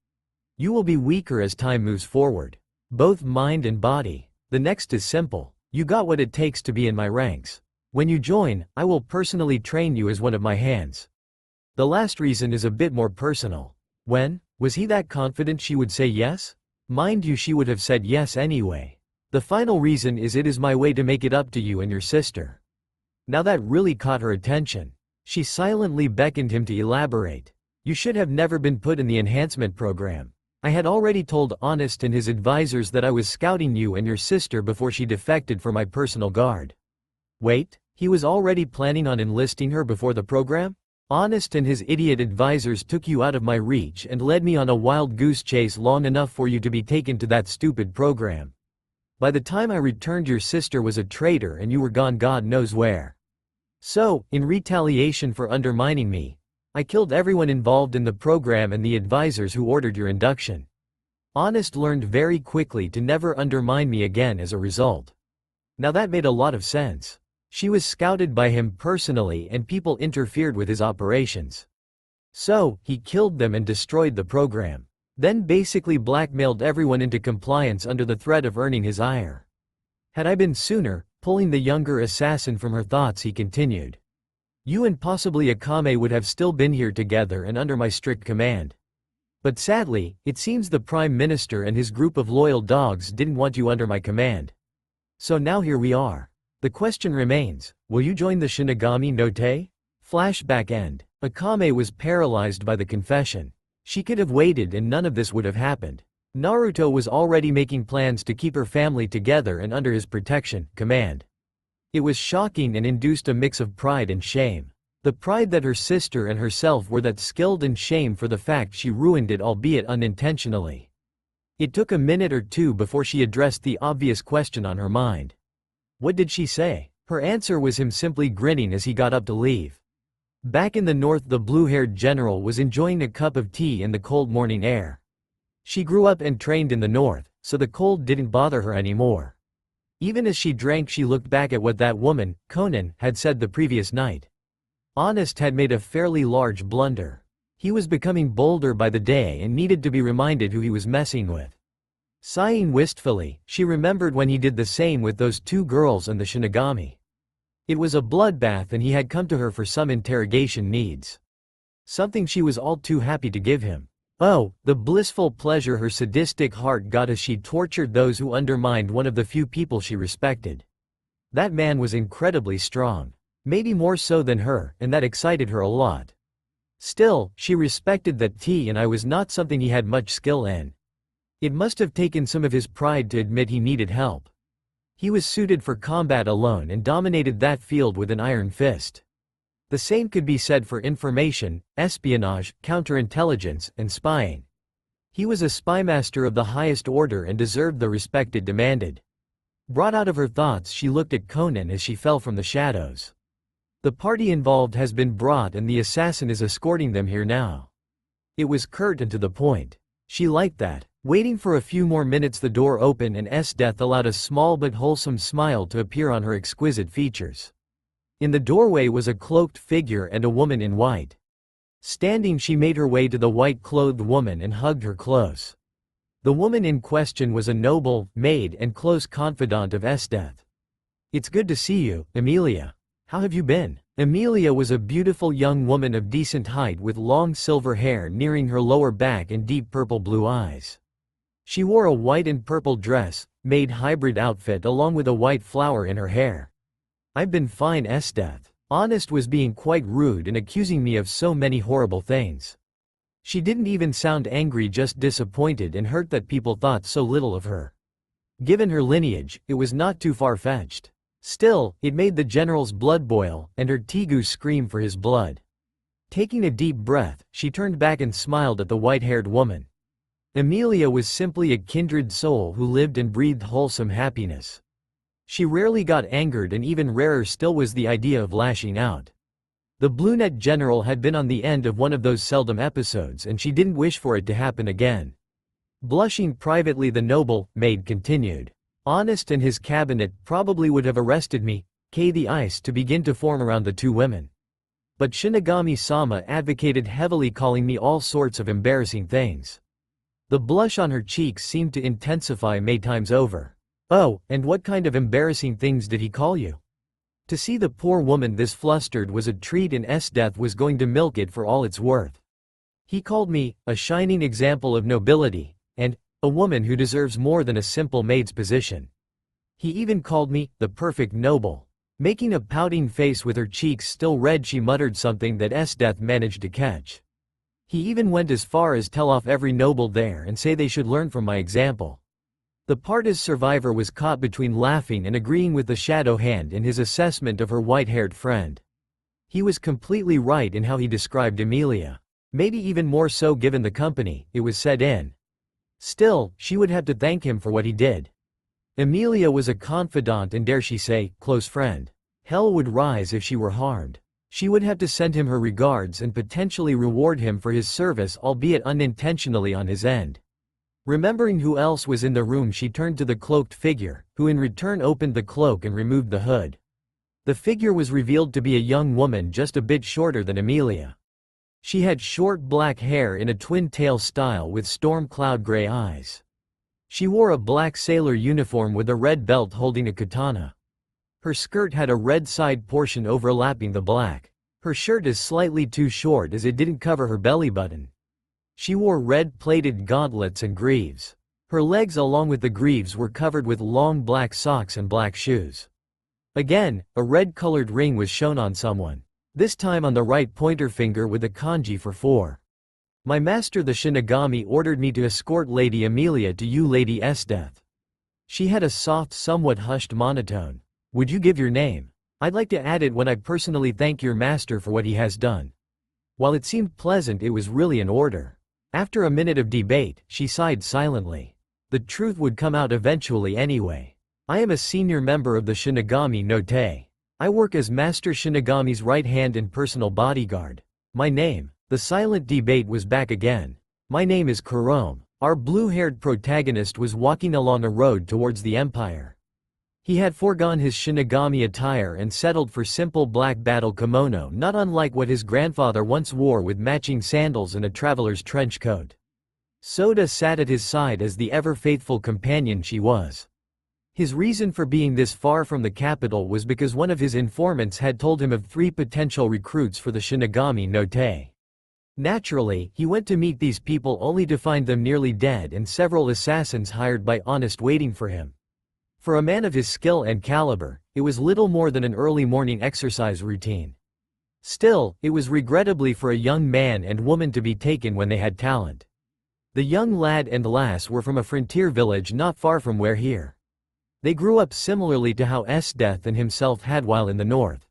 You will be weaker as time moves forward. Both mind and body. The next is simple. You got what it takes to be in my ranks. When you join, I will personally train you as one of my hands. The last reason is a bit more personal. When? Was he that confident she would say yes? Mind you, she would have said yes anyway. The final reason is it is my way to make it up to you and your sister. Now that really caught her attention. She silently beckoned him to elaborate. You should have never been put in the enhancement program. I had already told Honest and his advisors that I was scouting you and your sister before she defected for my personal guard. Wait, he was already planning on enlisting her before the program? Honest and his idiot advisors took you out of my reach and led me on a wild goose chase long enough for you to be taken to that stupid program. By the time I returned, your sister was a traitor and you were gone God knows where. So, in retaliation for undermining me, I killed everyone involved in the program and the advisors who ordered your induction. Honest learned very quickly to never undermine me again as a result. Now that made a lot of sense. She was scouted by him personally and people interfered with his operations. So, he killed them and destroyed the program. Then basically blackmailed everyone into compliance under the threat of earning his ire. Had I been sooner, pulling the younger assassin from her thoughts, he continued. You and possibly Akame would have still been here together and under my strict command. But sadly, it seems the Prime Minister and his group of loyal dogs didn't want you under my command. So now here we are. The question remains, will you join the Shinigami no Te? Flashback end. Akame was paralyzed by the confession. She could have waited and none of this would have happened. Naruto was already making plans to keep her family together and under his protection, command. It was shocking and induced a mix of pride and shame. The pride that her sister and herself were that skilled and shame for the fact she ruined it, albeit unintentionally. It took a minute or two before she addressed the obvious question on her mind. What did she say? Her answer was him simply grinning as he got up to leave. Back in the north, the blue-haired general was enjoying a cup of tea in the cold morning air. She grew up and trained in the north, so the cold didn't bother her anymore. Even as she drank, she looked back at what that woman, Conan, had said the previous night. Honest had made a fairly large blunder. He was becoming bolder by the day and needed to be reminded who he was messing with. Sighing wistfully, she remembered when he did the same with those 2 girls and the Shinigami. It was a bloodbath and he had come to her for some interrogation needs. Something she was all too happy to give him. Oh, the blissful pleasure her sadistic heart got as she tortured those who undermined one of the few people she respected. That man was incredibly strong. Maybe more so than her, and that excited her a lot. Still, she respected that T&I was not something he had much skill in. It must have taken some of his pride to admit he needed help. He was suited for combat alone and dominated that field with an iron fist. The same could be said for information, espionage, counterintelligence, and spying. He was a spymaster of the highest order and deserved the respect it demanded. Brought out of her thoughts, she looked at Conan as she fell from the shadows. The party involved has been brought and the assassin is escorting them here now. It was curt and to the point. She liked that. Waiting for a few more minutes, the door opened and Death allowed a small but wholesome smile to appear on her exquisite features. In the doorway was a cloaked figure and a woman in white. Standing, she made her way to the white-clothed woman and hugged her close. The woman in question was a noble, maid and close confidant of Death. "It's good to see you, Emilia. How have you been?" Emilia was a beautiful young woman of decent height with long silver hair nearing her lower back and deep purple-blue eyes. She wore a white and purple dress, made hybrid outfit along with a white flower in her hair. "I've been fine, Death." Honest was being quite rude and accusing me of so many horrible things. She didn't even sound angry, just disappointed and hurt that people thought so little of her. Given her lineage, it was not too far-fetched. Still, it made the general's blood boil, and her Tigu scream for his blood. Taking a deep breath, she turned back and smiled at the white-haired woman. Emilia was simply a kindred soul who lived and breathed wholesome happiness. She rarely got angered, and even rarer still was the idea of lashing out. The Bluenet general had been on the end of one of those seldom episodes, and she didn't wish for it to happen again. Blushing privately, the noble maid continued. Honest and his cabinet probably would have arrested me, the ice to begin to form around the two women. But Shinigami-sama advocated heavily, calling me all sorts of embarrassing things. The blush on her cheeks seemed to intensify many times over. "Oh, and what kind of embarrassing things did he call you?" To see the poor woman this flustered was a treat, and Death was going to milk it for all it's worth. "He called me a shining example of nobility, and a woman who deserves more than a simple maid's position. He even called me the perfect noble." Making a pouting face with her cheeks still red, she muttered something that Death managed to catch. "He even went as far as tell off every noble there and say they should learn from my example." The party's survivor was caught between laughing and agreeing with the shadow hand in his assessment of her white-haired friend. He was completely right in how he described Emilia. Maybe even more so given the company it was set in. Still, she would have to thank him for what he did. Emilia was a confidant and, dare she say, close friend. Hell would rise if she were harmed. She would have to send him her regards and potentially reward him for his service, albeit unintentionally on his end. Remembering who else was in the room, she turned to the cloaked figure, who in return opened the cloak and removed the hood. The figure was revealed to be a young woman just a bit shorter than Emilia. She had short black hair in a twin-tail style with storm cloud gray eyes. She wore a black sailor uniform with a red belt holding a katana. Her skirt had a red side portion overlapping the black. Her shirt is slightly too short as it didn't cover her belly button. She wore red-plated gauntlets and greaves. Her legs along with the greaves were covered with long black socks and black shoes. Again, a red-colored ring was shown on someone. This time on the right pointer finger with a kanji for 4. "My master the Shinigami ordered me to escort Lady Emilia to you, Lady Death." She had a soft, somewhat hushed monotone. "Would you give your name? I'd like to add it when I personally thank your master for what he has done." While it seemed pleasant, it was really an order. After a minute of debate, she sighed silently. The truth would come out eventually anyway. "I am a senior member of the Shinigami no Te. I work as Master Shinigami's right hand and personal bodyguard. My name." The silent debate was back again. "My name is Kurome." Our blue-haired protagonist was walking along a road towards the Empire. He had foregone his Shinigami attire and settled for simple black battle kimono, not unlike what his grandfather once wore, with matching sandals and a traveler's trench coat. Soda sat at his side as the ever-faithful companion she was. His reason for being this far from the capital was because one of his informants had told him of 3 potential recruits for the Shinigami no Te. Naturally, he went to meet these people only to find them nearly dead and several assassins hired by Honest waiting for him. For a man of his skill and caliber, it was little more than an early morning exercise routine. Still, it was regrettably for a young man and woman to be taken when they had talent. The young lad and lass were from a frontier village not far from where here. They grew up similarly to how Death and himself had while in the north.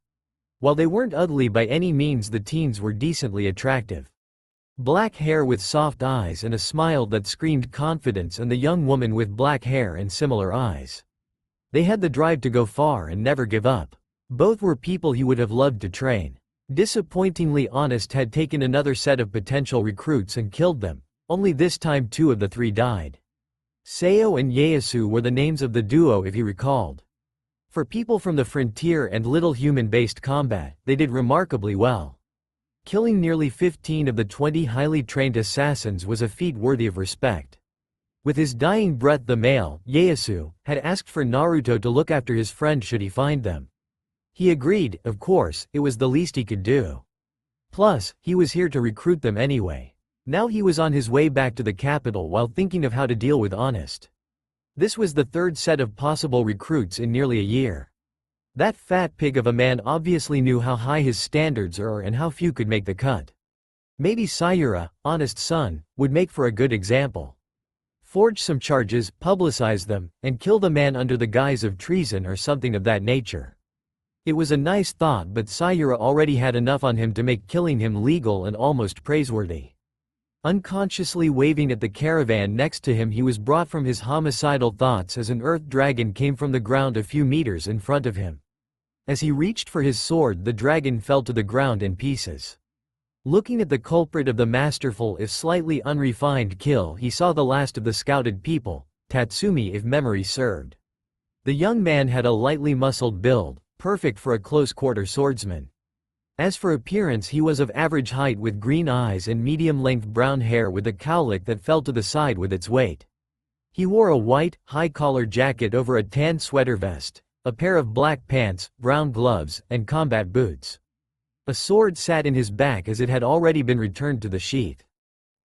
While they weren't ugly by any means, the teens were decently attractive. Black hair with soft eyes and a smile that screamed confidence, and the young woman with black hair and similar eyes. They had the drive to go far and never give up. Both were people he would have loved to train. Disappointingly, Honest had taken another set of potential recruits and killed them, only this time 2 of the 3 died. Seo and Ieyasu were the names of the duo if he recalled. For people from the frontier and little human-based combat, they did remarkably well. Killing nearly 15 of the 20 highly trained assassins was a feat worthy of respect. With his dying breath, the male, Ieyasu, had asked for Naruto to look after his friend should he find them. He agreed, of course, it was the least he could do. Plus, he was here to recruit them anyway. Now he was on his way back to the capital while thinking of how to deal with Honest. This was the 3rd set of possible recruits in nearly a year. That fat pig of a man obviously knew how high his standards are and how few could make the cut. Maybe Sayura, Honest's son, would make for a good example. Forge some charges, publicize them, and kill the man under the guise of treason or something of that nature. It was a nice thought, but Sayura already had enough on him to make killing him legal and almost praiseworthy. Unconsciously waving at the caravan next to him, he was brought from his homicidal thoughts as an earth dragon came from the ground a few meters in front of him. As he reached for his sword, the dragon fell to the ground in pieces. Looking at the culprit of the masterful if slightly unrefined kill, he saw the last of the scouted people, Tatsumi if memory served. The young man had a lightly muscled build, perfect for a close-quarter swordsman. As for appearance, he was of average height with green eyes and medium-length brown hair with a cowlick that fell to the side with its weight. He wore a white, high-collar jacket over a tan sweater vest, a pair of black pants, brown gloves, and combat boots. A sword sat in his back as it had already been returned to the sheath.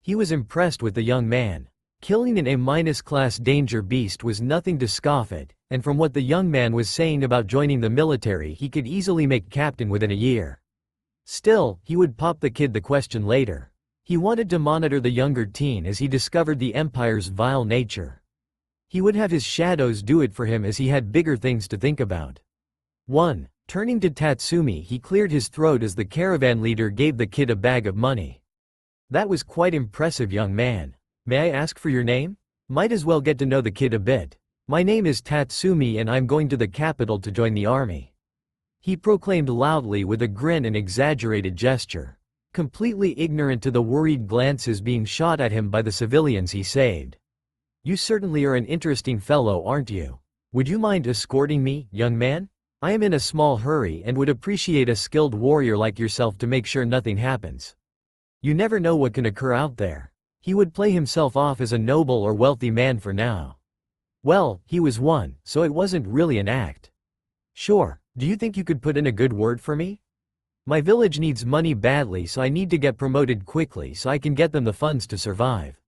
He was impressed with the young man. Killing an A-class danger beast was nothing to scoff at, and from what the young man was saying about joining the military, he could easily make captain within a year. Still, he would pop the kid the question later. He wanted to monitor the younger teen as he discovered the Empire's vile nature. He would have his shadows do it for him as he had bigger things to think about. 1. Turning to Tatsumi, he cleared his throat as the caravan leader gave the kid a bag of money. That was quite impressive, young man. May I ask for your name? Might as well get to know the kid a bit. My name is Tatsumi and I'm going to the capital to join the army. He proclaimed loudly with a grin and exaggerated gesture. Completely ignorant to the worried glances being shot at him by the civilians he saved. You certainly are an interesting fellow, aren't you? Would you mind escorting me, young man? I am in a small hurry and would appreciate a skilled warrior like yourself to make sure nothing happens. You never know what can occur out there. He would play himself off as a noble or wealthy man for now. Well, he was one, so it wasn't really an act. Sure, do you think you could put in a good word for me? My village needs money badly, so I need to get promoted quickly so I can get them the funds to survive.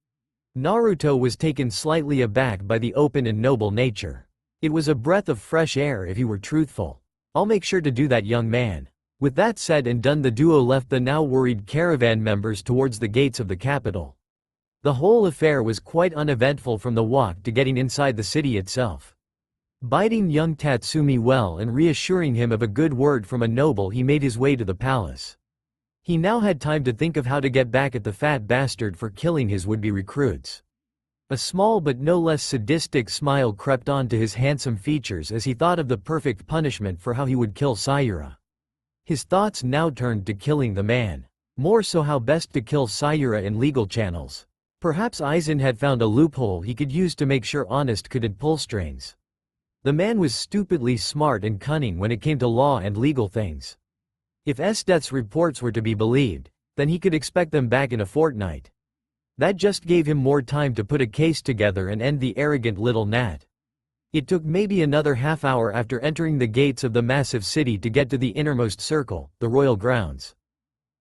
Naruto was taken slightly aback by the open and noble nature. It was a breath of fresh air if he were truthful. I'll make sure to do that, young man. With that said and done, the duo left the now worried caravan members towards the gates of the capital. The whole affair was quite uneventful from the walk to getting inside the city itself. Biting young Tatsumi well and reassuring him of a good word from a noble, he made his way to the palace. He now had time to think of how to get back at the fat bastard for killing his would-be recruits. A small but no less sadistic smile crept onto his handsome features as he thought of the perfect punishment for how he would kill Sayura. His thoughts now turned to killing the man. More so how best to kill Sayura in legal channels. Perhaps Aizen had found a loophole he could use to make sure Honest couldn't pull strings. The man was stupidly smart and cunning when it came to law and legal things. If Estet's reports were to be believed, then he could expect them back in a fortnight. That just gave him more time to put a case together and end the arrogant little gnat. It took maybe another half hour after entering the gates of the massive city to get to the innermost circle, the royal grounds.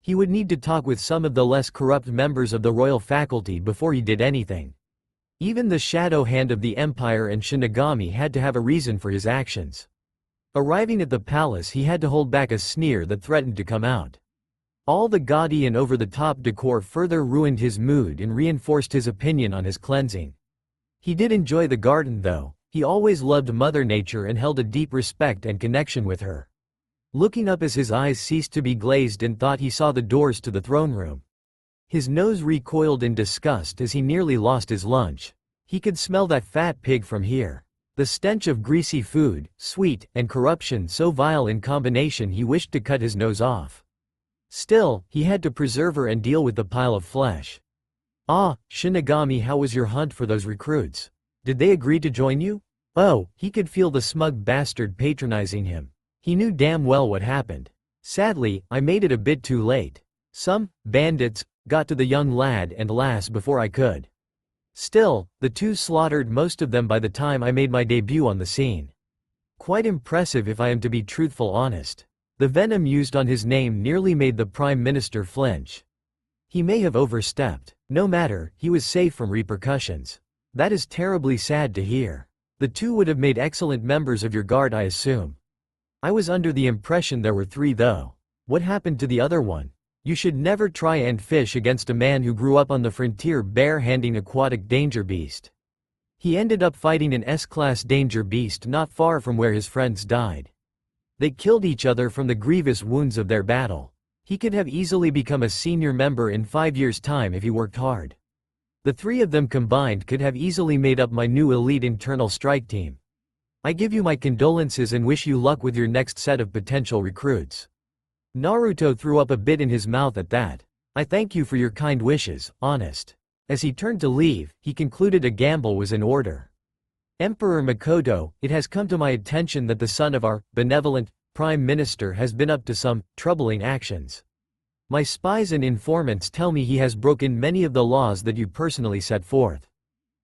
He would need to talk with some of the less corrupt members of the royal faculty before he did anything. Even the shadow hand of the Empire and Shinigami had to have a reason for his actions. Arriving at the palace, he had to hold back a sneer that threatened to come out. All the gaudy and over-the-top decor further ruined his mood and reinforced his opinion on his cleansing. He did enjoy the garden though. He always loved Mother Nature and held a deep respect and connection with her. Looking up as his eyes ceased to be glazed and thought he saw the doors to the throne room. His nose recoiled in disgust as he nearly lost his lunch. He could smell that fat pig from here. The stench of greasy food, sweet, and corruption so vile in combination he wished to cut his nose off. Still, he had to preserve her and deal with the pile of flesh. "Ah, Shinigami, how was your hunt for those recruits? Did they agree to join you?" Oh, he could feel the smug bastard patronizing him. He knew damn well what happened. "Sadly, I made it a bit too late. Some bandits got to the young lad and lass before I could. Still, the two slaughtered most of them by the time I made my debut on the scene. Quite impressive if I am to be truthful honest." The venom used on his name nearly made the Prime Minister flinch. He may have overstepped. No matter, he was safe from repercussions. "That is terribly sad to hear. The two would have made excellent members of your guard, I assume." "I was under the impression there were 3 though. What happened to the other one?" "You should never try and fish against a man who grew up on the frontier bare-handing aquatic danger beast. He ended up fighting an S-class danger beast not far from where his friends died. They killed each other from the grievous wounds of their battle. He could have easily become a senior member in 5 years' time if he worked hard. The 3 of them combined could have easily made up my new elite internal strike team. I give you my condolences and wish you luck with your next set of potential recruits." Naruto threw up a bit in his mouth at that. "I thank you for your kind wishes, honest." As he turned to leave, he concluded a gamble was in order. "Emperor Makoto, it has come to my attention that the son of our benevolent Prime Minister has been up to some troubling actions. My spies and informants tell me he has broken many of the laws that you personally set forth.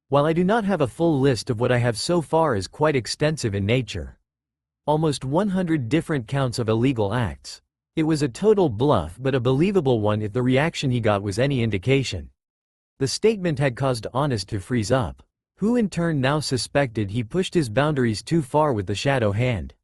While I do not have a full list of what I have so far is quite extensive in nature. Almost 100 different counts of illegal acts. It was a total bluff but a believable one if the reaction he got was any indication." The statement had caused Honest to freeze up, who in turn now suspected he pushed his boundaries too far with the shadow hand.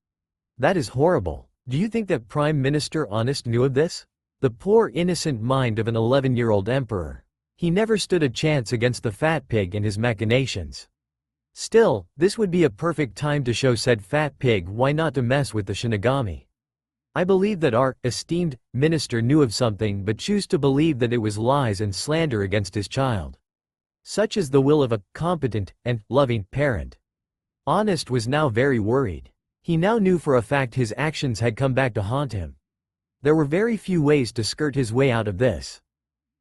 "That is horrible. Do you think that Prime Minister Honest knew of this?" The poor innocent mind of an 11-year-old emperor. He never stood a chance against the fat pig and his machinations. Still, this would be a perfect time to show said fat pig why not to mess with the Shinigami. "I believe that our esteemed minister knew of something but choose to believe that it was lies and slander against his child. Such is the will of a competent and loving parent." Honest was now very worried. He now knew for a fact his actions had come back to haunt him. There were very few ways to skirt his way out of this.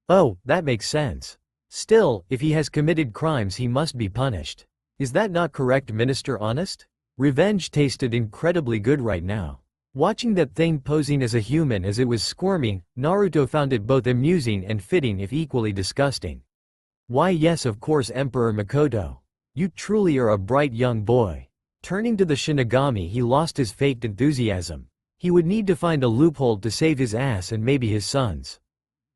"Oh, that makes sense. Still, if he has committed crimes he must be punished. Is that not correct, Minister Honest?" Revenge tasted incredibly good right now. Watching that thing posing as a human as it was squirming, Naruto found it both amusing and fitting if equally disgusting. "Why yes, of course, Emperor Makoto. You truly are a bright young boy." Turning to the Shinigami, he lost his faked enthusiasm. He would need to find a loophole to save his ass and maybe his sons.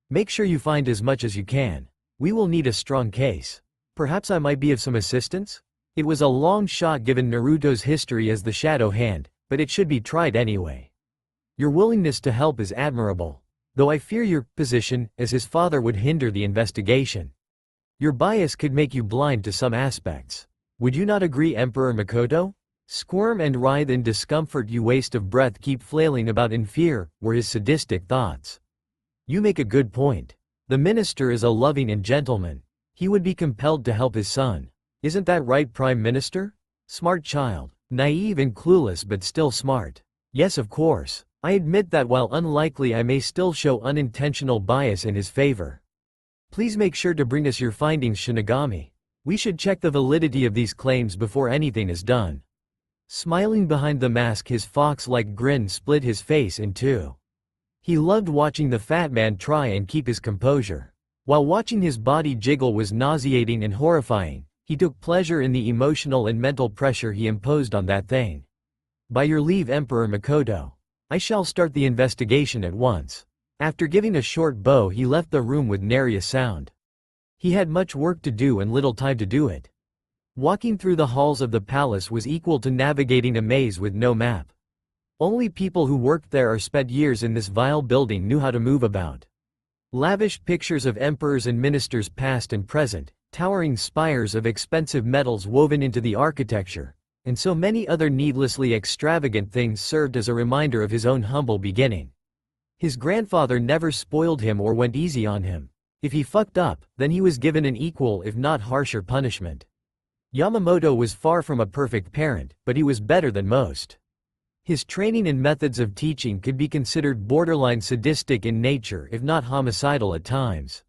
"Make sure you find as much as you can. We will need a strong case. Perhaps I might be of some assistance?" It was a long shot given Naruto's history as the Shadow Hand, but it should be tried anyway. "Your willingness to help is admirable. Though I fear your position as his father would hinder the investigation. Your bias could make you blind to some aspects. Would you not agree, Emperor Makoto?" "Squirm and writhe in discomfort, you waste of breath, keep flailing about in fear," were his sadistic thoughts. "You make a good point. The minister is a loving and gentleman. He would be compelled to help his son. Isn't that right, Prime Minister?" Smart child. Naive and clueless but still smart. "Yes, of course. I admit that while unlikely I may still show unintentional bias in his favor. Please make sure to bring us your findings, Shinigami. We should check the validity of these claims before anything is done." Smiling behind the mask, his fox-like grin split his face in two. He loved watching the fat man try and keep his composure. While watching his body jiggle was nauseating and horrifying, he took pleasure in the emotional and mental pressure he imposed on that thing. "By your leave, Emperor Makoto. I shall start the investigation at once." After giving a short bow, he left the room with nary a sound. He had much work to do and little time to do it. Walking through the halls of the palace was equal to navigating a maze with no map. Only people who worked there or spent years in this vile building knew how to move about. Lavish pictures of emperors and ministers past and present, towering spires of expensive metals woven into the architecture, and so many other needlessly extravagant things served as a reminder of his own humble beginning. His grandfather never spoiled him or went easy on him. If he fucked up, then he was given an equal if not harsher punishment. Yamamoto was far from a perfect parent, but he was better than most. His training and methods of teaching could be considered borderline sadistic in nature if not homicidal at times.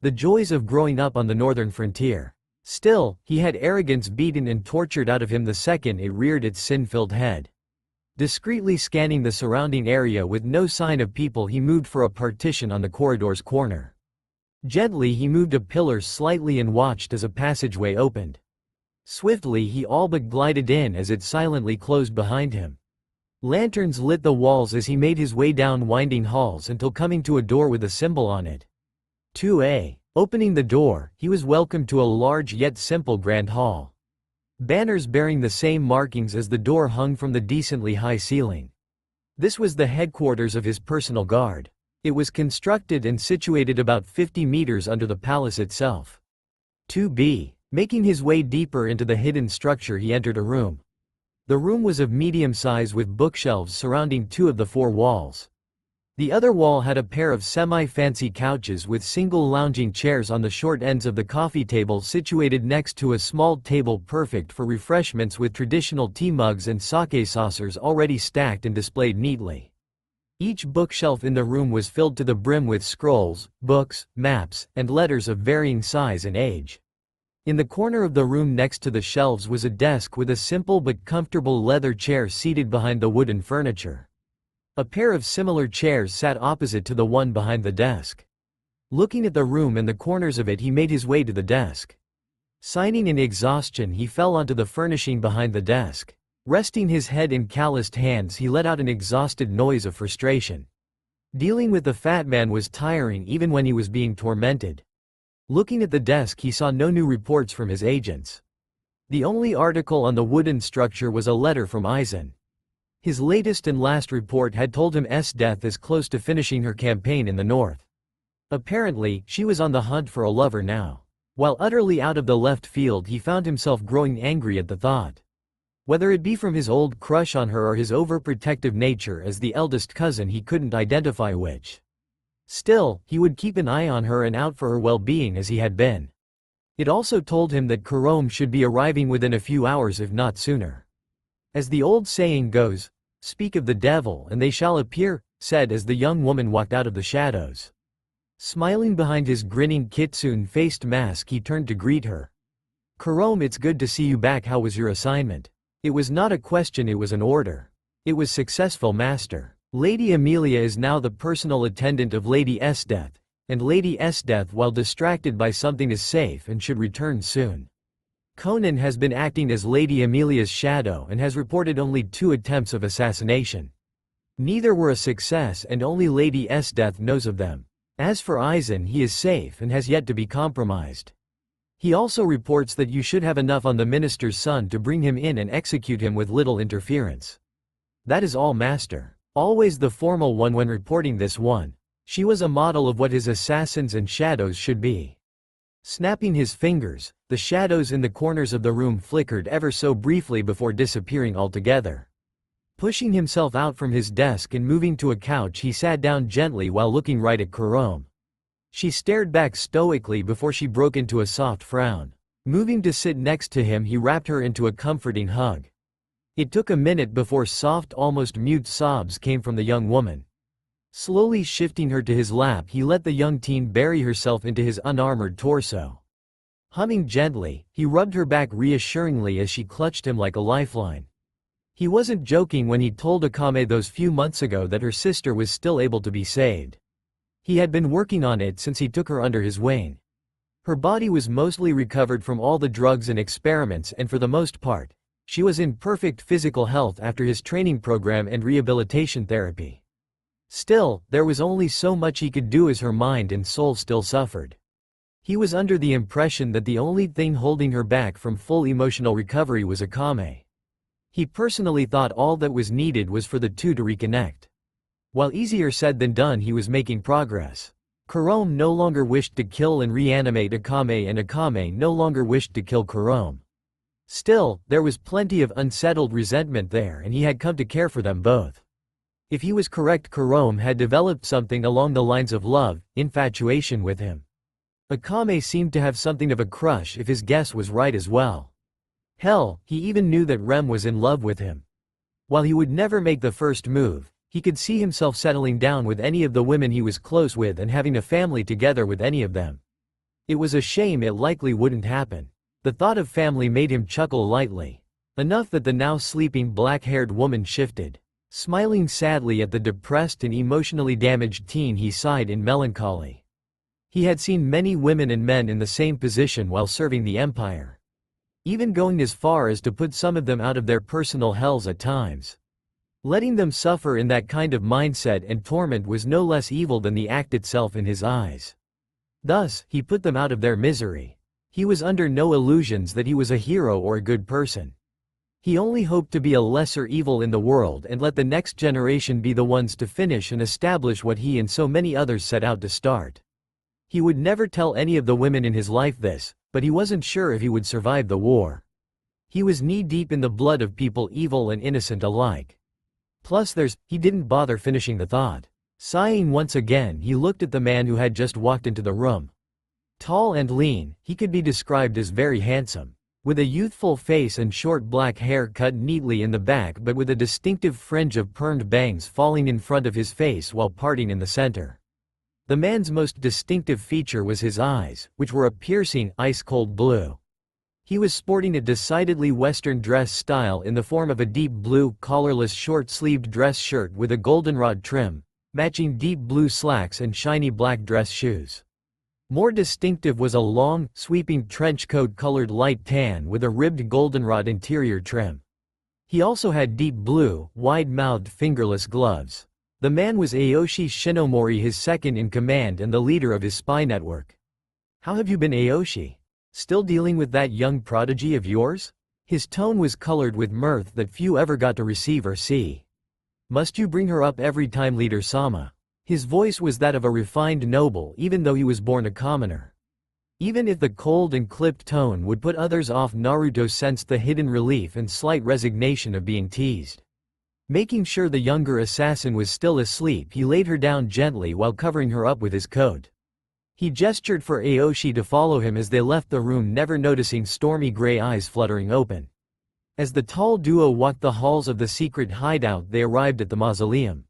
The joys of growing up on the northern frontier. Still, he had arrogance beaten and tortured out of him the second it reared its sin-filled head. Discreetly scanning the surrounding area with no sign of people, he moved for a partition on the corridor's corner. Gently he moved a pillar slightly and watched as a passageway opened. Swiftly he all but glided in as it silently closed behind him. Lanterns lit the walls as he made his way down winding halls until coming to a door with a symbol on it. 2A. Opening the door, he was welcomed to a large yet simple grand hall. Banners bearing the same markings as the door hung from the decently high ceiling. This was the headquarters of his personal guard. It was constructed and situated about 50 meters under the palace itself. 2B. Making his way deeper into the hidden structure, he entered a room. The room was of medium size with bookshelves surrounding 2 of the 4 walls. The other wall had a pair of semi-fancy couches with single lounging chairs on the short ends of the coffee table situated next to a small table perfect for refreshments with traditional tea mugs and sake saucers already stacked and displayed neatly. Each bookshelf in the room was filled to the brim with scrolls, books, maps, and letters of varying size and age. In the corner of the room next to the shelves was a desk with a simple but comfortable leather chair seated behind the wooden furniture. A pair of similar chairs sat opposite to the one behind the desk. Looking at the room and the corners of it, he made his way to the desk. Signing in exhaustion, he fell onto the furnishing behind the desk. Resting his head in calloused hands, he let out an exhausted noise of frustration. Dealing with the fat man was tiring even when he was being tormented. Looking at the desk, he saw no new reports from his agents. The only article on the wooden structure was a letter from Aizen. His latest and last report had told him death is close to finishing her campaign in the north. Apparently, she was on the hunt for a lover now. While utterly out of the left field, he found himself growing angry at the thought. Whether it be from his old crush on her or his overprotective nature as the eldest cousin, he couldn't identify which. Still, he would keep an eye on her and out for her well-being as he had been. It also told him that Kurome should be arriving within a few hours if not sooner. As the old saying goes, "Speak of the devil and they shall appear," said as the young woman walked out of the shadows. Smiling behind his grinning kitsune-faced mask, he turned to greet her. "Kurome, it's good to see you back. How was your assignment?" It was not a question, it was an order. It was successful, master. Lady Amelia is now the personal attendant of Lady Death, and Lady Death, while distracted by something, is safe and should return soon. Conan has been acting as Lady Amelia's shadow and has reported only 2 attempts of assassination. Neither were a success and only Lady Death knows of them. As for Aizen, he is safe and has yet to be compromised. He also reports that you should have enough on the minister's son to bring him in and execute him with little interference. That is all, master. Always the formal one when reporting this one. She was a model of what his assassins and shadows should be. Snapping his fingers, the shadows in the corners of the room flickered ever so briefly before disappearing altogether. Pushing himself out from his desk and moving to a couch, he sat down gently while looking right at Kurome. She stared back stoically before she broke into a soft frown. Moving to sit next to him, he wrapped her into a comforting hug. It took a minute before soft, almost mute sobs came from the young woman. Slowly shifting her to his lap, he let the young teen bury herself into his unarmored torso. Humming gently, he rubbed her back reassuringly as she clutched him like a lifeline. He wasn't joking when he told Akame those few months ago that her sister was still able to be saved. He had been working on it since he took her under his wing. Her body was mostly recovered from all the drugs and experiments, and for the most part, she was in perfect physical health after his training program and rehabilitation therapy. Still, there was only so much he could do as her mind and soul still suffered. He was under the impression that the only thing holding her back from full emotional recovery was Akame. He personally thought all that was needed was for the two to reconnect. While easier said than done, he was making progress. Kurome no longer wished to kill and reanimate Akame, and Akame no longer wished to kill Kurome. Still, there was plenty of unsettled resentment there, and he had come to care for them both. If he was correct, Kurome had developed something along the lines of love, infatuation with him. Akame seemed to have something of a crush if his guess was right as well. Hell, he even knew that Rem was in love with him. While he would never make the first move, he could see himself settling down with any of the women he was close with and having a family together with any of them. It was a shame it likely wouldn't happen. The thought of family made him chuckle lightly. Enough that the now sleeping black-haired woman shifted. Smiling sadly at the depressed and emotionally damaged teen, he sighed in melancholy. He had seen many women and men in the same position while serving the Empire. Even going as far as to put some of them out of their personal hells at times. Letting them suffer in that kind of mindset and torment was no less evil than the act itself in his eyes. Thus, he put them out of their misery. He was under no illusions that he was a hero or a good person. He only hoped to be a lesser evil in the world and let the next generation be the ones to finish and establish what he and so many others set out to start. He would never tell any of the women in his life this, but he wasn't sure if he would survive the war. He was knee-deep in the blood of people, evil and innocent alike. Plus he didn't bother finishing the thought. Sighing once again, he looked at the man who had just walked into the room. Tall and lean, he could be described as very handsome. With a youthful face and short black hair cut neatly in the back but with a distinctive fringe of permed bangs falling in front of his face while parting in the center. The man's most distinctive feature was his eyes, which were a piercing, ice-cold blue. He was sporting a decidedly Western dress style in the form of a deep blue, collarless short-sleeved dress shirt with a goldenrod trim, matching deep blue slacks and shiny black dress shoes. More distinctive was a long, sweeping trench coat colored light tan with a ribbed goldenrod interior trim. He also had deep blue, wide-mouthed fingerless gloves. The man was Aoshi Shinomori, his second in command and the leader of his spy network. "How have you been, Aoshi? Still dealing with that young prodigy of yours?" His tone was colored with mirth that few ever got to receive or see. "Must you bring her up every time, Leader Sama?" His voice was that of a refined noble even though he was born a commoner. Even if the cold and clipped tone would put others off, Naruto sensed the hidden relief and slight resignation of being teased. Making sure the younger assassin was still asleep, he laid her down gently while covering her up with his coat. He gestured for Aoshi to follow him as they left the room, never noticing stormy gray eyes fluttering open. As the tall duo walked the halls of the secret hideout, they arrived at the mausoleum.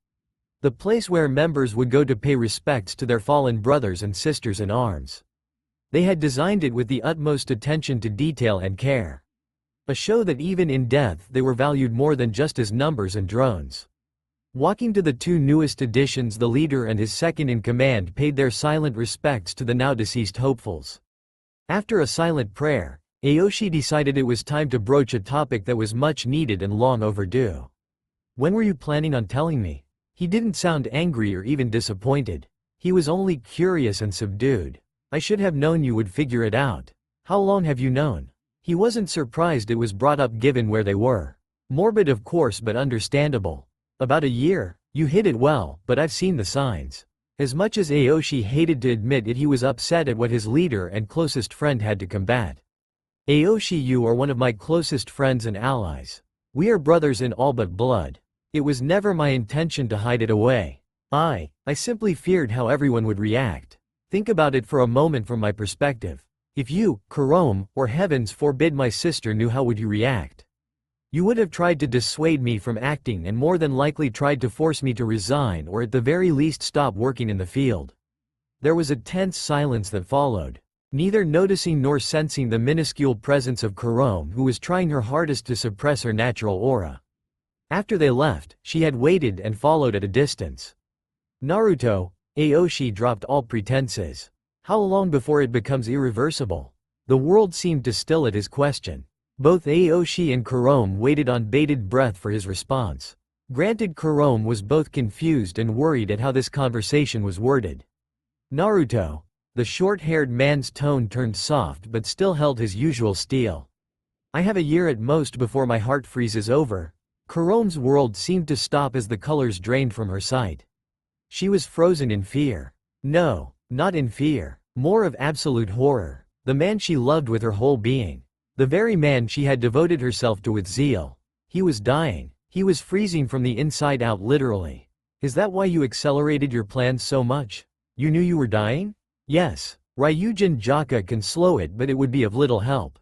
The place where members would go to pay respects to their fallen brothers and sisters in arms. They had designed it with the utmost attention to detail and care. A show that even in death they were valued more than just as numbers and drones. Walking to the two newest additions, the leader and his second-in-command paid their silent respects to the now-deceased hopefuls. After a silent prayer, Aoshi decided it was time to broach a topic that was much needed and long overdue. "When were you planning on telling me?" He didn't sound angry or even disappointed. He was only curious and subdued. "I should have known you would figure it out. How long have you known?" He wasn't surprised it was brought up given where they were. Morbid of course, but understandable. "About a year. You hid it well, but I've seen the signs." As much as Aoshi hated to admit it, he was upset at what his leader and closest friend had to combat. "Aoshi, you are one of my closest friends and allies. We are brothers in all but blood. It was never my intention to hide it away. I simply feared how everyone would react. Think about it for a moment from my perspective. If you, Kurome, or heavens forbid my sister knew, how would you react? You would have tried to dissuade me from acting and more than likely tried to force me to resign or at the very least stop working in the field." There was a tense silence that followed. Neither noticing nor sensing the minuscule presence of Kurome, who was trying her hardest to suppress her natural aura. After they left, she had waited and followed at a distance. "Naruto," Aoshi dropped all pretenses. "How long before it becomes irreversible?" The world seemed to still at his question. Both Aoshi and Kurome waited on bated breath for his response. Granted, Kurome was both confused and worried at how this conversation was worded. "Naruto." The short-haired man's tone turned soft but still held his usual steel. I have a year at most before my heart freezes over. Kurome's world seemed to stop as the colors drained from her sight. She was frozen in fear. No, not in fear. More of absolute horror. The man she loved with her whole being. The very man she had devoted herself to with zeal. He was dying. He was freezing from the inside out literally. Is that why you accelerated your plans so much? You knew you were dying? Yes. Ryujin Jaka can slow it, but it would be of little help.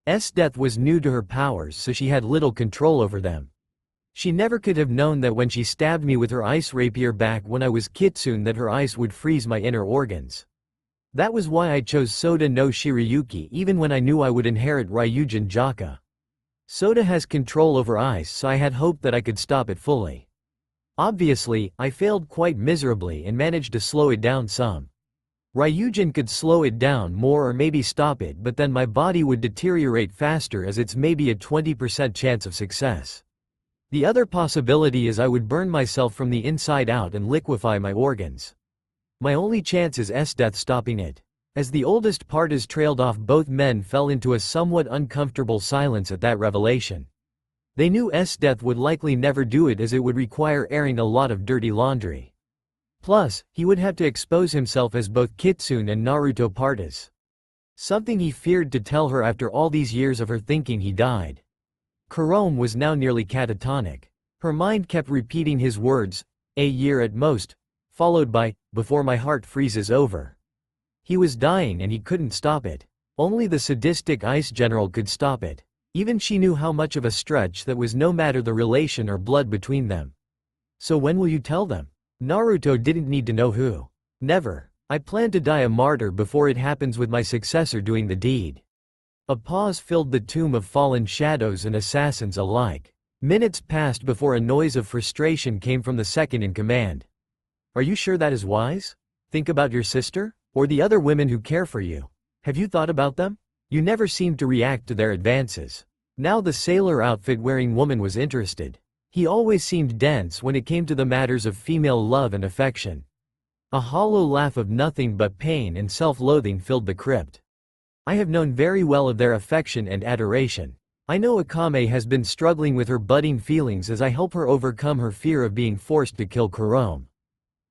Death was new to her powers, so she had little control over them. She never could have known that when she stabbed me with her ice rapier back when I was kitsune that her ice would freeze my inner organs. That was why I chose Soda no Shirayuki even when I knew I would inherit Ryujin Jaka. Soda has control over ice, so I had hoped that I could stop it fully. Obviously, I failed quite miserably and managed to slow it down some. Ryujin could slow it down more or maybe stop it, but then my body would deteriorate faster as it's maybe a 20% chance of success. The other possibility is I would burn myself from the inside out and liquefy my organs. My only chance is death stopping it. As the oldest partas trailed off, both men fell into a somewhat uncomfortable silence at that revelation. They knew death would likely never do it as it would require airing a lot of dirty laundry. Plus, he would have to expose himself as both Kitsune and Naruto partas. Something he feared to tell her after all these years of her thinking he died. Kurome was now nearly catatonic. Her mind kept repeating his words, "A year at most," followed by, "before my heart freezes over." He was dying and he couldn't stop it. Only the sadistic ice general could stop it. Even she knew how much of a stretch that was, no matter the relation or blood between them. So when will you tell them? Naruto didn't need to know who. Never. I plan to die a martyr before it happens with my successor doing the deed. A pause filled the tomb of fallen shadows and assassins alike. Minutes passed before a noise of frustration came from the second in command. Are you sure that is wise? Think about your sister? Or the other women who care for you. Have you thought about them? You never seemed to react to their advances. Now the sailor outfit-wearing woman was interested. He always seemed dense when it came to the matters of female love and affection. A hollow laugh of nothing but pain and self-loathing filled the crypt. I have known very well of their affection and adoration. I know Akame has been struggling with her budding feelings as I help her overcome her fear of being forced to kill Kurome.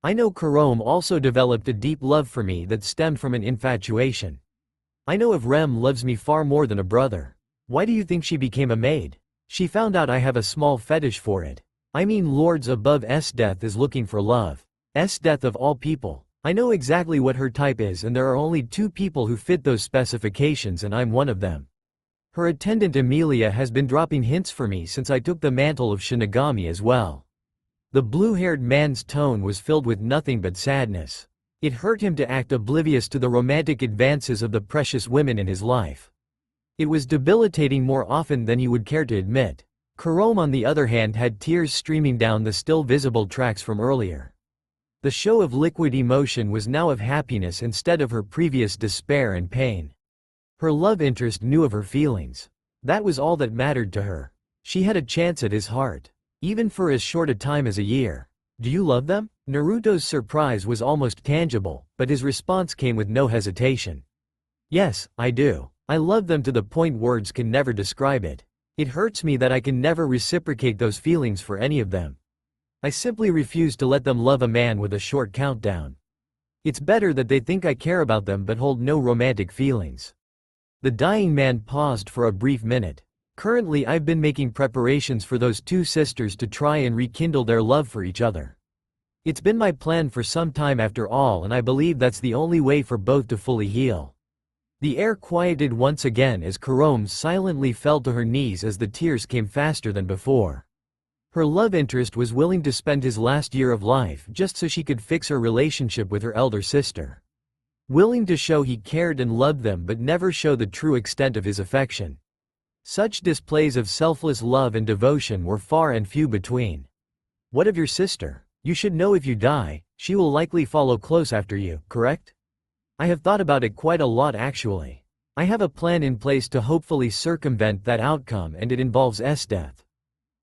I know Kurome also developed a deep love for me that stemmed from an infatuation. I know if Rem loves me far more than a brother. Why do you think she became a maid? She found out I have a small fetish for it. I mean, lords above death is looking for love. Death of all people. I know exactly what her type is, and there are only 2 people who fit those specifications, and I'm one of them. Her attendant Emilia has been dropping hints for me since I took the mantle of Shinigami as well. The blue-haired man's tone was filled with nothing but sadness. It hurt him to act oblivious to the romantic advances of the precious women in his life. It was debilitating more often than he would care to admit. Kurome on the other hand had tears streaming down the still visible tracks from earlier. The show of liquid emotion was now of happiness instead of her previous despair and pain. Her love interest knew of her feelings. That was all that mattered to her. She had a chance at his heart. Even for as short a time as a year. Do you love them? Naruto's surprise was almost tangible, but his response came with no hesitation. Yes, I do. I love them to the point words can never describe it. It hurts me that I can never reciprocate those feelings for any of them. I simply refuse to let them love a man with a short countdown. It's better that they think I care about them but hold no romantic feelings. The dying man paused for a brief minute. Currently I've been making preparations for those 2 sisters to try and rekindle their love for each other. It's been my plan for some time after all, and I believe that's the only way for both to fully heal. The air quieted once again as Kurome silently fell to her knees as the tears came faster than before. Her love interest was willing to spend his last year of life just so she could fix her relationship with her elder sister. Willing to show he cared and loved them but never show the true extent of his affection. Such displays of selfless love and devotion were far and few between. What of your sister? You should know if you die, she will likely follow close after you, correct? I have thought about it quite a lot actually. I have a plan in place to hopefully circumvent that outcome, and it involves death.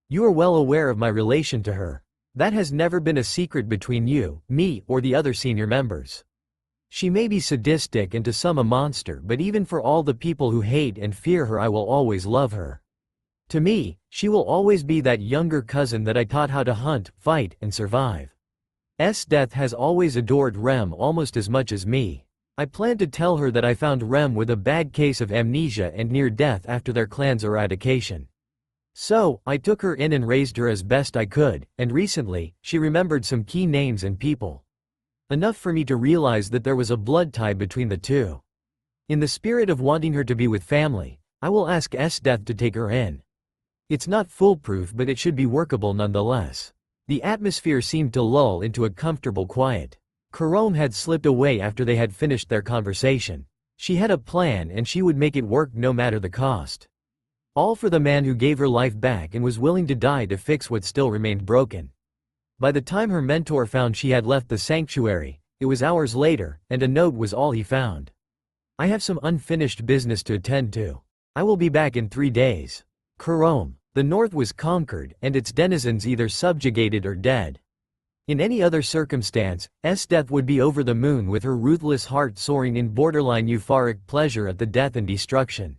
You are well aware of my relation to her. That has never been a secret between you, me, or the other senior members. She may be sadistic and to some a monster, but even for all the people who hate and fear her, I will always love her. To me, she will always be that younger cousin that I taught how to hunt, fight, and survive. Death has always adored Rem almost as much as me. I plan to tell her that I found Rem with a bad case of amnesia and near death after their clan's eradication. So, I took her in and raised her as best I could, and recently, she remembered some key names and people. Enough for me to realize that there was a blood tie between the two. In the spirit of wanting her to be with family, I will ask Death to take her in. It's not foolproof, but it should be workable nonetheless. The atmosphere seemed to lull into a comfortable quiet. Karome had slipped away after they had finished their conversation. She had a plan and she would make it work no matter the cost. All for the man who gave her life back and was willing to die to fix what still remained broken. By the time her mentor found she had left the sanctuary, it was hours later, and a note was all he found. I have some unfinished business to attend to. I will be back in 3 days. Karome. The north was conquered, and its denizens either subjugated or dead. In any other circumstance, Death would be over the moon with her ruthless heart soaring in borderline euphoric pleasure at the death and destruction.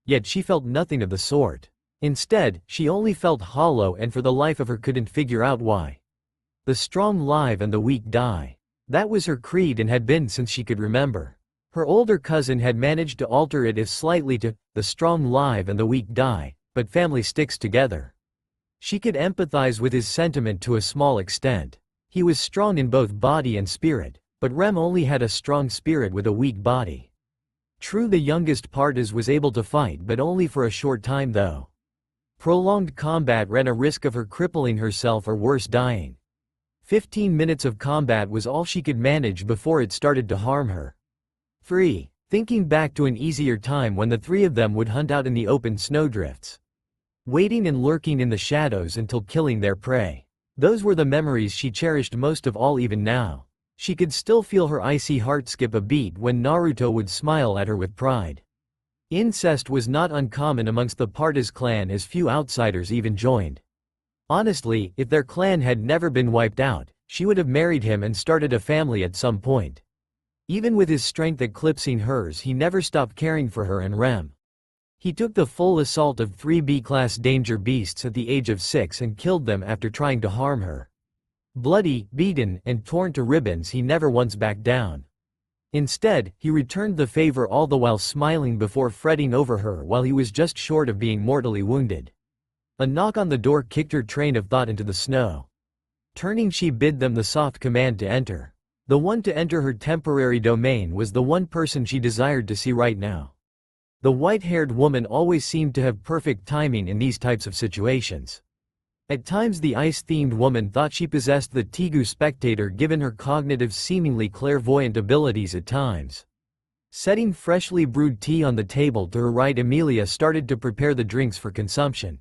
Yet she felt nothing of the sort. Instead, she only felt hollow and for the life of her couldn't figure out why. The strong live and the weak die. That was her creed and had been since she could remember. Her older cousin had managed to alter it if slightly to, the strong live and the weak die, but family sticks together. She could empathize with his sentiment to a small extent. He was strong in both body and spirit, but Rem only had a strong spirit with a weak body. True, the youngest Partas was able to fight, but only for a short time though. Prolonged combat ran a risk of her crippling herself or worse dying. 15 minutes of combat was all she could manage before it started to harm her. Free, thinking back to an easier time when the three of them would hunt out in the open snowdrifts. Waiting and lurking in the shadows until killing their prey. Those were the memories she cherished most of all. Even now, she could still feel her icy heart skip a beat when Naruto would smile at her with pride. Incest was not uncommon amongst the Partas clan, as few outsiders even joined. Honestly, if their clan had never been wiped out, she would have married him and started a family at some point. Even with his strength eclipsing hers, he never stopped caring for her and Rem. He took the full assault of 3 B-class danger beasts at the age of 6 and killed them after trying to harm her. Bloody, beaten, and torn to ribbons, he never once backed down. Instead, he returned the favor, all the while smiling before fretting over her while he was just short of being mortally wounded. A knock on the door kicked her train of thought into the snow. Turning, she bid them the soft command to enter. The one to enter her temporary domain was the one person she desired to see right now. The white-haired woman always seemed to have perfect timing in these types of situations. At times the ice-themed woman thought she possessed the Tegu spectator given her cognitive, seemingly clairvoyant abilities at times. Setting freshly brewed tea on the table to her right, Emilia started to prepare the drinks for consumption.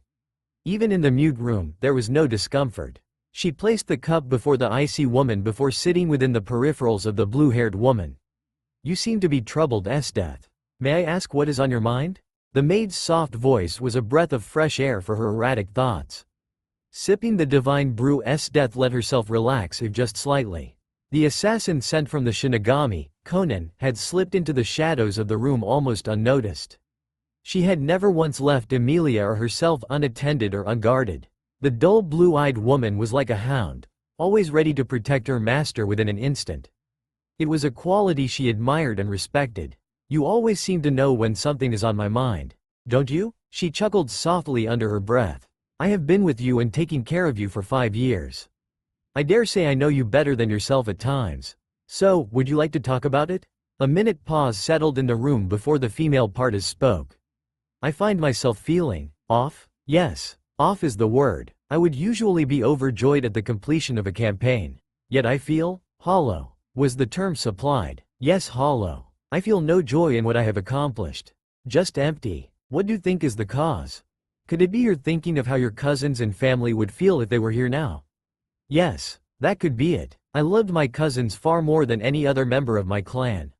Even in the mute room, there was no discomfort. She placed the cup before the icy woman before sitting within the peripherals of the blue-haired woman. "You seem to be troubled, Death. May I ask what is on your mind?" The maid's soft voice was a breath of fresh air for her erratic thoughts. Sipping the divine brew, Death let herself relax if just slightly. The assassin sent from the Shinigami, Conan, had slipped into the shadows of the room almost unnoticed. She had never once left Emilia or herself unattended or unguarded. The dull blue-eyed woman was like a hound, always ready to protect her master within an instant. It was a quality she admired and respected. "You always seem to know when something is on my mind, don't you?" She chuckled softly under her breath. "I have been with you and taking care of you for 5 years. I dare say I know you better than yourself at times. So, would you like to talk about it?" A minute pause settled in the room before the female Partas spoke. "I find myself feeling off." Yes, off is the word. I would usually be overjoyed at the completion of a campaign. Yet I feel hollow, was the term supplied. Yes, hollow. I feel no joy in what I have accomplished. Just empty. What do you think is the cause? Could it be you're thinking of how your cousins and family would feel if they were here now? Yes, that could be it. I loved my cousins far more than any other member of my clan.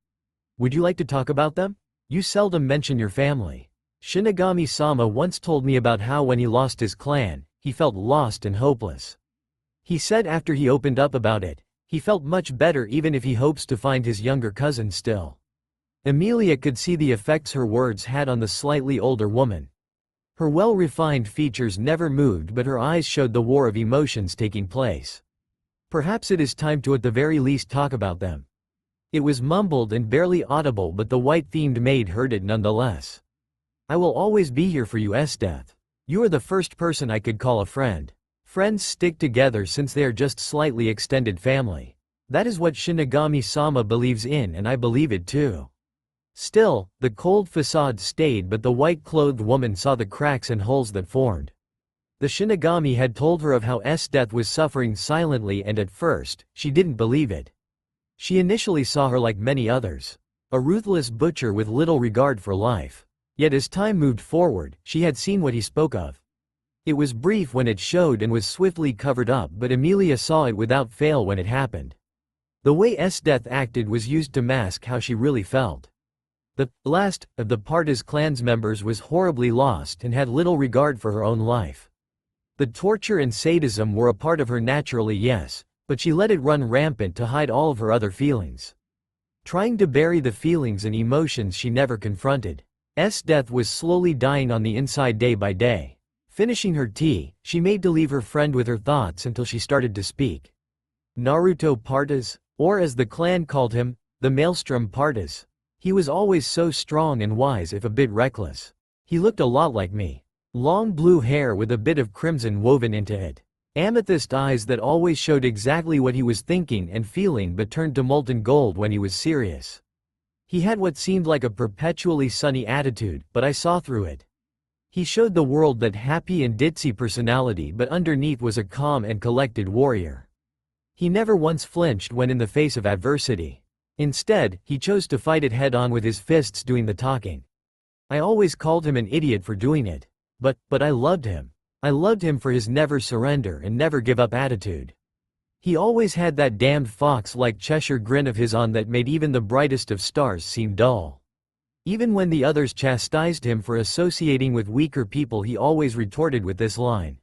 Would you like to talk about them? You seldom mention your family. Shinigami-sama once told me about how when he lost his clan, he felt lost and hopeless. He said after he opened up about it, He felt much better even if he hopes to find his younger cousin still. Emilia could see the effects her words had on the slightly older woman. Her well-refined features never moved, but her eyes showed the war of emotions taking place. Perhaps it is time to at the very least talk about them. It was mumbled and barely audible, but the white-themed maid heard it nonetheless. I will always be here for you, Death. You are the first person I could call a friend. Friends stick together since they are just slightly extended family. That is what Shinigami-sama believes in, and I believe it too. Still, the cold facade stayed, but the white-clothed woman saw the cracks and holes that formed. The Shinigami had told her of how Death was suffering silently, and at first, she didn't believe it. She initially saw her like many others, a ruthless butcher with little regard for life. Yet as time moved forward, she had seen what he spoke of. It was brief when it showed and was swiftly covered up, but Emilia saw it without fail when it happened. The way Death acted was used to mask how she really felt. The last of the Parta's clan's members was horribly lost and had little regard for her own life. The torture and sadism were a part of her naturally, yes, but she let it run rampant to hide all of her other feelings. Trying to bury the feelings and emotions she never confronted. Death was slowly dying on the inside day by day. Finishing her tea, she made to leave her friend with her thoughts until she started to speak. Naruto Partas, or as the clan called him, the Maelstrom Partas. He was always so strong and wise, if a bit reckless. He looked a lot like me. Long blue hair with a bit of crimson woven into it. Amethyst eyes that always showed exactly what he was thinking and feeling, but turned to molten gold when he was serious. He had what seemed like a perpetually sunny attitude, but I saw through it. He showed the world that happy and ditzy personality, but underneath was a calm and collected warrior. He never once flinched when in the face of adversity. Instead, he chose to fight it head on with his fists doing the talking. I always called him an idiot for doing it. But I loved him. I loved him for his never surrender and never give up attitude. He always had that damned fox-like Cheshire grin of his on that made even the brightest of stars seem dull. Even when the others chastised him for associating with weaker people, he always retorted with this line.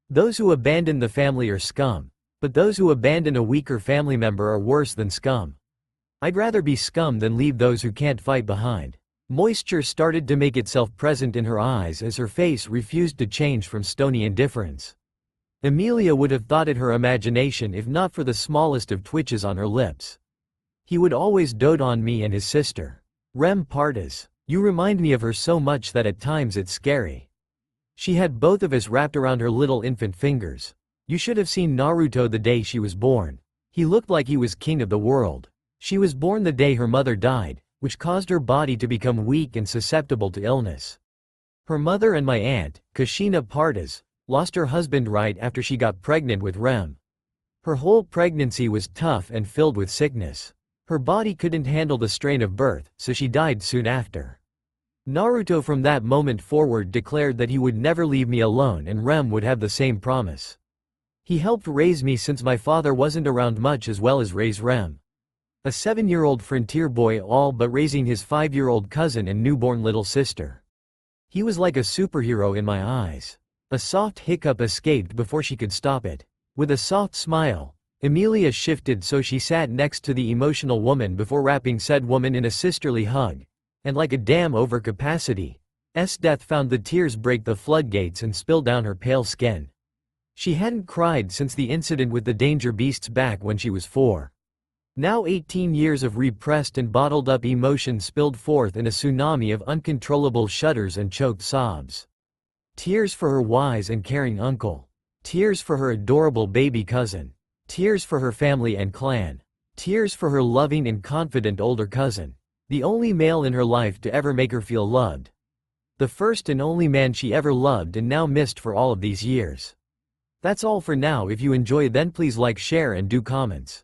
Those who abandon the family are scum, but those who abandon a weaker family member are worse than scum. I'd rather be scum than leave those who can't fight behind. Moisture started to make itself present in her eyes as her face refused to change from stony indifference. Emilia would have thought it her imagination if not for the smallest of twitches on her lips. He would always dote on me and his sister. Rem Partas. You remind me of her so much that at times it's scary. She had both of us wrapped around her little infant fingers. You should have seen Naruto the day she was born. He looked like he was king of the world. She was born the day her mother died, which caused her body to become weak and susceptible to illness. Her mother and my aunt, Kushina Partas, lost her husband right after she got pregnant with Rem. Her whole pregnancy was tough and filled with sickness. Her body couldn't handle the strain of birth, so she died soon after. Naruto from that moment forward declared that he would never leave me alone, and Rem would have the same promise. He helped raise me since my father wasn't around much, as well as raise Rem. A 7-year-old frontier boy, all but raising his 5-year-old cousin and newborn little sister. He was like a superhero in my eyes. A soft hiccup escaped before she could stop it. With a soft smile, Emilia shifted so she sat next to the emotional woman before wrapping said woman in a sisterly hug. And like a dam over capacity, Death found the tears break the floodgates and spill down her pale skin. She hadn't cried since the incident with the danger beasts back when she was 4. Now 18 years of repressed and bottled up emotion spilled forth in a tsunami of uncontrollable shudders and choked sobs. Tears for her wise and caring uncle. Tears for her adorable baby cousin. Tears for her family and clan. Tears for her loving and confident older cousin. The only male in her life to ever make her feel loved. The first and only man she ever loved and now missed for all of these years. That's all for now. If you enjoy, then please like, share and do comments.